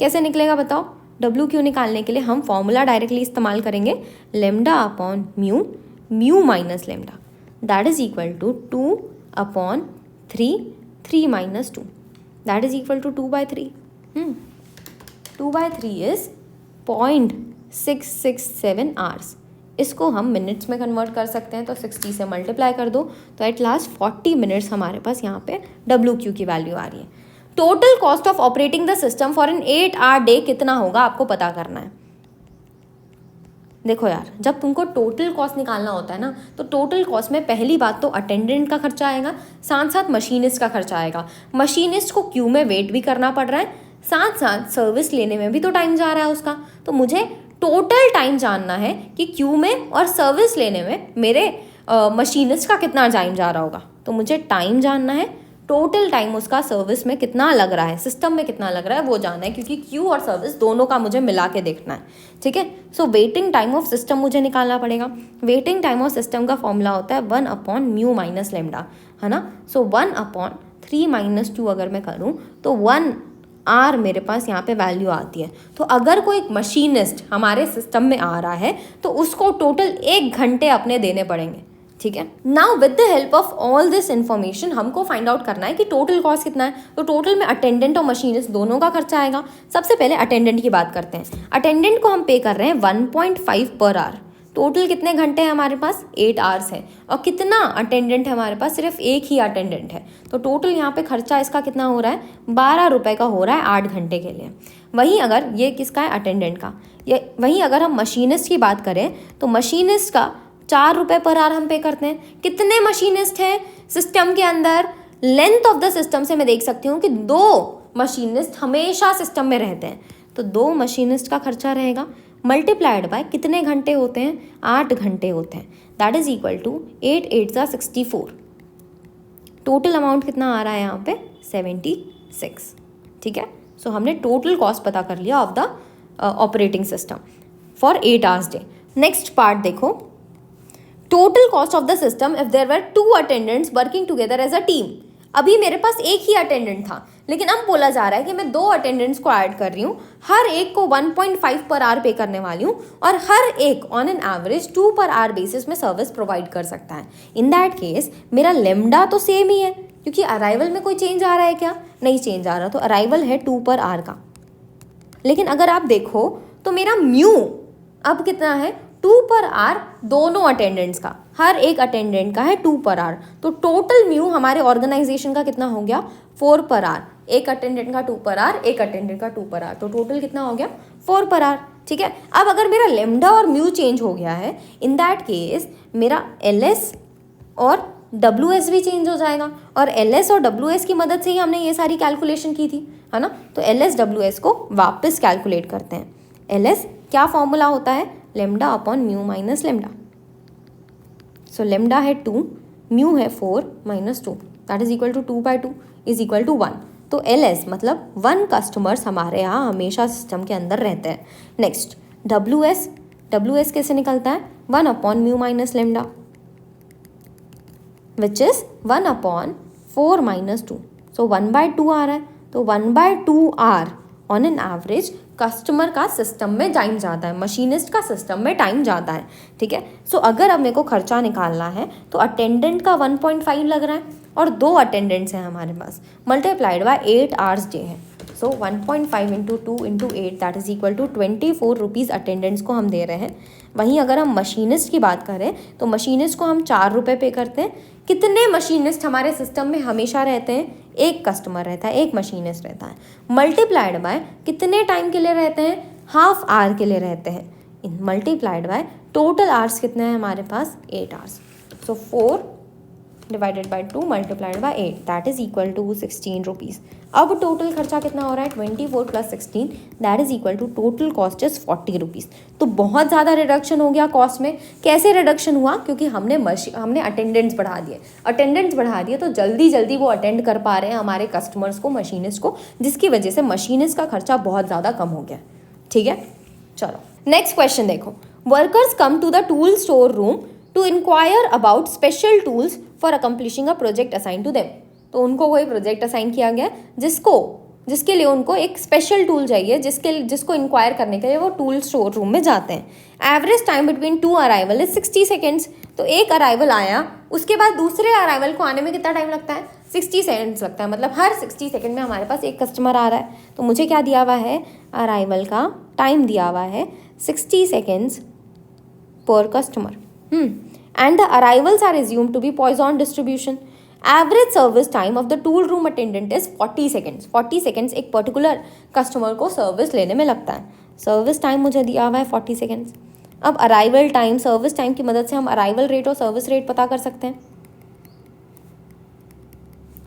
Speaker 1: कैसे निकलेगा बताओ, WQ निकालने के लिए हम फॉर्मूला डायरेक्टली इस्तेमाल करेंगे, lambda upon mu, mu minus lambda, that is equal to 2 upon 3, 3 minus 2, that is equal to 2/3। 2/3 is 0.667 hours. इसको हम मिनट्स में कन्वर्ट कर सकते हैं, तो 60 से मल्टीप्लाई कर दो, तो एट लास्ट 40 मिनट्स हमारे पास यहाँ पे WQ की वैल्यू आ रही है। Total cost of operating the system for an 8 hour day कितना होगा आपको पता करना है। देखो यार, जब तुमको टोटल कॉस्ट निकालना होता है ना, तो टोटल कॉस्ट में पहली बात तो अटेंडेंट का खर्चा आएगा, साथ साथ मशीनिस्ट का खर्चा आएगा। मशीनिस्ट को क्यू में वेट भी करना पड़ रहा है, साथ साथ सर्विस लेने में भी तो टाइम जा रहा है उसका। तो मुझे टोटल टाइम जानना है कि क्यू में और सर्विस लेने में मेरे मशीनिस्ट का कितना टाइम जा रहा होगा। तो मुझे टाइम जानना है, टोटल टाइम उसका सर्विस में कितना लग रहा है, सिस्टम में कितना लग रहा है वो जानना है, क्योंकि क्यू और सर्विस दोनों का मुझे मिला के देखना है, ठीक है। So waiting time of system मुझे निकालना पड़ेगा। वेटिंग टाइम ऑफ सिस्टम का फॉर्मूला होता है 1 अपॉन म्यू माइनस लेमडा, है ना। सो 1 अपॉन 3 माइनस 2 अगर मैं करूँ तो 1 आर मेरे पास यहाँ पे वैल्यू आती है। तो अगर कोई मशीनिस्ट हमारे सिस्टम में आ रहा है तो उसको टोटल 1 घंटे अपने देने पड़ेंगे, ठीक है। Now with the help of all this information हमको फाइंड आउट करना है कि टोटल कॉस्ट कितना है। तो टोटल में अटेंडेंट और मशीनिस्ट दोनों का खर्चा आएगा। सबसे पहले अटेंडेंट की बात करते हैं। अटेंडेंट को हम पे कर रहे हैं 1.5 पर आवर, टोटल कितने घंटे हैं हमारे पास, 8 आवर्स है, और कितना अटेंडेंट है हमारे पास, सिर्फ एक ही अटेंडेंट है, तो टोटल यहाँ पे खर्चा इसका कितना हो रहा है, 12 रुपये का हो रहा है 8 घंटे के लिए। वहीं अगर ये किसका है, अटेंडेंट का, ये वहीं अगर हम मशीनिस्ट की बात करें तो मशीनिस्ट का 4 रुपये पर आवर हम पे करते हैं। कितने मशीनिस्ट हैं सिस्टम के अंदर, लेंथ ऑफ द सिस्टम से मैं देख सकती हूँ कि 2 मशीनिस्ट हमेशा सिस्टम में रहते हैं, तो 2 मशीनिस्ट का खर्चा रहेगा मल्टीप्लाइड बाय कितने घंटे होते हैं, 8 घंटे होते हैं, दैट इज इक्वल टू 8 8 ज़ा 64। टोटल अमाउंट कितना आ रहा है यहाँ पे, 76। ठीक है, सो हमने टोटल कॉस्ट पता कर लिया of the operating system for 8 hours day. Next part देखो, total cost of the system if there were 2 attendants working together as a team. अभी मेरे पास एक ही अटेंडेंट था, लेकिन अब बोला जा रहा है कि मैं 2 अटेंडेंट्स को ऐड कर रही हूँ, हर एक को 1.5 पर आवर पे करने वाली हूँ, और हर एक on an average 2 per hour basis में सर्विस प्रोवाइड कर सकता है। इन दैट केस मेरा लेमडा तो सेम ही है, क्योंकि अराइवल में कोई चेंज आ रहा है क्या, नहीं चेंज आ रहा, तो अराइवल है 2 पर आवर का। लेकिन अगर आप देखो तो मेरा म्यू अब कितना है, 2 पर आवर दोनों अटेंडेंट्स का, हर एक अटेंडेंट का है 2 पर आवर, तो टोटल म्यू हमारे ऑर्गेनाइजेशन का कितना हो गया, 4 पर आवर। एक अटेंडेंट का 2 पर आवर, एक अटेंडेंट का 2 पर आवर, तो टोटल कितना हो गया, 4 पर आवर। ठीक है, अब अगर मेरा लेमडा और म्यू चेंज हो गया है, इन दैट केस मेरा एलएस और WS भी चेंज हो जाएगा, और LS और WS की मदद से ही हमने ये सारी कैलकुलेशन की थी, है ना। तो LS WS को वापस कैलकुलेट करते हैं। LS क्या फॉर्मूला होता है, lambda upon mu minus lambda. So lambda है 2, म्यू है 4 minus 2, that is equal to 2/2 is equal to 1। तो LS मतलब 1 कस्टमर्स हमारे यहाँ हमेशा सिस्टम के अंदर रहते हैं। नेक्स्ट WS कैसे निकलता है, 1 upon mu minus lambda, which is 1 upon 4 minus 2, so 1/2 आ रहा है, तो 1/2 are on an average customer का सिस्टम में टाइम जाता है, मशीनिस्ट का सिस्टम में टाइम जाता है। ठीक है, सो अगर अब मेरे को खर्चा निकालना है तो अटेंडेंट का 1.5 लग रहा है, और 2 अटेंडेंट्स हैं हमारे पास, मल्टीप्लाइड बाय 8 आवर्स डे है, so 1.5 into 2 into 8 that is equal to 24 rupees attendants को हम दे रहे हैं। वहीं अगर हम मशीनिस्ट की बात करें तो मशीनिस्ट को हम 4 रुपये पे करते हैं। कितने मशीनिस्ट हमारे सिस्टम में हमेशा रहते हैं, एक कस्टमर रहता है, एक मशीनिस्ट रहता है, मल्टीप्लाइड बाय कितने टाइम के लिए रहते हैं, हाफ आवर के लिए रहते हैं, इन मल्टीप्लाइड बाय टोटल आवर्स कितने हैं हमारे पास, 8 hours, so 4 divided by 2 multiplied by 8 that is equal to 16 rupees. अब टोटल खर्चा कितना हो रहा है, 24 plus 16 that is equal to total cost is 40 rupees. तो बहुत ज़्यादा रिडक्शन हो गया कॉस्ट में। कैसे रिडक्शन हुआ, क्योंकि हमने अटेंडेंट्स बढ़ा दिए, तो जल्दी वो अटेंड कर पा रहे हैं हमारे कस्टमर्स को, मशीनिस्ट को, जिसकी वजह से मशीनिस्ट का खर्चा बहुत ज़्यादा कम हो गया। ठीक है, चलो नेक्स्ट क्वेश्चन देखो, workers come to the tool store room to inquire about special tools for accomplishing a project assign to them. तो उनको कोई प्रोजेक्ट असाइन किया गया जिसके लिए उनको एक स्पेशल टूल चाहिए, जिसको इंक्वायर करने के लिए वो टूल स्टोर रूम में जाते हैं। Average time between 2 arrival is 60 seconds. तो एक अराइवल आया, उसके बाद दूसरे अराइवल को आने में कितना टाइम लगता है, 60 सेकेंड्स लगता है। मतलब हर 60 सेकेंड में हमारे पास एक कस्टमर आ रहा है। तो मुझे क्या दिया हुआ है, अराइवल का टाइम दिया हुआ है 60 सेकेंड्स पर customer. And the arrivals are assumed to be Poisson distribution. Average service time of the tool room attendant is 40 seconds. 40 seconds एक पर्टिकुलर कस्टमर को सर्विस लेने में लगता है। सर्विस टाइम मुझे दिया हुआ है 40 सेकेंड्स। अब अराइवल टाइम, सर्विस टाइम की मदद से हम अराइवल रेट और सर्विस रेट पता कर सकते हैं।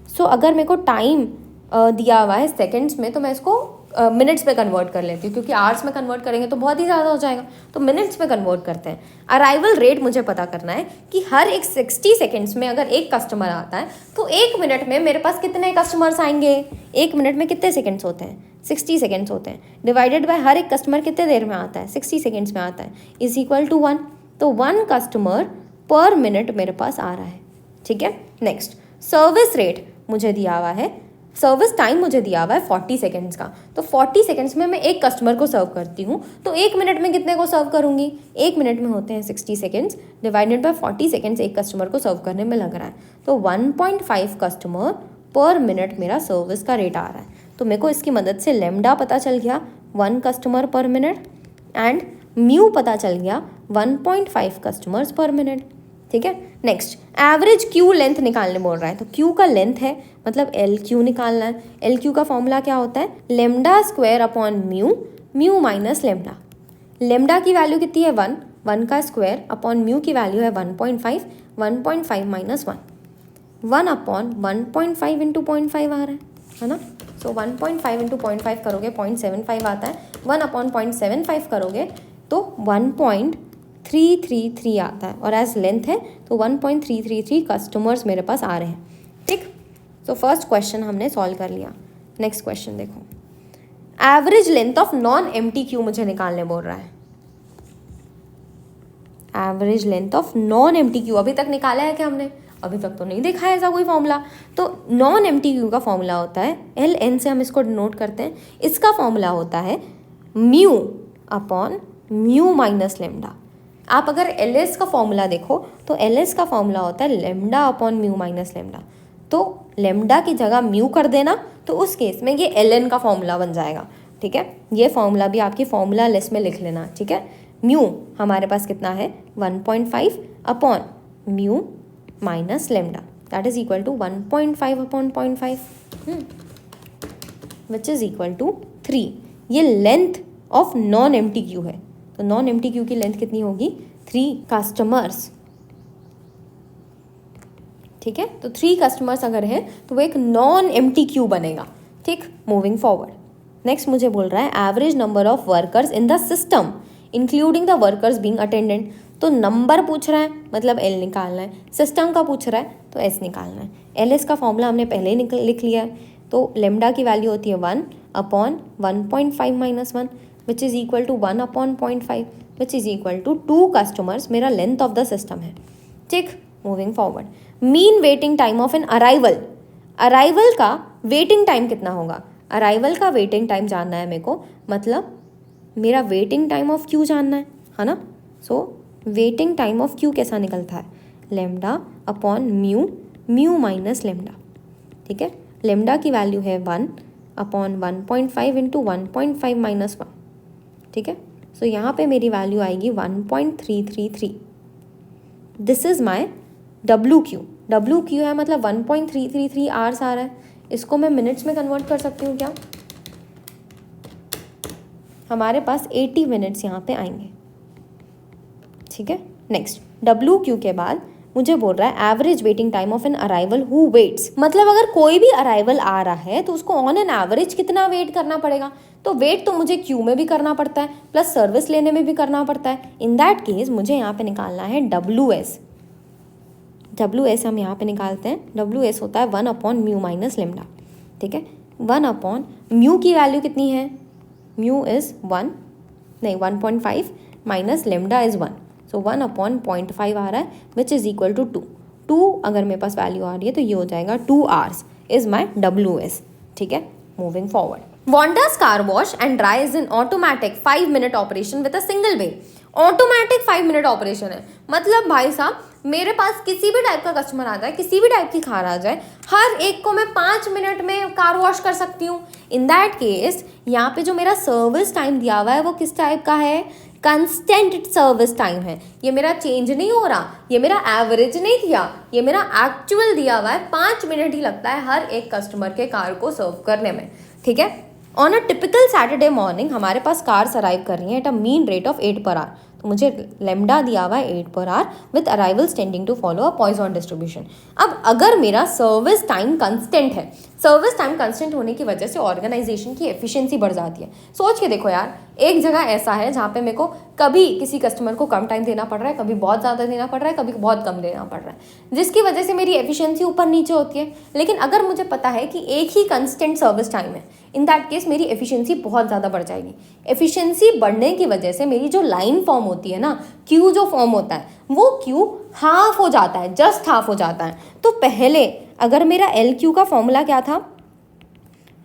Speaker 1: सो अगर मेरे को टाइम दिया हुआ है सेकेंड्स में, तो मैं इसको मिनट्स में कन्वर्ट कर लेती हूँ, क्योंकि आवर्स में कन्वर्ट करेंगे तो बहुत ही ज़्यादा हो जाएगा, तो मिनट्स में कन्वर्ट करते हैं। अराइवल रेट मुझे पता करना है कि हर एक 60 सेकेंड्स में अगर एक कस्टमर आता है तो 1 मिनट में मेरे पास कितने कस्टमर्स आएंगे, 1 मिनट में कितने सेकेंड्स होते हैं, 60 सेकेंड्स होते हैं, डिवाइडेड बाय हर एक कस्टमर कितने देर में आता है, 60 सेकेंड्स में आता है, इज इक्वल टू 1। तो 1 कस्टमर पर मिनट मेरे पास आ रहा है। ठीक है, नेक्स्ट सर्विस रेट मुझे दिया हुआ है, सर्विस टाइम मुझे दिया हुआ है 40 सेकेंड्स का। तो 40 सेकेंड्स में मैं एक कस्टमर को सर्व करती हूँ, तो 1 मिनट में कितने को सर्व करूँगी, 1 मिनट में होते हैं 60 सेकेंड्स, डिवाइडेड बाय 40 सेकेंड्स एक कस्टमर को सर्व करने में लग रहा है। तो 1.5 कस्टमर पर मिनट मेरा सर्विस का रेट आ रहा है। तो मेरे को इसकी मदद से लेमडा पता चल गया, 1 कस्टमर पर मिनट, एंड म्यू पता चल गया 1.5 कस्टमर्स पर मिनट, ठीक है। नेक्स्ट, एवरेज क्यू लेंथ निकालने बोल रहा है, तो क्यू का लेंथ है मतलब एल क्यू निकालना है। एल क्यू का फॉर्मूला क्या होता है, lambda square upon mu, mu minus lambda. Lambda की वैल्यू कितनी है 1, 1 का स्क्वायर अपॉन म्यू की वैल्यू है 1.5, 1.5 माइनस 1, 1 अपॉन 1.5 इंटू 0.5 आ रहा है ना। सो 1.5 इंटू 0.5 करोगे 0.75 आता है, 1 अपॉन 0.75 करोगे तो 1.333 आता है, और एज लेंथ है तो 1.333 कस्टमर्स मेरे पास आ रहे हैं, ठीक। सो फर्स्ट क्वेश्चन हमने सॉल्व कर लिया। नेक्स्ट क्वेश्चन देखो, average length of non empty Q मुझे निकालने बोल रहा है। Average length of non empty Q अभी तक निकाला है क्या हमने, अभी तक तो नहीं देखा है ऐसा कोई फॉर्मूला। तो नॉन एम्प्टी क्यू का फॉर्मूला होता है एल एन से हम इसको डिनोट करते हैं, इसका फॉर्मूला होता है mu upon mu minus lambda. आप अगर एल एस का फॉर्मूला देखो तो एल एस का फॉर्मूला होता है lambda upon mu minus lambda, तो लेमडा की जगह म्यू कर देना, तो उस केस में ये एल एन का फॉर्मूला बन जाएगा, ठीक है। ये फॉर्मूला भी आपकी फॉर्मूला लिस्ट में लिख लेना, ठीक है। म्यू हमारे पास कितना है 1.5 upon mu minus lambda, that is equal to 1.5 upon 0.5 which is equal to 3। ये length of non empty queue है, तो नॉन एम्प्टी क्यू की लेंथ कितनी होगी 3 कस्टमर्स, ठीक है। तो 3 कस्टमर्स अगर हैं तो वो एक नॉन एम्प्टी क्यू बनेगा, ठीक। मूविंग फॉरवर्ड, नेक्स्ट मुझे बोल रहा है average number of workers in the system including the workers being attendant. तो नंबर पूछ रहा है मतलब एल निकालना है, सिस्टम का पूछ रहा है तो एस निकालना है। एल एस का फॉर्मूला हमने पहले ही लिख लिया है, तो लेमडा की वैल्यू होती है 1 upon 1.5 minus 1 which is equal to 1 upon 0.5 which is equal to 2 customers, मेरा लेंथ ऑफ द सिस्टम है, ठीक। Moving forward, mean waiting time of an arrival. Arrival का वेटिंग टाइम कितना होगा, अराइवल का वेटिंग टाइम जानना है मेरे को, मतलब मेरा वेटिंग टाइम ऑफ क्यू जानना है ना। So waiting time of Q कैसा निकलता है, lambda upon mu, mu minus lambda, ठीक है। लेमडा की वैल्यू है 1 अपॉन 1.5 इंटू 1.5 माइनस 1, ठीक है। सो यहाँ पे मेरी वैल्यू आएगी 1.333। This is my W Q. W Q है मतलब 1.333 आवर्स आ रहा है, इसको मैं मिनट्स में कन्वर्ट कर सकती हूँ क्या, हमारे पास 80 मिनट्स यहाँ पे आएंगे, ठीक है। नेक्स्ट, डब्ल्यू क्यू के बाद मुझे बोल रहा है average waiting time of an arrival who waits, मतलब अगर कोई भी अराइवल आ रहा है तो उसको ऑन एन एवरेज कितना वेट करना पड़ेगा। तो वेट तो मुझे क्यू में भी करना पड़ता है प्लस सर्विस लेने में भी करना पड़ता है। इन दैट केस मुझे यहाँ पे निकालना है डब्ल्यू एस। डब्ल्यू एस हम यहाँ पे निकालते हैं, डब्ल्यू एस होता है 1 अपॉन म्यू माइनस लेमडा, ठीक है। 1 अपॉन म्यू की वैल्यू कितनी है, म्यू इज़ 1 नहीं 1.5 minus lambda is 1, so 1 upon 0.5 आ रहा है विच इज़ इक्वल टू 2 अगर मेरे पास वैल्यू आ रही है तो ये हो जाएगा 2 hours is my W S, ठीक है। Moving forward, Wonder's car wash and dry is an automatic 5-minute operation with a single bay। Automatic 5 minute operation है, मतलब भाई साहब मेरे पास किसी भी टाइप का कस्टमर आ जाए, किसी भी टाइप की कार आ जाए, हर एक को मैं 5 मिनट में कार वॉश कर सकती हूँ। इन दैट केस यहाँ पे जो मेरा सर्विस टाइम दिया हुआ है वो किस टाइप का है, कंस्टेंट सर्विस टाइम है। ये मेरा चेंज नहीं हो रहा, ये मेरा एवरेज नहीं दिया, ये मेरा एक्चुअल दिया हुआ है। 5 मिनट ही लगता है हर एक कस्टमर के कार को सर्व करने में, ठीक है। On a typical Saturday morning हमारे पास कार्स अराइव कर रही हैं at a mean rate of 8 पर आवर, तो मुझे लेमडा दिया हुआ है 8 पर hour with arrivals tending to follow a poison distribution. अब अगर मेरा सर्विस टाइम कंस्टेंट है, सर्विस टाइम कंस्टेंट होने की वजह से ऑर्गेनाइजेशन की एफिशिएंसी बढ़ जाती है। सोच के देखो यार, एक जगह ऐसा है जहाँ पे मेरे को कभी किसी कस्टमर को कम टाइम देना पड़ रहा है, कभी बहुत ज़्यादा देना पड़ रहा है, कभी बहुत कम देना पड़ रहा है, जिसकी वजह से मेरी एफिशिएंसी ऊपर नीचे होती है। लेकिन अगर मुझे पता है कि एक ही कंस्टेंट सर्विस टाइम है, इन दैट केस मेरी एफिशिएंसी बहुत ज़्यादा बढ़ जाएगी। एफिशिएंसी बढ़ने की वजह से मेरी जो लाइन फॉर्म होती है ना, क्यू जो फॉर्म होता है, वो क्यू हाफ हो जाता है, जस्ट हाफ हो जाता है। तो पहले अगर मेरा एल क्यू का फॉर्मूला क्या था,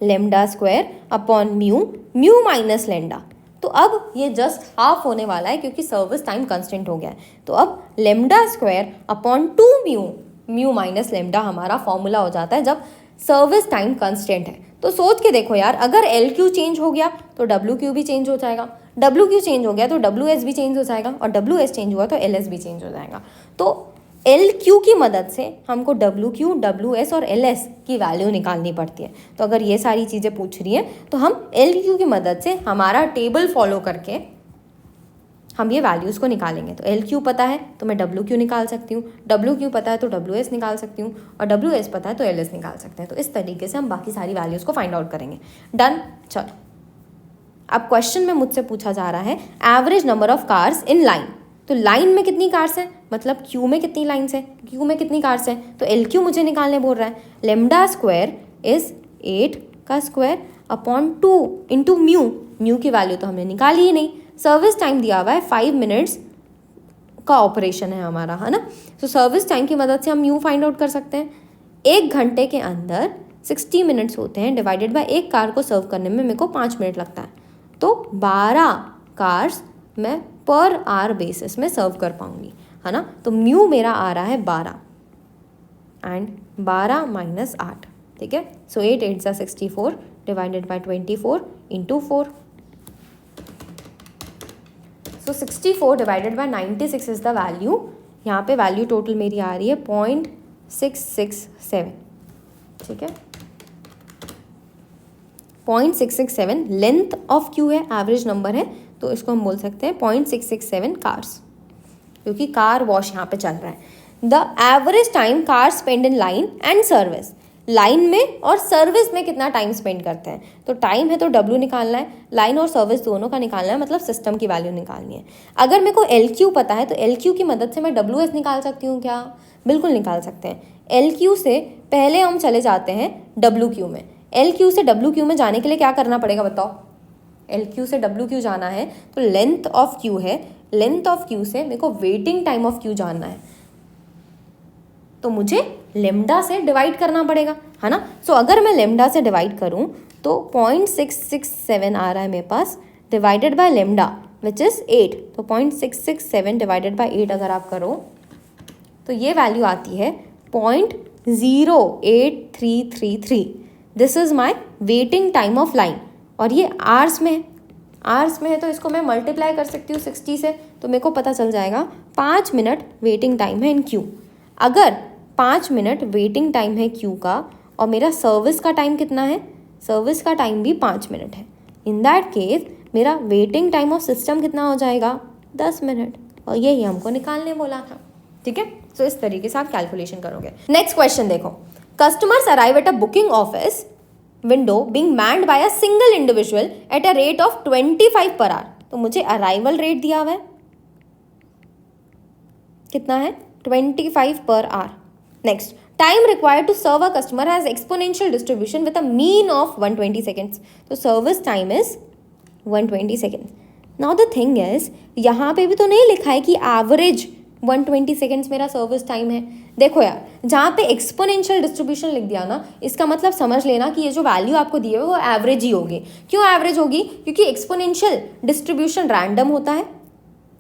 Speaker 1: lambda square upon mu, mu minus lambda, तो अब ये जस्ट हाफ होने वाला है क्योंकि सर्विस टाइम कांस्टेंट हो गया है। तो अब lambda square upon 2 mu, mu minus lambda हमारा फॉर्मूला हो जाता है जब सर्विस टाइम कांस्टेंट है। तो सोच के देखो यार, अगर LQ चेंज हो गया तो WQ भी चेंज हो जाएगा, WQ चेंज हो गया तो WS भी चेंज हो जाएगा, और WS चेंज हुआ तो LS भी चेंज हो जाएगा। तो LQ की मदद से हमको WQ, WS और LS की वैल्यू निकालनी पड़ती है। तो अगर ये सारी चीज़ें पूछ रही है तो हम LQ की मदद से हमारा टेबल फॉलो करके हम ये वैल्यूज़ को निकालेंगे। तो LQ पता है तो मैं WQ निकाल सकती हूँ, WQ पता है तो WS निकाल सकती हूँ, और WS पता है तो LS निकाल सकते हैं। तो इस तरीके से हम बाकी सारी वैल्यूज़ को फाइंड आउट करेंगे। डन। चलो, अब क्वेश्चन में मुझसे पूछा जा रहा है average number of cars in line. तो लाइन में कितनी कार्स हैं, मतलब क्यू में कितनी लाइन्स हैं, क्यू में कितनी कार्स हैं, तो LQ मुझे निकालने बोल रहा है। लेमडा स्क्वायर इज 8 का square upon 2 into mu, mu की वैल्यू तो हमने निकाली ही नहीं। सर्विस टाइम दिया हुआ है 5 मिनट्स का ऑपरेशन है हमारा, है ना। तो सर्विस टाइम की मदद से हम म्यू फाइंड आउट कर सकते हैं। 1 घंटे के अंदर 60 मिनट्स होते हैं, डिवाइडेड बाय एक कार को सर्व करने में मेरे को 5 मिनट लगता है, तो 12 कार्स मैं पर आवर बेसिस में सर्व कर पाऊंगी, है ना। तो म्यू मेरा आ रहा है 12 एंड 12 माइनस 8, ठीक है। सो 8 8 सा 64 divided by 24 into 4। So 64 divided by 96 is the value. यहाँ पे वैल्यू टोटल मेरी आ रही है 0.667, ठीक है। 0.667 लेंथ ऑफ क्यू है, एवरेज नंबर है, तो इसको हम बोल सकते हैं 0.667 कार्स, क्योंकि कार वॉश यहाँ पे चल रहा है। The average time car spend in line and service, line में और सर्विस में कितना टाइम स्पेंड करते हैं। तो टाइम है तो W निकालना है, लाइन और सर्विस दोनों का निकालना है, मतलब सिस्टम की वैल्यू निकालनी है। अगर मेरे को LQ पता है तो LQ की मदद से मैं WS निकाल सकती हूँ क्या, बिल्कुल निकाल सकते हैं। LQ से पहले हम चले जाते हैं WQ में। LQ से WQ में जाने के लिए क्या करना पड़ेगा बताओ। LQ से WQ जाना है तो लेंथ ऑफ Q है, लेंथ ऑफ Q से मेरे को वेटिंग टाइम ऑफ Q जानना है, तो मुझे लेमडा से डिवाइड करना पड़ेगा, है ना। सो अगर मैं लेमडा से डिवाइड करूं तो 0.667 आ रहा है मेरे पास, divided by lambda which is 8। तो 0.667 डिवाइडेड बाय 8 अगर आप करो तो ये वैल्यू आती है 0.08333। This is my waiting time of line, और ये आवर्स में है, आवर्स में है तो इसको मैं मल्टीप्लाई कर सकती हूँ 60 से, तो मेरे को पता चल जाएगा 5 मिनट वेटिंग टाइम है इन क्यू। अगर 5 मिनट वेटिंग टाइम है क्यू का और मेरा सर्विस का टाइम कितना है, सर्विस का टाइम भी 5 मिनट है, इन दैट केस मेरा वेटिंग टाइम ऑफ सिस्टम कितना हो जाएगा 10 मिनट, और यही हमको निकालने बोला था, ठीक है। सो इस तरीके से आप कैलकुलेशन करोगे। नेक्स्ट क्वेश्चन देखो, customers arrive at a booking office window being manned by a single individual at a rate of 25 per our. तो मुझे अराइवल रेट दिया हुआ है, कितना है 25 per hour. Next, time required to serve a customer has exponential distribution with a mean of 120 seconds. तो service time is 120 seconds. Now the thing is, यहाँ पे भी तो नहीं लिखा है कि एवरेज 120 सेकेंड्स मेरा सर्विस टाइम है। देखो यार, जहाँ पे एक्सपोनेंशियल डिस्ट्रीब्यूशन लिख दिया ना, इसका मतलब समझ लेना कि ये जो वैल्यू आपको दी है वो एवरेज ही होगी। क्यों एवरेज होगी, क्योंकि एक्सपोनेंशियल डिस्ट्रीब्यूशन रैंडम होता है,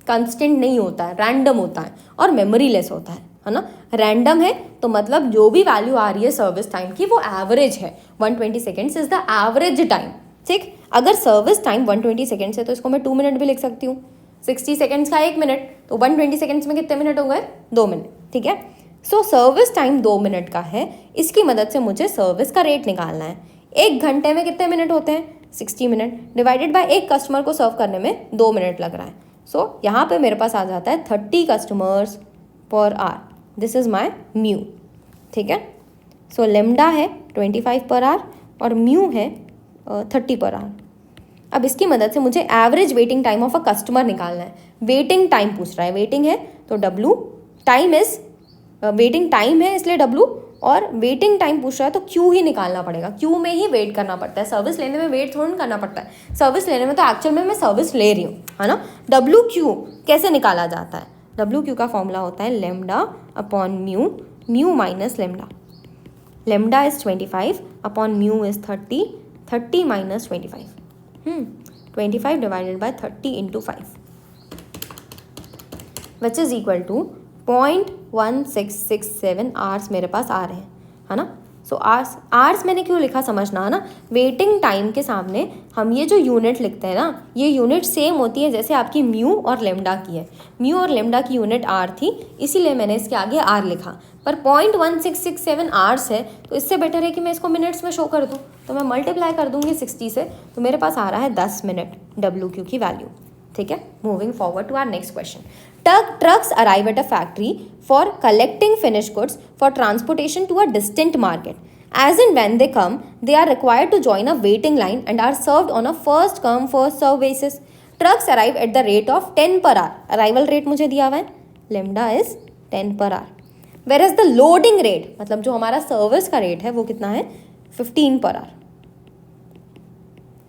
Speaker 1: कांस्टेंट नहीं होता है, रैंडम होता है और मेमोरी लेस होता है ना। रैंडम है तो मतलब जो भी वैल्यू आ रही है सर्विस टाइम की वो एवरेज है। 120 seconds is the average time, ठीक। अगर सर्विस टाइम 120 सेकेंड्स है तो इसको मैं 2 मिनट भी लिख सकती हूँ। 60 सेकेंड्स का 1 मिनट, तो 120 सेकेंड्स में कितने मिनट हो गए, 2 मिनट, ठीक है। सो सर्विस टाइम 2 मिनट का है, इसकी मदद से मुझे सर्विस का रेट निकालना है। 1 घंटे में कितने मिनट होते हैं, 60 मिनट, डिवाइडेड बाय एक कस्टमर को सर्व करने में 2 मिनट लग रहा है। सो यहाँ पे मेरे पास आ जाता है 30 customers per our. This is my mu, ठीक है। सो लेमडा है 25 पर आवर और म्यू है 30 पर आवर। अब इसकी मदद से मुझे average waiting time of a customer निकालना है। वेटिंग टाइम पूछ रहा है, वेटिंग है तो W, time is waiting time है इसलिए W, और वेटिंग टाइम पूछ रहा है तो Q ही निकालना पड़ेगा। Q में ही वेट करना पड़ता है, सर्विस लेने में वेट थोड़ा करना पड़ता है। सर्विस लेने में तो एक्चुअल में मैं सर्विस ले रही हूँ, है ना। WQ कैसे निकाला जाता है, WQ का फॉर्मूला होता है lambda upon mu, mu minus lambda. Lambda is 25 upon mu is 30, 30 minus 25, 25 divided by 30 into 5 which is equal to 0.1667 hours मेरे पास आ रहे हैं, है ना। सो आर्स मैंने क्यों लिखा समझना है ना, वेटिंग टाइम के सामने हम ये जो यूनिट लिखते हैं ना, ये यूनिट सेम होती है जैसे आपकी म्यू और लेमडा की है। म्यू और लेमडा की यूनिट आर थी, इसीलिए मैंने इसके आगे आर लिखा। पर 0.1667 आर्स है, तो इससे बेटर है कि मैं इसको मिनट्स में शो कर दूँ। तो मैं मल्टीप्लाई कर दूंगी 60 से, तो मेरे पास आ रहा है 10 मिनट WQ की वैल्यू। ठीक है, moving forward to our next question. Trucks arrive at a factory for collecting finished goods for transportation to a distant market. As and when they come, they are required to join a waiting line and are served on a first come first serve basis. Trucks arrive at the rate of 10 per hour. Arrival rate मुझे दिया हुआ है, lambda is 10 per hour. Whereas the loading rate, मतलब जो हमारा सर्विस का रेट है वो कितना है, 15 per hour.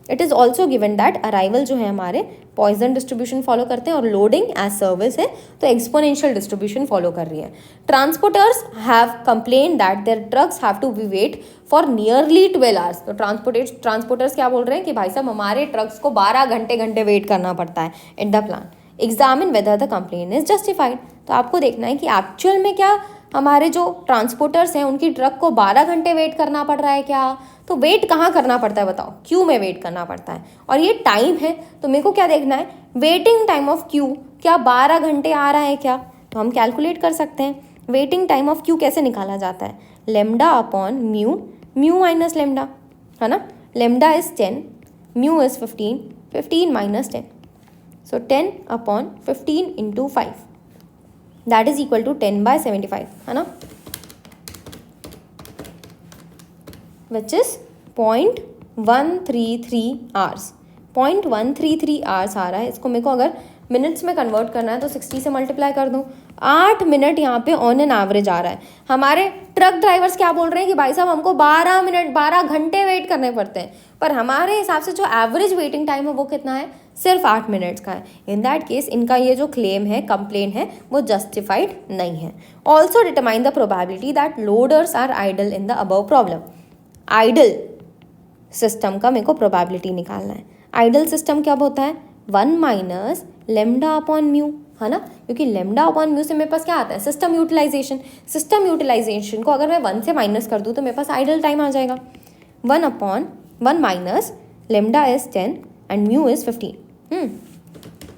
Speaker 1: It is also given that arrival जो है हमारे पॉइजन डिस्ट्रीब्यूशन फॉलो करते हैं और लोडिंग एज सर्विस है तो एक्सपोनेंशियल डिस्ट्रीब्यूशन फॉलो कर रही है। Transporters have complain that their trucks have to be wait for nearly 12 hours. तो ट्रांसपोर्टर्स क्या बोल रहे हैं कि भाई साहब हमारे ट्रक्स को 12 घंटे वेट करना पड़ता है at the plant. Examine whether the complain is justified. तो आपको देखना है कि एक्चुअल में क्या हमारे जो ट्रांसपोर्टर्स हैं उनकी ट्रक को 12 घंटे वेट करना पड़ रहा है क्या, तो वेट कहाँ करना पड़ता है बताओ, क्यू में वेट करना पड़ता है। और ये टाइम है तो मेरे को क्या देखना है, वेटिंग टाइम ऑफ क्यू क्या 12 घंटे आ रहा है क्या, तो हम कैलकुलेट कर सकते हैं। वेटिंग टाइम ऑफ क्यू कैसे निकाला जाता है, lambda upon mu, mu minus lambda, है ना। Lambda is 10, mu is 15, 15 minus 10, so 10 upon 15 into 5 that is equal to 10/75, है ना, which is 0.133 hours. 0.133 hours आ रहा है। इसको मेरे को अगर मिनट्स में कन्वर्ट करना है तो 60 से मल्टीप्लाई कर दूँ। 8 मिनट यहाँ पे ऑन एन एवरेज आ रहा है। हमारे ट्रक ड्राइवर्स क्या बोल रहे हैं कि भाई साहब हमको 12 घंटे वेट करने पड़ते हैं, पर हमारे हिसाब से जो एवरेज वेटिंग टाइम है वो कितना है, सिर्फ 8 मिनट्स का है। इन दैट केस इनका ये जो क्लेम है, कंप्लेन है, वो जस्टिफाइड नहीं है। Also determine the probability that loaders are idle in the above problem. Idle system का मेरे को प्रोबेबिलिटी निकालना है। आइडल सिस्टम क्या होता है, 1 माइनस लेमडा अपॉन म्यू, है ना, क्योंकि लेमडा अपॉन म्यू से मेरे पास क्या आता है, सिस्टम यूटिलाइजेशन। सिस्टम यूटिलाइजेशन को अगर मैं 1 से माइनस कर दूँ तो मेरे पास आइडल टाइम आ जाएगा। 1 minus lambda is 10 and mu is 15।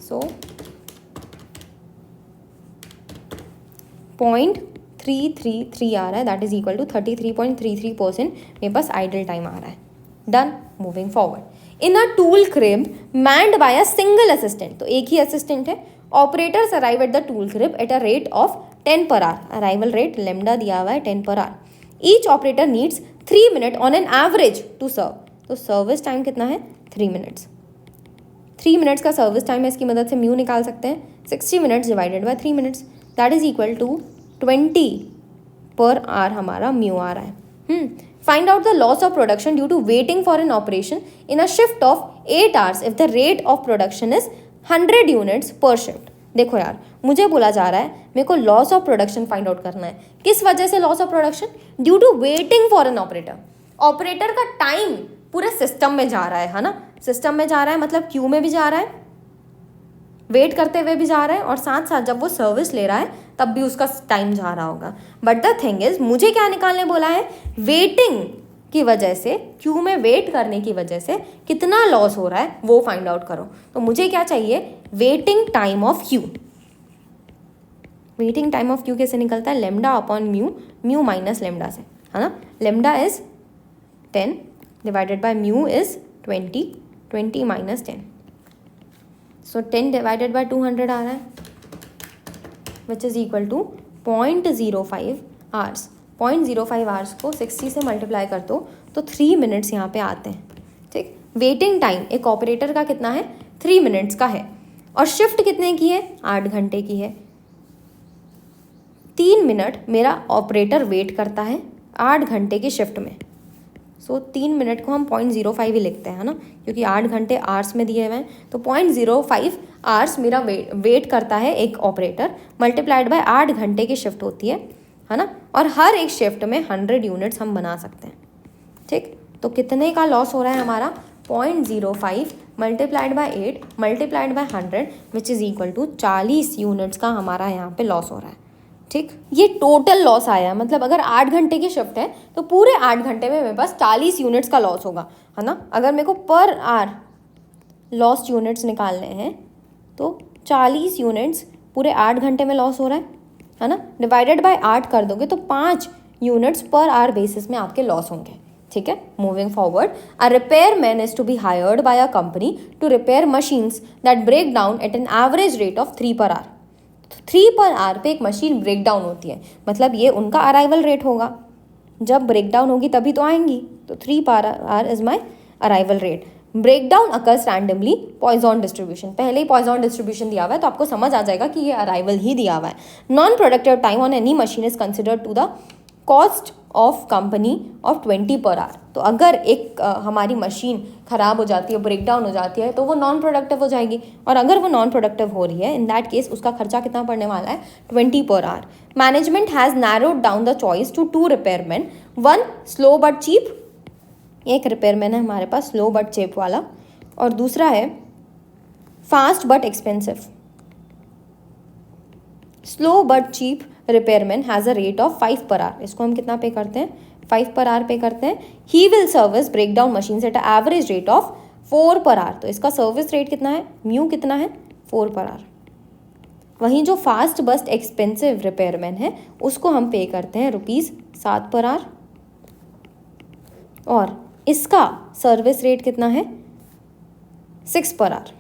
Speaker 1: सो 0.333 आ रहा है, दैट इज इक्वल टू 33.33% मेरे पास आइडल टाइम आ रहा है। Done, moving forward. In a tool crib manned by a single assistant, तो एक ही असिस्टेंट है। Operators arrive at the tool crib at a rate of 10 per our. Arrival rate lambda दिया हुआ है 10 per hour. Each operator needs 3 minute on an average to serve. तो सर्विस टाइम कितना है, 3 मिनट्स। 3 मिनट्स का सर्विस टाइम है, इसकी मदद से म्यू निकाल सकते हैं। 60 minutes divided by 3 minutes that is equal to 20 per hour हमारा म्यू आ रहा है। Find out the loss of production due to waiting for an operation in a shift of 8 hours if the rate of production is 100 units per shift. देखो यार, मुझे बोला जा रहा है मेरे को loss of production find out करना है। किस वजह से loss of production, due to waiting for an operator. Operator का टाइम पूरे सिस्टम में जा रहा है ना, सिस्टम में जा रहा है मतलब क्यू में भी जा रहा है, वेट करते हुए भी जा रहा है, और साथ साथ जब वो सर्विस ले रहा है तब भी उसका टाइम जा रहा होगा। बट द थिंग इज, मुझे क्या निकालने बोला है, वेटिंग की वजह से, क्यू में वेट करने की वजह से कितना लॉस हो रहा है वो फाइंड आउट करो। तो मुझे क्या चाहिए, waiting time of queue. Waiting time of queue कैसे निकलता है, lambda upon mu, mu minus lambda से, है ना। Lambda is 10 divided by mu is 20, 20 minus 10, so 10 divided by 200 आ रहा है, which is equal to 0.05 hours. 0.05 hours को 60 से मल्टीप्लाई कर दो तो 3 मिनट्स यहाँ पे आते हैं। ठीक, वेटिंग टाइम एक ऑपरेटर का कितना है, 3 मिनट्स का है, और शिफ्ट कितने की है, 8 घंटे की है। 3 मिनट मेरा ऑपरेटर वेट करता है 8 घंटे की शिफ्ट में। सो 3 मिनट को हम 0.05 ही लिखते हैं, है ना, क्योंकि 8 घंटे आवर्स में दिए हुए हैं। तो 0.05 आवर्स मेरा वेट करता है एक ऑपरेटर, मल्टीप्लाइड बाय 8 घंटे की शिफ्ट होती है ना, और हर एक शिफ्ट में 100 यूनिट्स हम बना सकते हैं। ठीक, तो कितने का लॉस हो रहा है हमारा, 0.05 multiplied by 8 multiplied by 100 which is equal to 40 units का हमारा यहाँ पे लॉस हो रहा है। ठीक, ये टोटल लॉस आया, मतलब अगर 8 घंटे की शिफ्ट है तो पूरे 8 घंटे में मेरे पास 40 यूनिट्स का लॉस होगा, है ना। अगर मेरे को पर आवर लॉस्ट यूनिट्स निकालने हैं तो 40 यूनिट्स पूरे 8 घंटे में लॉस हो रहा है ना। डिवाइडेड बाय 8 कर दोगे तो 5 यूनिट्स पर आवर बेसिस में आपके लॉस होंगे, ठीक है। Moving forward, a repair man is to be hired by a company to repair machines that break down at an average rate of 3 per our. 3 per our पे एक मशीन ब्रेक डाउन होती है, मतलब ये उनका अराइवल रेट होगा, जब ब्रेक डाउन होगी तभी तो आएंगी, तो 3 per hour is my arrival rate. Break down occurs randomly, poisson distribution, पहले ही पॉइजन डिस्ट्रीब्यूशन दिया हुआ है तो आपको समझ आ जाएगा कि ये अराइवल ही दिया हुआ है। Non productive time on any machine is considered to the cost of company of 20 per our. तो अगर एक हमारी मशीन ख़राब हो जाती है, ब्रेक डाउन हो जाती है, तो वो नॉन प्रोडक्टिव हो जाएगी, और अगर वो नॉन प्रोडक्टिव हो रही है इन दैट केस उसका खर्चा कितना पड़ने वाला है, 20 per hour. Management has narrowed down the choice to 2 repairman, 1 slow but cheap, एक रिपेयरमैन है हमारे पास स्लो बट चीप वाला, और दूसरा है fast but expensive. Slow but cheap repairman has a rate of 5 per our, इसको हम कितना पे करते हैं, 5 पर आवर पे करते हैं। He will service break down machine at a average rate of 4 per our, तो इसका सर्विस रेट कितना है, म्यू कितना है, 4 पर आवर। वहीं जो फास्ट बस्ट एक्सपेंसिव रिपेयरमैन है उसको हम पे करते हैं ₹7 पर आवर, और इसका सर्विस रेट कितना है, 6 पर आवर,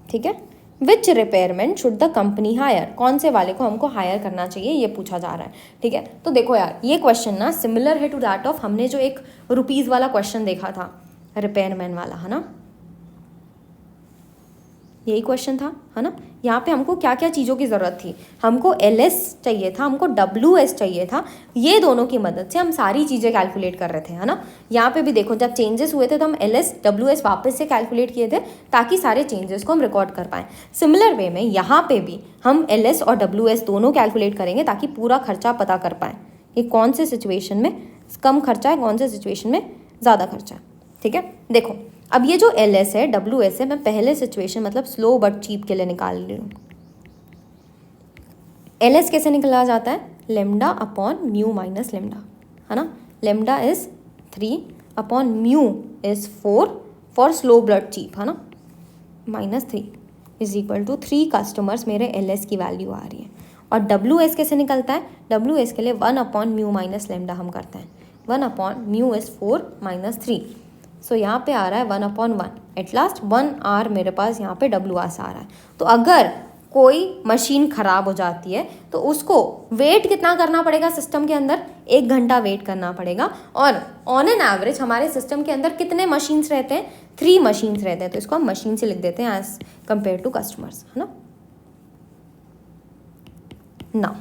Speaker 1: ठीक है। Which repairman should the company hire, कौन से वाले को हमको हायर करना चाहिए, ये पूछा जा रहा है, ठीक है। तो देखो यार, ये क्वेश्चन ना सिमिलर है टू दैट ऑफ हमने जो एक रुपीज़ वाला क्वेश्चन देखा था, रिपेयरमैन वाला, है ना, यही क्वेश्चन था, है ना। यहाँ पे हमको क्या क्या चीज़ों की ज़रूरत थी, हमको LS चाहिए था, हमको WS चाहिए था, ये दोनों की मदद से हम सारी चीज़ें कैलकुलेट कर रहे थे, है ना। यहाँ पे भी देखो जब चेंजेस हुए थे तो हम LS WS वापस से कैलकुलेट किए थे ताकि सारे चेंजेस को हम रिकॉर्ड कर पाएँ। सिमिलर वे में यहाँ पे भी हम LS और WS दोनों कैलकुलेट करेंगे ताकि पूरा खर्चा पता कर पाएँ कि कौन से सिचुएशन में कम खर्चा है, कौन से सिचुएशन में ज़्यादा खर्चा है, ठीक है। देखो अब ये जो LS है WS है, मैं पहले सिचुएशन मतलब स्लो बट चीप के लिए निकाल रही हूँ। LS कैसे निकला जाता है, lambda upon mu minus lambda, है ना। Lambda is 3 upon mu is 4 for slow but cheap, है ना, -3 इज इक्वल टू 3 कस्टमर्स मेरे LS की वैल्यू आ रही है। और WS कैसे निकलता है, WS के लिए 1 अपॉन म्यू माइनस लेमडा हम करते हैं, 1 अपॉन म्यू इज 4 -3, सो यहाँ पे आ रहा है 1/1, एट लास्ट 1 आवर मेरे पास यहाँ पे WS आ रहा है। तो अगर कोई मशीन ख़राब हो जाती है तो उसको वेट कितना करना पड़ेगा सिस्टम के अंदर, 1 घंटा वेट करना पड़ेगा, और ऑन एन एवरेज हमारे सिस्टम के अंदर कितने मशीन्स रहते हैं, 3 मशीन्स रहते हैं, तो इसको हम मशीन से लिख देते हैं एज कंपेयर टू कस्टमर्स, है ना।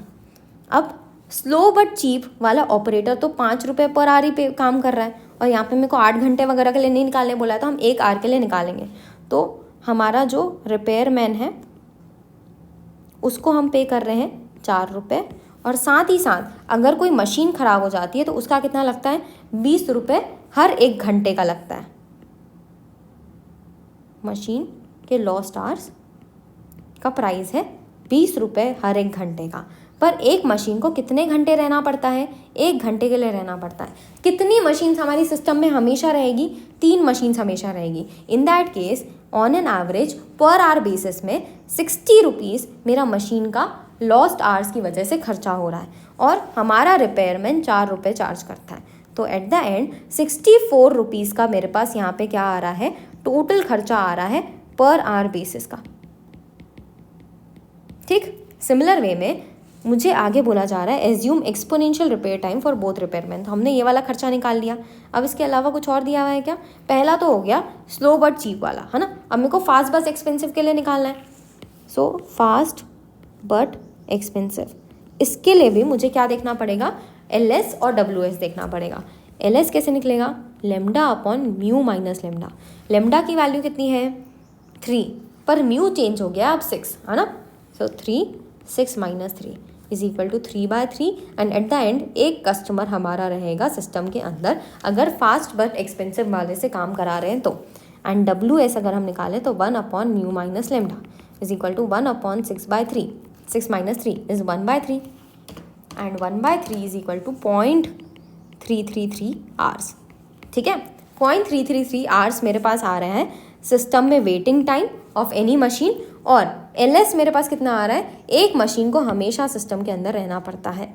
Speaker 1: अब स्लो बट चीप वाला ऑपरेटर तो 5 रुपये पर आवर ही पे काम कर रहा है, और यहाँ पे मेरे को 8 घंटे वगैरह के लिए नहीं निकालने बोला है, तो हम 1 आवर के लिए निकालेंगे। तो हमारा जो रिपेयर मैन है उसको हम पे कर रहे हैं 4 रुपये, और साथ ही साथ अगर कोई मशीन ख़राब हो जाती है तो उसका कितना लगता है, 20 रुपये हर 1 घंटे का लगता है। मशीन के लॉस्ट आवर्स का प्राइस है 20 रुपये हर 1 घंटे का, पर एक मशीन को कितने घंटे रहना पड़ता है, 1 घंटे के लिए रहना पड़ता है। कितनी मशीन्स हमारी सिस्टम में हमेशा रहेगी, 3 मशीन्स हमेशा रहेगी। इन that case on an average per hour basis में 60 रुपीज़ मेरा मशीन का लॉस्ट आवर्स की वजह से खर्चा हो रहा है, और हमारा रिपेयरमैन 4 रुपये चार्ज करता है। तो एट द एंड 64 रुपीज़ का मेरे पास यहाँ पे क्या आ रहा है, टोटल खर्चा आ रहा है पर आवर बेसिस का, ठीक। सिमिलर वे में मुझे आगे बोला जा रहा है assume exponential repair time for both repairman, तो हमने ये वाला खर्चा निकाल लिया। अब इसके अलावा कुछ और दिया हुआ है क्या, पहला तो हो गया स्लो बट चीप वाला, है ना। अब मेरे को फास्ट बट एक्सपेंसिव के लिए निकालना है, सो फास्ट बट एक्सपेंसिव, इसके लिए भी मुझे क्या देखना पड़ेगा, LS और WS देखना पड़ेगा। LS कैसे निकलेगा, lambda upon mu minus lambda, lambda की वैल्यू कितनी है 3, पर म्यू चेंज हो गया अब 6, है ना। So 3 6 - 3 is equal to 3/3, and at the end एक कस्टमर हमारा रहेगा सिस्टम के अंदर अगर फास्ट बट एक्सपेंसिव वाले से काम करा रहे हैं तो, एंड WS अगर हम निकालें तो 1 upon mu minus lambda, is equal to 1/6/3. 6 - 3 is 1/3 and 1/3 is equal to 0.333 hours. ठीक है, 0.333 आवर्स मेरे पास आ रहे हैं सिस्टम में waiting time of any machine, और LS मेरे पास कितना आ रहा है, एक मशीन को हमेशा सिस्टम के अंदर रहना पड़ता है.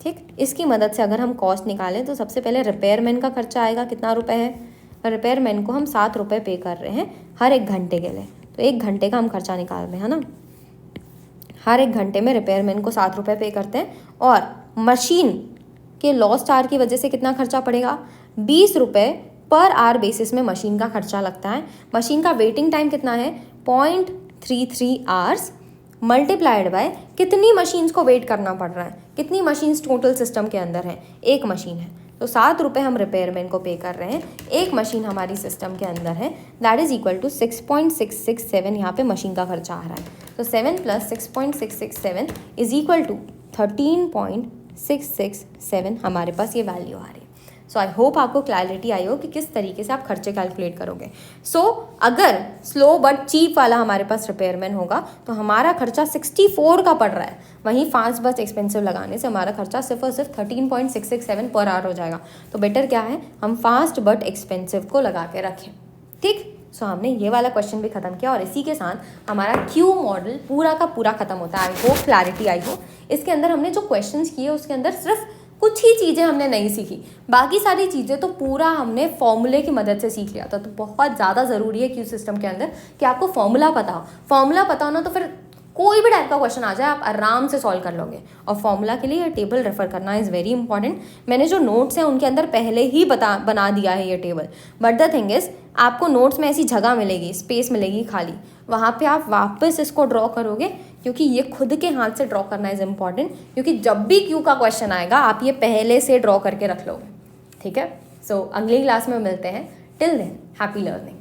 Speaker 1: ठीक, इसकी मदद से अगर हम कॉस्ट निकालें तो सबसे पहले रिपेयरमैन का खर्चा आएगा, कितना रुपए है, रिपेयरमैन को हम 7 रुपये पे कर रहे हैं हर 1 घंटे के लिए, तो 1 घंटे का हम खर्चा निकाल रहे हैं ना. हर 1 घंटे में रिपेयरमैन को 7 रुपये पे करते हैं, और मशीन के लॉस्ट आवर की वजह से कितना खर्चा पड़ेगा, 20 रुपये पर आवर बेसिस में मशीन का खर्चा लगता है. मशीन का वेटिंग टाइम कितना है, 0.33 आवर्स मल्टीप्लाइड बाय कितनी मशीन्स को वेट करना पड़ रहा है, कितनी मशीन्स टोटल सिस्टम के अंदर है, एक मशीन है, तो 7 रुपये हम रिपेयरमैन को पे कर रहे हैं, एक मशीन हमारी सिस्टम के अंदर है, दैट इज इक्वल टू 6.667 यहाँ पे मशीन का खर्चा आ रहा है. तो 7 + 6.667 इज इक्वल टू 13.667 हमारे पास ये वैल्यू आ रही है. सो आई होप आपको क्लैरिटी आई हो कि किस तरीके से आप खर्चे कैलकुलेट करोगे. सो अगर स्लो बट चीप वाला हमारे पास रिपेयरमैन होगा तो हमारा खर्चा 64 का पड़ रहा है, वहीं फास्ट बस एक्सपेंसिव लगाने से हमारा खर्चा सिर्फ और सिर्फ 13.667 पर आवर हो जाएगा. तो बेटर क्या है, हम फास्ट बट एक्सपेंसिव को लगा के रखें. ठीक, सो हमने ये वाला क्वेश्चन भी खत्म किया, और इसी के साथ हमारा क्यू मॉडल पूरा का पूरा खत्म होता है. आई होप क्लैरिटी आई हो. इसके अंदर हमने जो क्वेश्चंस किए उसके अंदर सिर्फ कुछ ही चीज़ें हमने नहीं सीखी, बाकी सारी चीज़ें तो पूरा हमने फॉर्मूले की मदद से सीख लिया था. तो बहुत ज़्यादा ज़रूरी है क्यू सिस्टम के अंदर कि आपको फॉर्मूला पता हो. फॉर्मूला पता हो ना तो फिर कोई भी टाइप का क्वेश्चन आ जाए आप आराम से सॉल्व कर लोगे. और फॉर्मूला के लिए ये टेबल रेफर करना इज़ वेरी इंपॉर्टेंट. मैंने जो नोट्स हैं उनके अंदर पहले ही बना दिया है ये table, but the thing is आपको नोट्स में ऐसी जगह मिलेगी, स्पेस मिलेगी खाली, वहाँ पे आप वापस इसको ड्रॉ करोगे, क्योंकि ये खुद के हाथ से ड्रॉ करना इज़ इम्पॉर्टेंट, क्योंकि जब भी क्यू का क्वेश्चन आएगा आप ये पहले से ड्रॉ करके रख लोगे. ठीक है, सो अगली क्लास में मिलते हैं. Till than happy learning.